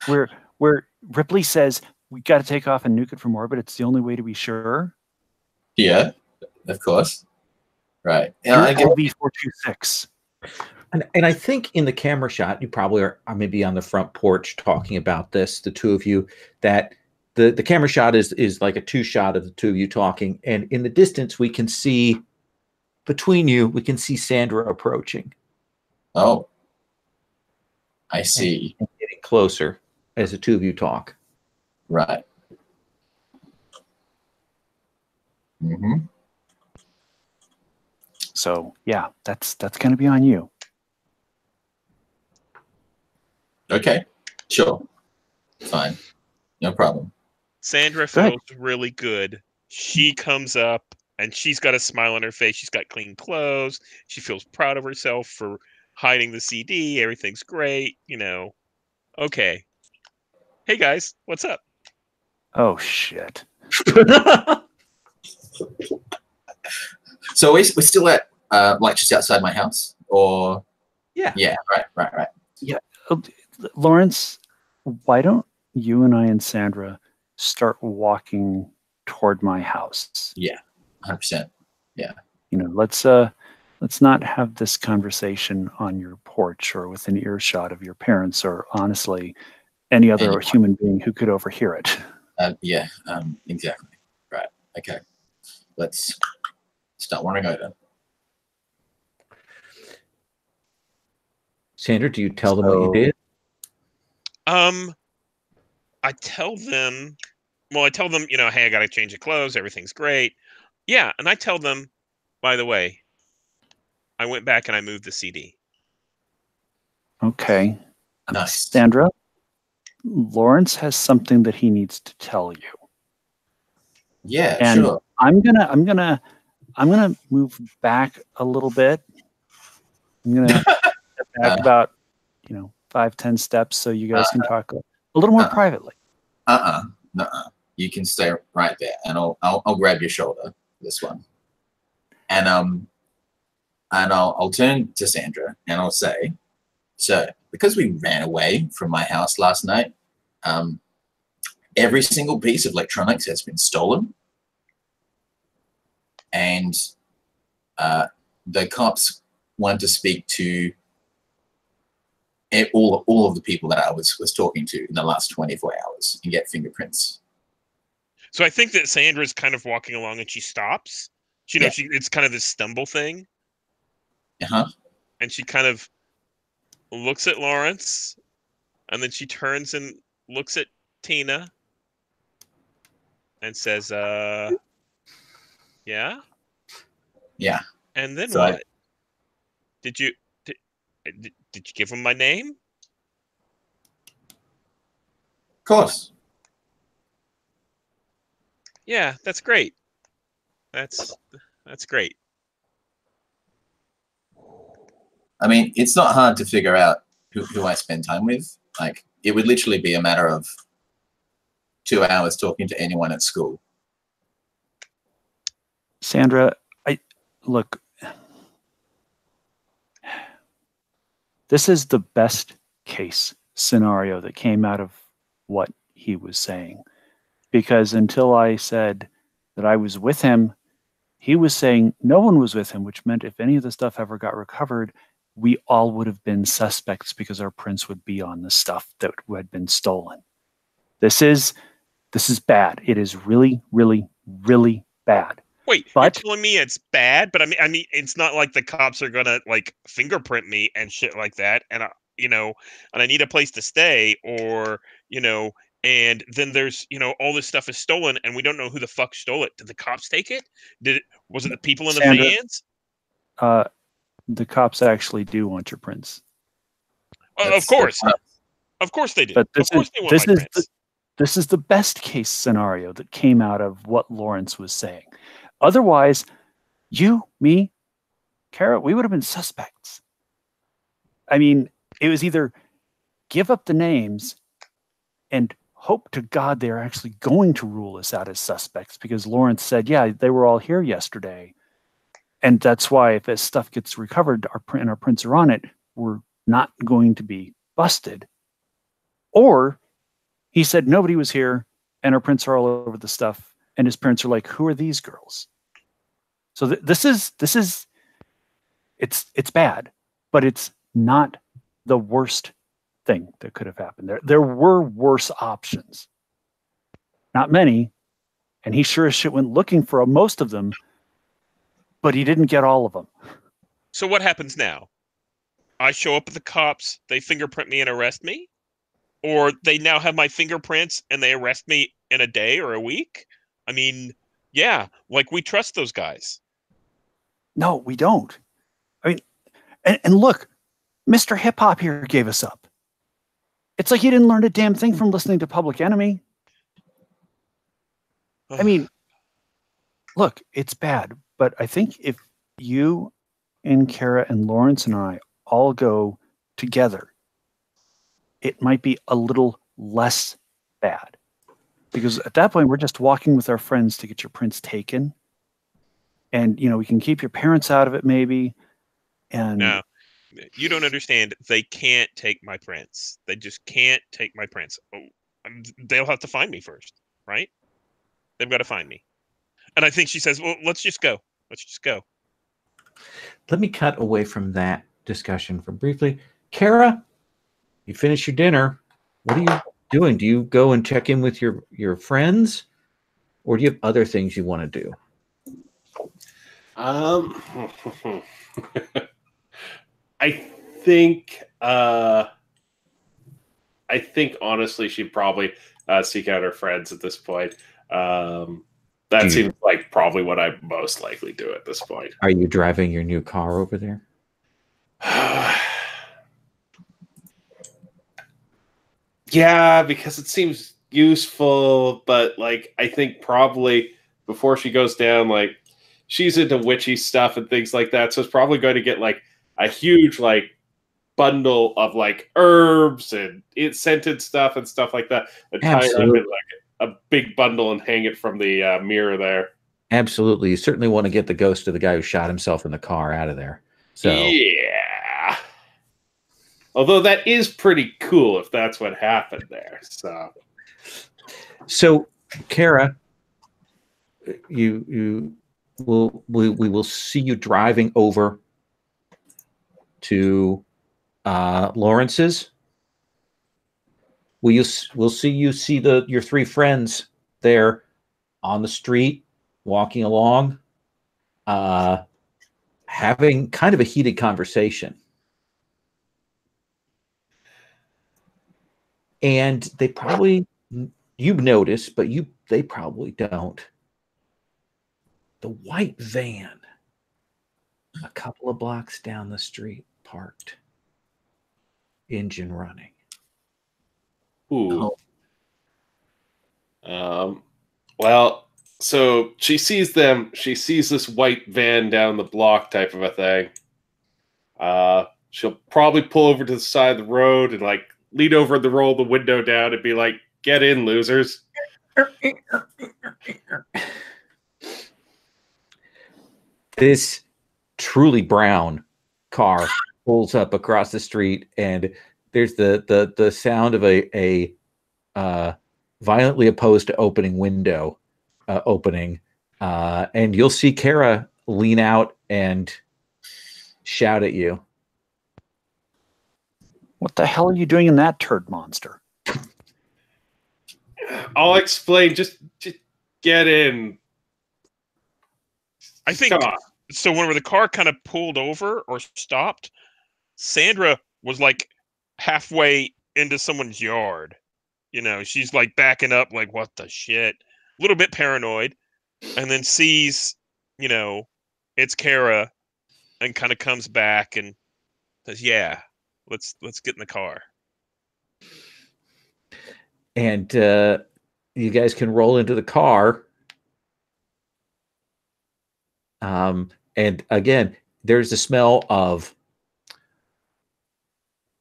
where Ripley says, we got to take off and nuke it from orbit. It's the only way to be sure. Yeah, of course. Right. You're LV-426. And I think in the camera shot, you probably are maybe on the front porch talking about this, the two of you, that the camera shot is like a two shot of the two of you talking. And in the distance, we can see between you, we can see Sandra approaching. Oh, I see. And getting closer as the two of you talk. Right. Mm-hmm. So yeah, that's going to be on you. Okay. Sure. Fine. No problem. Sandra feels really good. She comes up and she's got a smile on her face. She's got clean clothes. She feels proud of herself for hiding the CD. Everything's great, you know. Okay. Hey guys, what's up? Oh shit. So we're still at like just outside my house, or Yeah. Right. Yeah. Lawrence, why don't you and I and Sandra start walking toward my house? Yeah, 100%. Yeah. You know, let's not have this conversation on your porch or within earshot of your parents or honestly any other human being who could overhear it. Yeah. Exactly. Right. Okay. Let's start wandering over. Sandra, do you tell them what you did? I tell them, you know, hey, I got to change the clothes. Everything's great. Yeah. And I tell them, by the way, I went back and I moved the CD. Okay. Nice. Sandra, Lawrence has something that he needs to tell you. Yeah, and sure. I'm gonna move back a little bit. I'm gonna step back about 5-10 steps so you guys can talk a little more privately. Nuh-uh. You can stay right there, and I'll grab your shoulder, this one, and I'll turn to Sandra and I'll say, so because we ran away from my house last night, every single piece of electronics has been stolen, and the cops want to speak to all of the people that I was talking to in the last 24 hours and get fingerprints. So I think that Sandra's kind of walking along and she stops. It's kind of this stumble thing. And she kind of looks at Lawrence, and then she turns and looks at Tina and says, yeah? Yeah. And then So what? Did you give him my name? Of course. Yeah, that's great. That's great. I mean, it's not hard to figure out who I spend time with. Like, it would literally be a matter of 2 hours talking to anyone at school. Sandra, look, this is the best case scenario that came out of what he was saying. Because until I said that I was with him, he was saying no one was with him, which meant if any of the stuff ever got recovered, we all would have been suspects because our prints would be on the stuff that had been stolen. This is bad. It is really, really, really bad. Wait, you're telling me it's bad? But I mean, it's not like the cops are gonna like fingerprint me and shit like that, and and I need a place to stay, or and then there's all this stuff is stolen, and we don't know who the fuck stole it. Did the cops take it? Was it the people in the Sandra, vans? The cops actually do want your prints. Of course they do. But Of course they want my prints. This is the best case scenario that came out of what Lawrence was saying. Otherwise, you, me, Kara, we would have been suspects. I mean, it was either give up the names and hope to God they're actually going to rule us out as suspects, because Lawrence said, yeah, they were all here yesterday. And that's why if this stuff gets recovered, our prints are on it, we're not going to be busted. Or he said nobody was here and our prints are all over the stuff. And his parents are like, who are these girls? So this is it's bad, but it's not the worst thing that could have happened. There were worse options. Not many. And he sure as shit went looking for most of them, but he didn't get all of them. So what happens now? I show up at the cops, they fingerprint me and arrest me? Or they now have my fingerprints and they arrest me in a day or a week? I mean, yeah, like we trust those guys. No, we don't. I mean, and look, Mr. Hip Hop here gave us up. It's like he didn't learn a damn thing from listening to Public Enemy. I mean, look, it's bad, but I think if you and Kara and Lawrence and I all go together, it might be a little less bad. Because at that point, we're just walking with our friends to get your prints taken. And, you know, we can keep your parents out of it maybe. And no, you don't understand. They can't take my prints. They just can't take my prints. Oh, they'll have to find me first, right? They've got to find me. And I think she says, well, let's just go. Let's just go. Let me cut away from that discussion for briefly. Kara, you finish your dinner. What are you doing? Do you go and check in with your friends? Or do you have other things you want to do? I think honestly she'd probably seek out her friends at this point. That seems like probably what I most likely do at this point. Are you driving your new car over there? Yeah, because it seems useful, but like I think probably before she goes down, like she's into witchy stuff and things like that, so it's probably going to get like a huge like bundle of like herbs and scented stuff and stuff like that, and tie it up in like a big bundle and hang it from the mirror there. Absolutely. You certainly want to get the ghost of the guy who shot himself in the car out of there. So yeah. Although that is pretty cool if that's what happened there. So Kara, we will see you driving over to Lawrence's. We'll see your three friends there on the street, walking along, having kind of a heated conversation. And they probably, you've noticed, but they probably don't. The white van, a couple of blocks down the street, parked, engine running. Ooh. Well, so she sees them. She sees this white van down the block type of a thing. She'll probably pull over to the side of the road and like lean over and roll the window down and be like, "Get in, losers." This truly brown car pulls up across the street, and there's the sound of a violently opposed to opening window opening, and you'll see Kara lean out and shout at you. What the hell are you doing in that turd monster? I'll explain. Just get in. I think so. Whenever the car kind of pulled over or stopped, Sandra was like halfway into someone's yard. You know, she's like backing up, like, what the shit? A little bit paranoid, and then sees, you know, it's Kara, and kind of comes back and says, "Yeah, let's get in the car." and you guys can roll into the car. And again, there's the smell of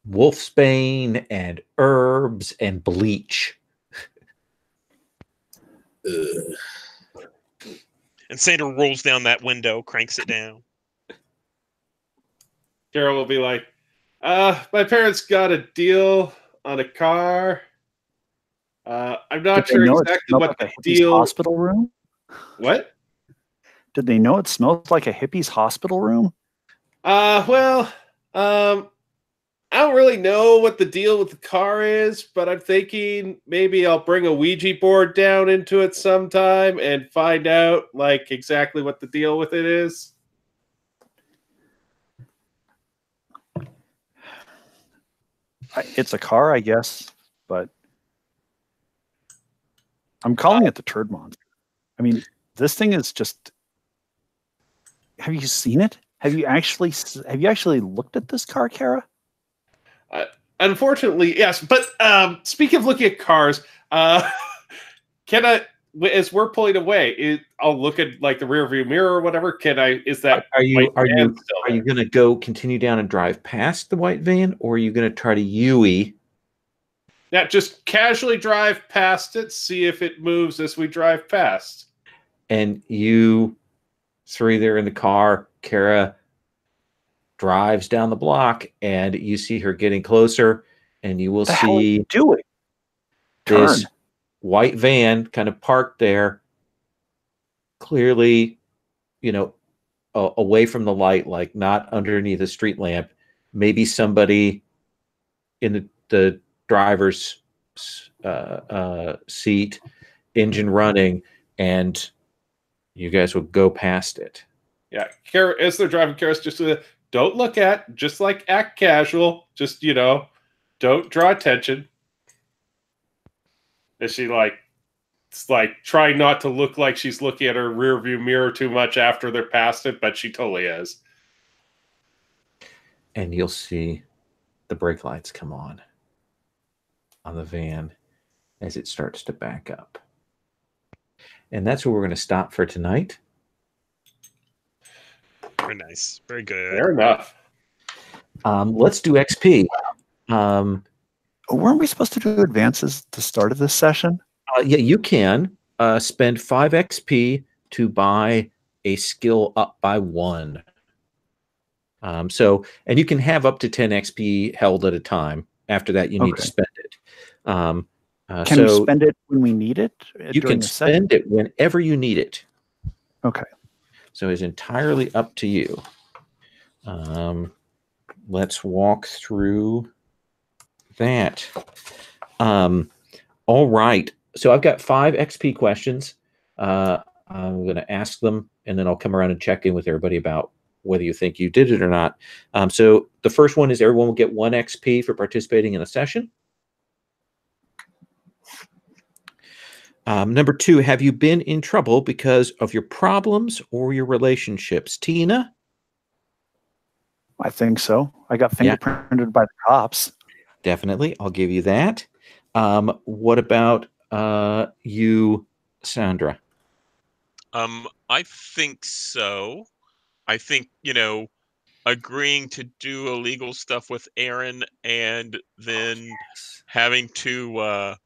wolfsbane and herbs and bleach. And Sandra rolls down that window, cranks it down. Carol will be like, my parents got a deal on a car. I'm not sure exactly what the deal. Hospital room? What? Did they know it smells like a hippie's hospital room? Well, I don't really know what the deal with the car is, but I'm thinking maybe I'll bring a Ouija board down into it sometime and find out like exactly what the deal with it is. It's a car, I guess, but I'm calling it the turd monster. I mean, this thing is just. Have you seen it? Have you actually looked at this car, Kara? Unfortunately, yes. But speaking of looking at cars, can I, as we're pulling away, I'll look at like the rear view mirror or whatever. Can I? Is that are you going to go continue down and drive past the white van, or are you going to try to Yui? Yeah, just casually drive past it, see if it moves as we drive past. And you three there in the car, Kara drives down the block, and you see her getting closer, and you will see this white van kind of parked there, clearly, away from the light, like not underneath a street lamp. Maybe somebody in the driver's seat, engine running, and you guys will go past it. Yeah, Kara, as they're driving, Kara's just don't look at, just like act casual, just don't draw attention. Is she it's like trying not to look like she's looking at her rear view mirror too much after they're past it, but she totally is. And you'll see the brake lights come on the van as it starts to back up. And that's where we're going to stop for tonight. Very nice. Very good. Fair enough. Let's do XP. Weren't we supposed to do advances at the start of this session? Yeah, you can spend 5 XP to buy a skill up by 1. And you can have up to 10 XP held at a time. After that, you need to spend it. Can we spend it when we need it? You can spend it whenever you need it. Okay. So it's entirely up to you. Let's walk through that. All right. So I've got 5 XP questions. I'm going to ask them, and then I'll come around and check in with everybody about whether you think you did it or not. So the first one is everyone will get 1 XP for participating in a session. Number 2, have you been in trouble because of your problems or your relationships? Tina? I think so. I got fingerprinted by the cops. Definitely. I'll give you that. What about you, Sandra? I think so. I think, agreeing to do illegal stuff with Aaron and then having to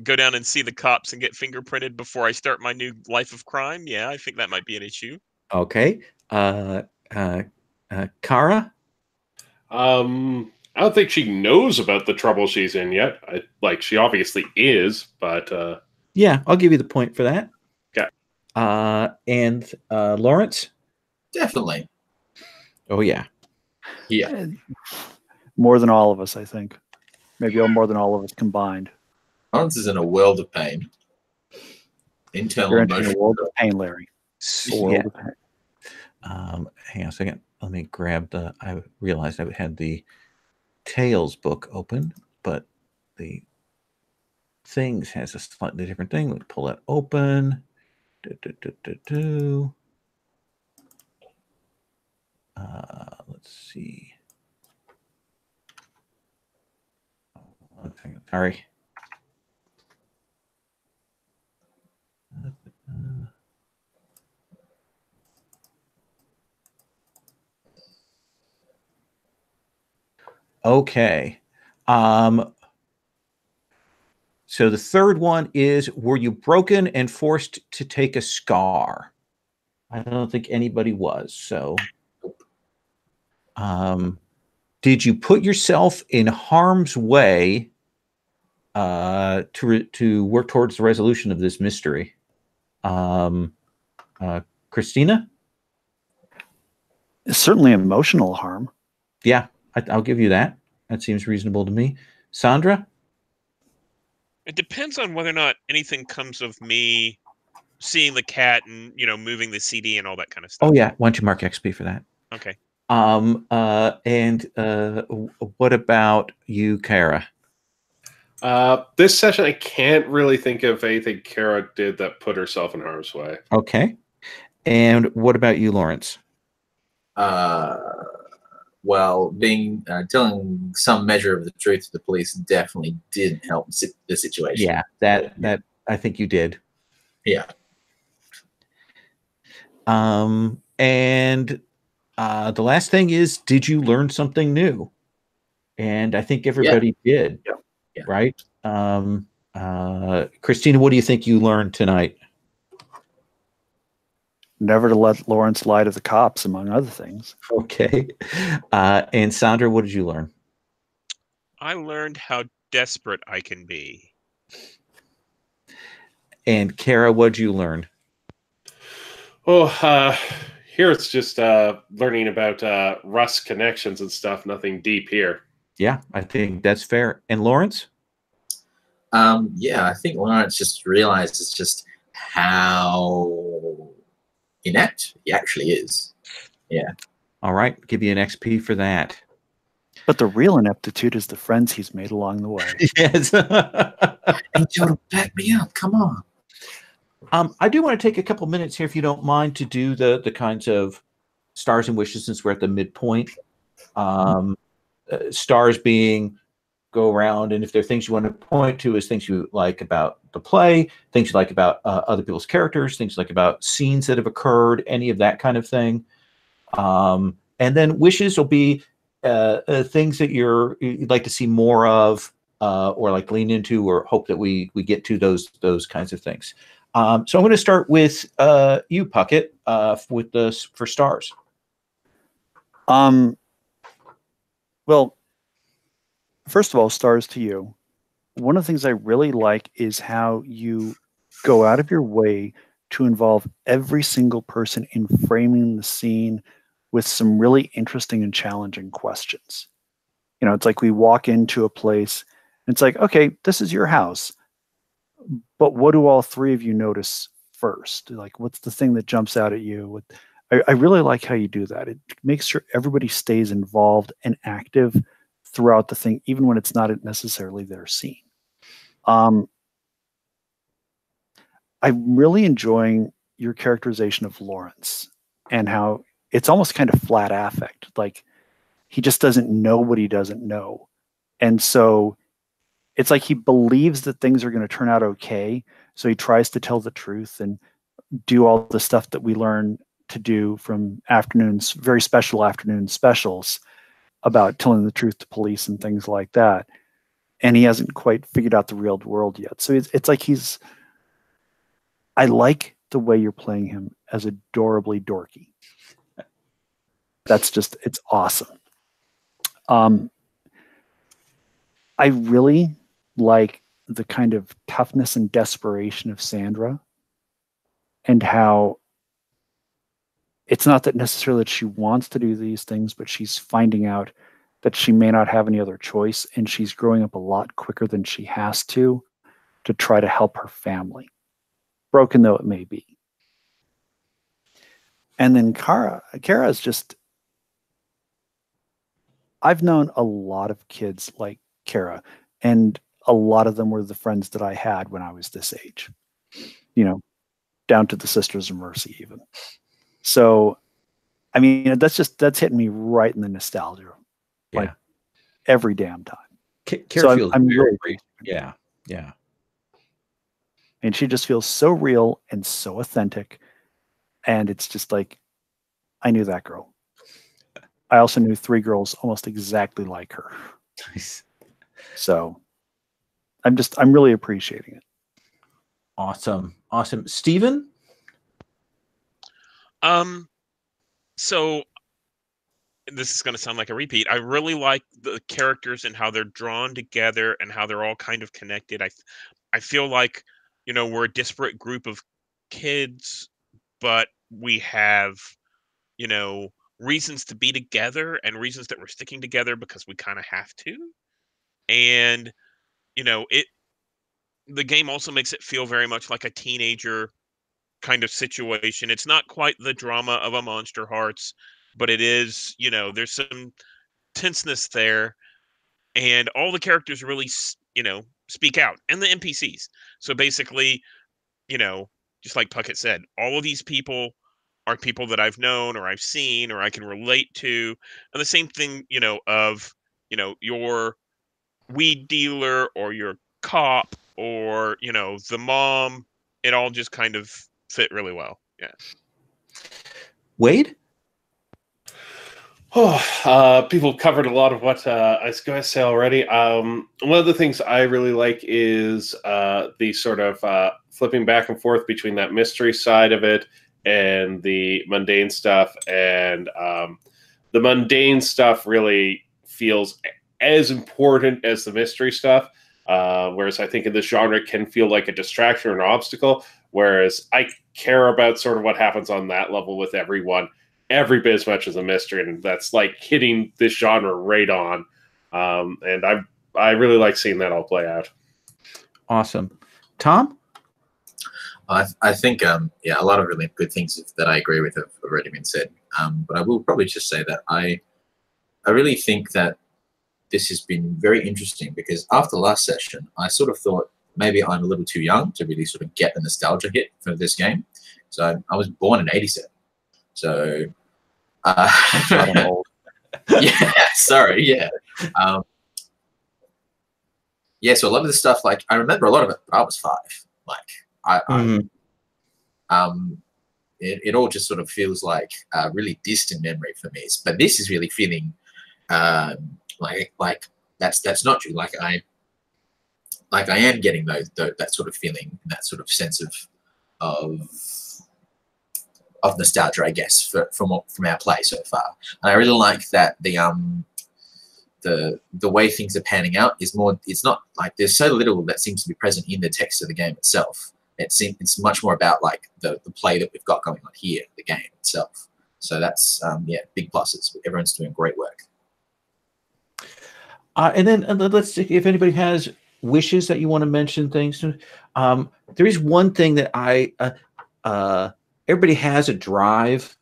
go down and see the cops and get fingerprinted before I start my new life of crime. Yeah, I think that might be an issue. Okay. Kara? I don't think she knows about the trouble she's in yet. She obviously is, but yeah, I'll give you the point for that. Okay. And Lawrence? Definitely. Oh yeah. Yeah. More than all of us, I think. Maybe more than all of us combined. Lawrence is in a world of pain. Internal emotion. A world of pain, Larry. Hang on a second. Let me grab I realized I had the Tales book open, but the Things has a slightly different thing. Let's pull that open. Let's see. Sorry. Okay. So the third one is, were you broken and forced to take a scar? I don't think anybody was. So, did you put yourself in harm's way to work towards the resolution of this mystery? Christina? Certainly emotional harm. Yeah, I'll give you that. That seems reasonable to me. Sandra? It depends on whether or not anything comes of me seeing the cat and, you know, moving the CD and all that kind of stuff. Oh yeah, why don't you mark XP for that? Okay. What about you, Kara? This session, I can't really think of anything Kara did that put herself in harm's way. Okay. And what about you, Lawrence? Well, telling some measure of the truth to the police definitely did help the situation. Yeah, that I think you did. Yeah. And the last thing is, did you learn something new? And I think everybody did. Yeah. Right? Christina, what do you think you learned tonight? Never to let Lawrence lie to the cops, among other things. Okay. And Sandra, what did you learn? I learned how desperate I can be. And Kara, what did you learn? Oh, here it's just learning about Russ connections and stuff. Nothing deep here. Yeah, I think that's fair. And Lawrence? Yeah, I think Lawrence just realizes just how inept he actually is. Yeah. All right, give you an XP for that. But the real ineptitude is the friends he's made along the way. Yes. Hey, Joe, back me up. Come on. I do want to take a couple minutes here, if you don't mind, to do the kinds of stars and wishes, since we're at the midpoint. Stars being go around, and if there are things you want to point to as things you like about the play, things you like about other people's characters, things you like about scenes that have occurred, any of that kind of thing. And then wishes will be things that you'd like to see more of, or like lean into, or hope that we get to those kinds of things. So I'm going to start with you, Puckett, for stars. Well, first of all, stars to you. One of the things I really like is how you go out of your way to involve every single person in framing the scene with some really interesting and challenging questions. You know, it's like we walk into a place, and it's like, okay, this is your house, but what do all three of you notice first? Like, what's the thing that jumps out at you? I really like how you do that. It makes sure everybody stays involved and active throughout the thing, even when it's not necessarily their scene. I'm really enjoying your characterization of Lawrence and how it's almost kind of flat affect. Like, he just doesn't know what he doesn't know. And so it's like he believes that things are going to turn out okay. So he tries to tell the truth and do all the stuff that we learn to do from afternoons, very special afternoon specials about telling the truth to police and things like that. And he hasn't quite figured out the real world yet. So it's like I like the way you're playing him as adorably dorky. It's awesome. I really like the kind of toughness and desperation of Sandra, and how it's not that necessarily that she wants to do these things, but she's finding out that she may not have any other choice, and she's growing up a lot quicker than she has to try to help her family, broken though it may be. And then Kara is just, I've known a lot of kids like Kara, and a lot of them were the friends that I had when I was this age, you know, down to the Sisters of Mercy even. So, I mean, that's hitting me right in the nostalgia, like every damn time. Kara feels I'm very, really, yeah. And she just feels so real and so authentic. And it's just like, I knew that girl. I also knew 3 girls almost exactly like her. Nice. So I'm really appreciating it. Awesome. Steven? So this is going to sound like a repeat. I really like the characters and how they're drawn together and how they're all kind of connected. I feel like, we're a disparate group of kids, but we have, reasons to be together and reasons that we're sticking together because we kind of have to. And, the game also makes it feel very much like a teenager kind of situation. It's not quite the drama of a Monster Hearts, but it is, there's some tenseness there, and all the characters really, speak out, and the NPCs. So basically, just like Puckett said, all of these people are people that I've known or I've seen or I can relate to, and the same thing, of your weed dealer or your cop or the mom. It all just kind of fit really well. Yeah. Wade? People covered a lot of what I was going to say already. One of the things I really like is the sort of flipping back and forth between that mystery side of it and the mundane stuff. And the mundane stuff really feels as important as the mystery stuff. Whereas I think in this genre it can feel like a distraction or an obstacle. Whereas I care about sort of what happens on that level with everyone every bit as much as a mystery, and that's like hitting this genre right on. And I really like seeing that all play out. Awesome. Tom? I think, a lot of really good things that I agree with have already been said. But I will probably just say that I really think that this has been very interesting because after last session, I sort of thought maybe I'm a little too young to really sort of get the nostalgia hit for this game. So I was born in '87. So, yeah, sorry, yeah. So a lot of the stuff, like, I remember a lot of it, but I was 5. Like, it all just sort of feels like a really distant memory for me. But this is really feeling like that's not true. Like I am getting that sort of feeling, that sort of sense of nostalgia, I guess, from our play so far. And I really like that the way things are panning out is more. It's not like there's so little that seems to be present in the text of the game itself. It's much more about like the play that we've got going on here, the game itself. So that's big pluses. Everyone's doing great work. And then let's see if anybody has wishes that you want to mention things. There is one thing that everybody has a drive,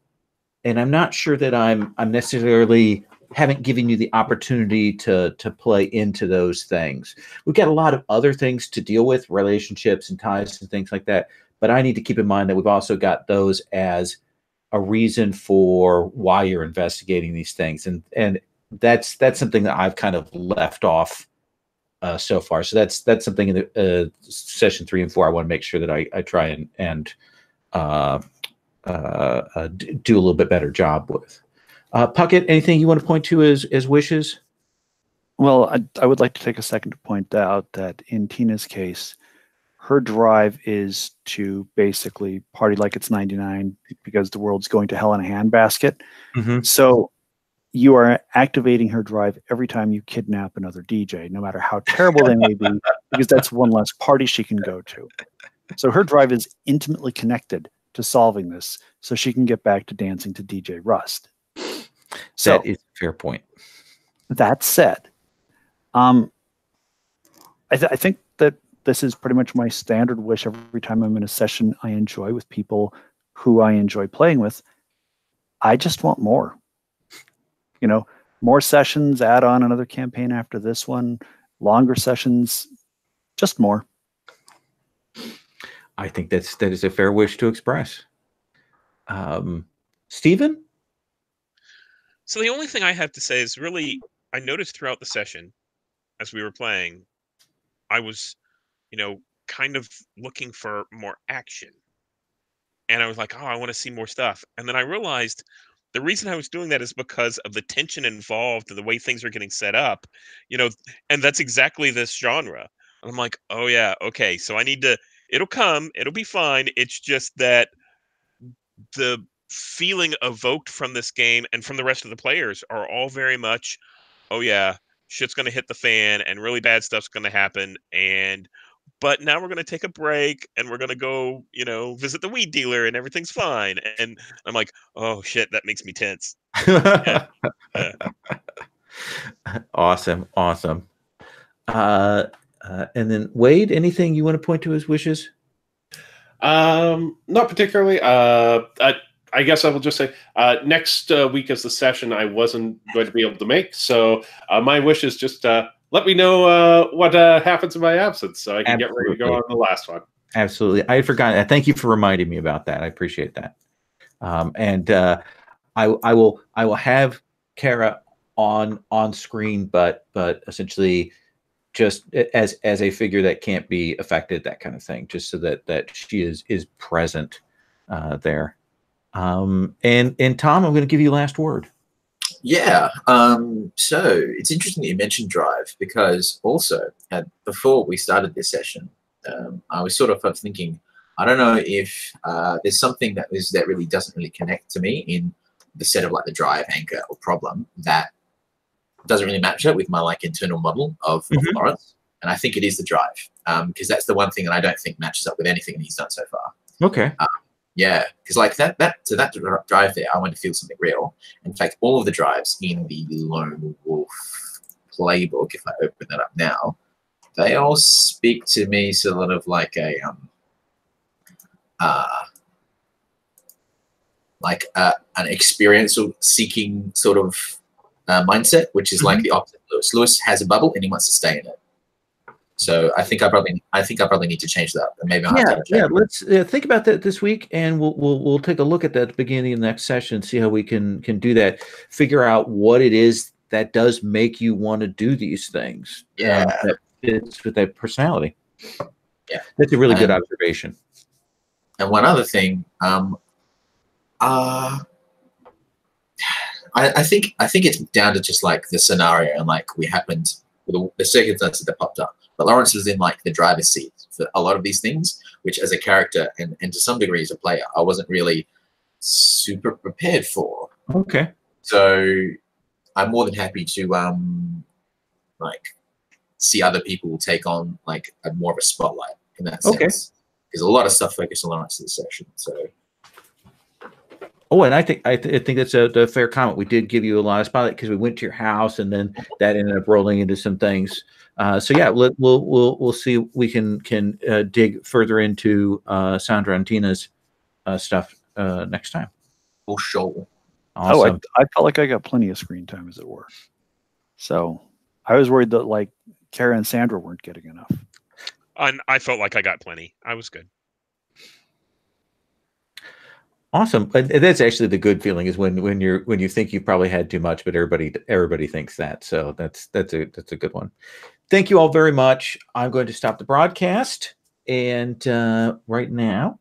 and I'm not sure that I'm necessarily haven't given you the opportunity to play into those things. We've got a lot of other things to deal with, relationships and ties and things like that. But I need to keep in mind that we've also got those as a reason for why you're investigating these things, and that's something that I've kind of left off so far. So that's something in the session 3 and 4 I want to make sure that I try and do a little bit better job with. Puckett, anything you want to point to as wishes? Well, I would like to take a second to point out that in Tina's case, her drive is to basically party like it's 99 because the world's going to hell in a handbasket. Mm-hmm. So you are activating her drive every time you kidnap another DJ, no matter how terrible they may be, because that's one less party she can go to. So her drive is intimately connected to solving this so she can get back to dancing to DJ Rust. So, that is a fair point. That said, I think that this is pretty much my standard wish every time I'm in a session I enjoy with people who I enjoy playing with. I just want more. More sessions, add on another campaign after this one, longer sessions, just more. I think that is a fair wish to express. Stephen? So the only thing I have to say is really, I noticed throughout the session, as we were playing, I was, kind of looking for more action. And I was like, oh, I want to see more stuff. And then I realized the reason I was doing that is because of the tension involved and the way things are getting set up, you know, and that's exactly this genre. And I'm like, oh yeah, okay, so I need to. It'll come. It'll be fine. It's just that the feeling evoked from this game and from the rest of the players are all very much, oh yeah, shit's gonna hit the fan and really bad stuff's gonna happen. And but now we're gonna take a break and we're gonna go, you know, visit the weed dealer and everything's fine. And I'm like, oh shit, that makes me tense. Yeah. Awesome. And then Wade, anything you want to point to as wishes? Not particularly. I guess I will just say next week is the session I wasn't going to be able to make. So my wish is just let me know what happens in my absence so I can get ready to go on the last one. Absolutely. I had forgotten. Thank you for reminding me about that. I appreciate that. And I will have Kara on screen, but essentially just as a figure that can't be affected, that kind of thing, just so that she is present there. And Tom, I'm going to give you last word. Yeah. So it's interesting that you mentioned Drive, because also before we started this session, I was sort of thinking, I don't know if there's something that really doesn't really connect to me in the set of like the Drive, anchor, or problem that doesn't really match up with my like internal model of Lawrence. And I think it is the Drive, because that's the one thing that I don't think matches up with anything that he's done so far. Okay. Yeah, because like that drive there, I want to feel something real. In fact, all of the drives in the Lone Wolf playbook, if I open that up now, they all speak to me sort of like a an experiential seeking sort of mindset, which is like the opposite of Lewis. Lewis has a bubble and he wants to stay in it. So I think I probably need to change that. And maybe I'll have to check. Let's think about that this week, and we'll take a look at that at the beginning of the next session, see how we can do that. Figure out what it is that does make you want to do these things. Yeah, that fits with that personality. Yeah, that's a really good observation. And one other thing, I think it's down to just like the scenario and like we happened with the circumstances that popped up. But Lawrence was in like the driver's seat for a lot of these things, which as a character and to some degree as a player, I wasn't really super prepared for. Okay. So I'm more than happy to like see other people take on like more of a spotlight in that sense. Okay. There's a lot of stuff focused on Lawrence this session. So. Oh, and I think that's a fair comment. We did give you a lot of spotlight because we went to your house, and then that ended up rolling into some things. So yeah, we'll see. We can dig further into Sandra and Tina's stuff next time. For sure. Awesome. Oh, I felt like I got plenty of screen time, as it were. So I was worried that like Kara and Sandra weren't getting enough. I felt like I got plenty. I was good. Awesome. That's actually the good feeling is when you think you probably had too much, but everybody thinks that. So that's a good one. Thank you all very much. I'm going to stop the broadcast, and right now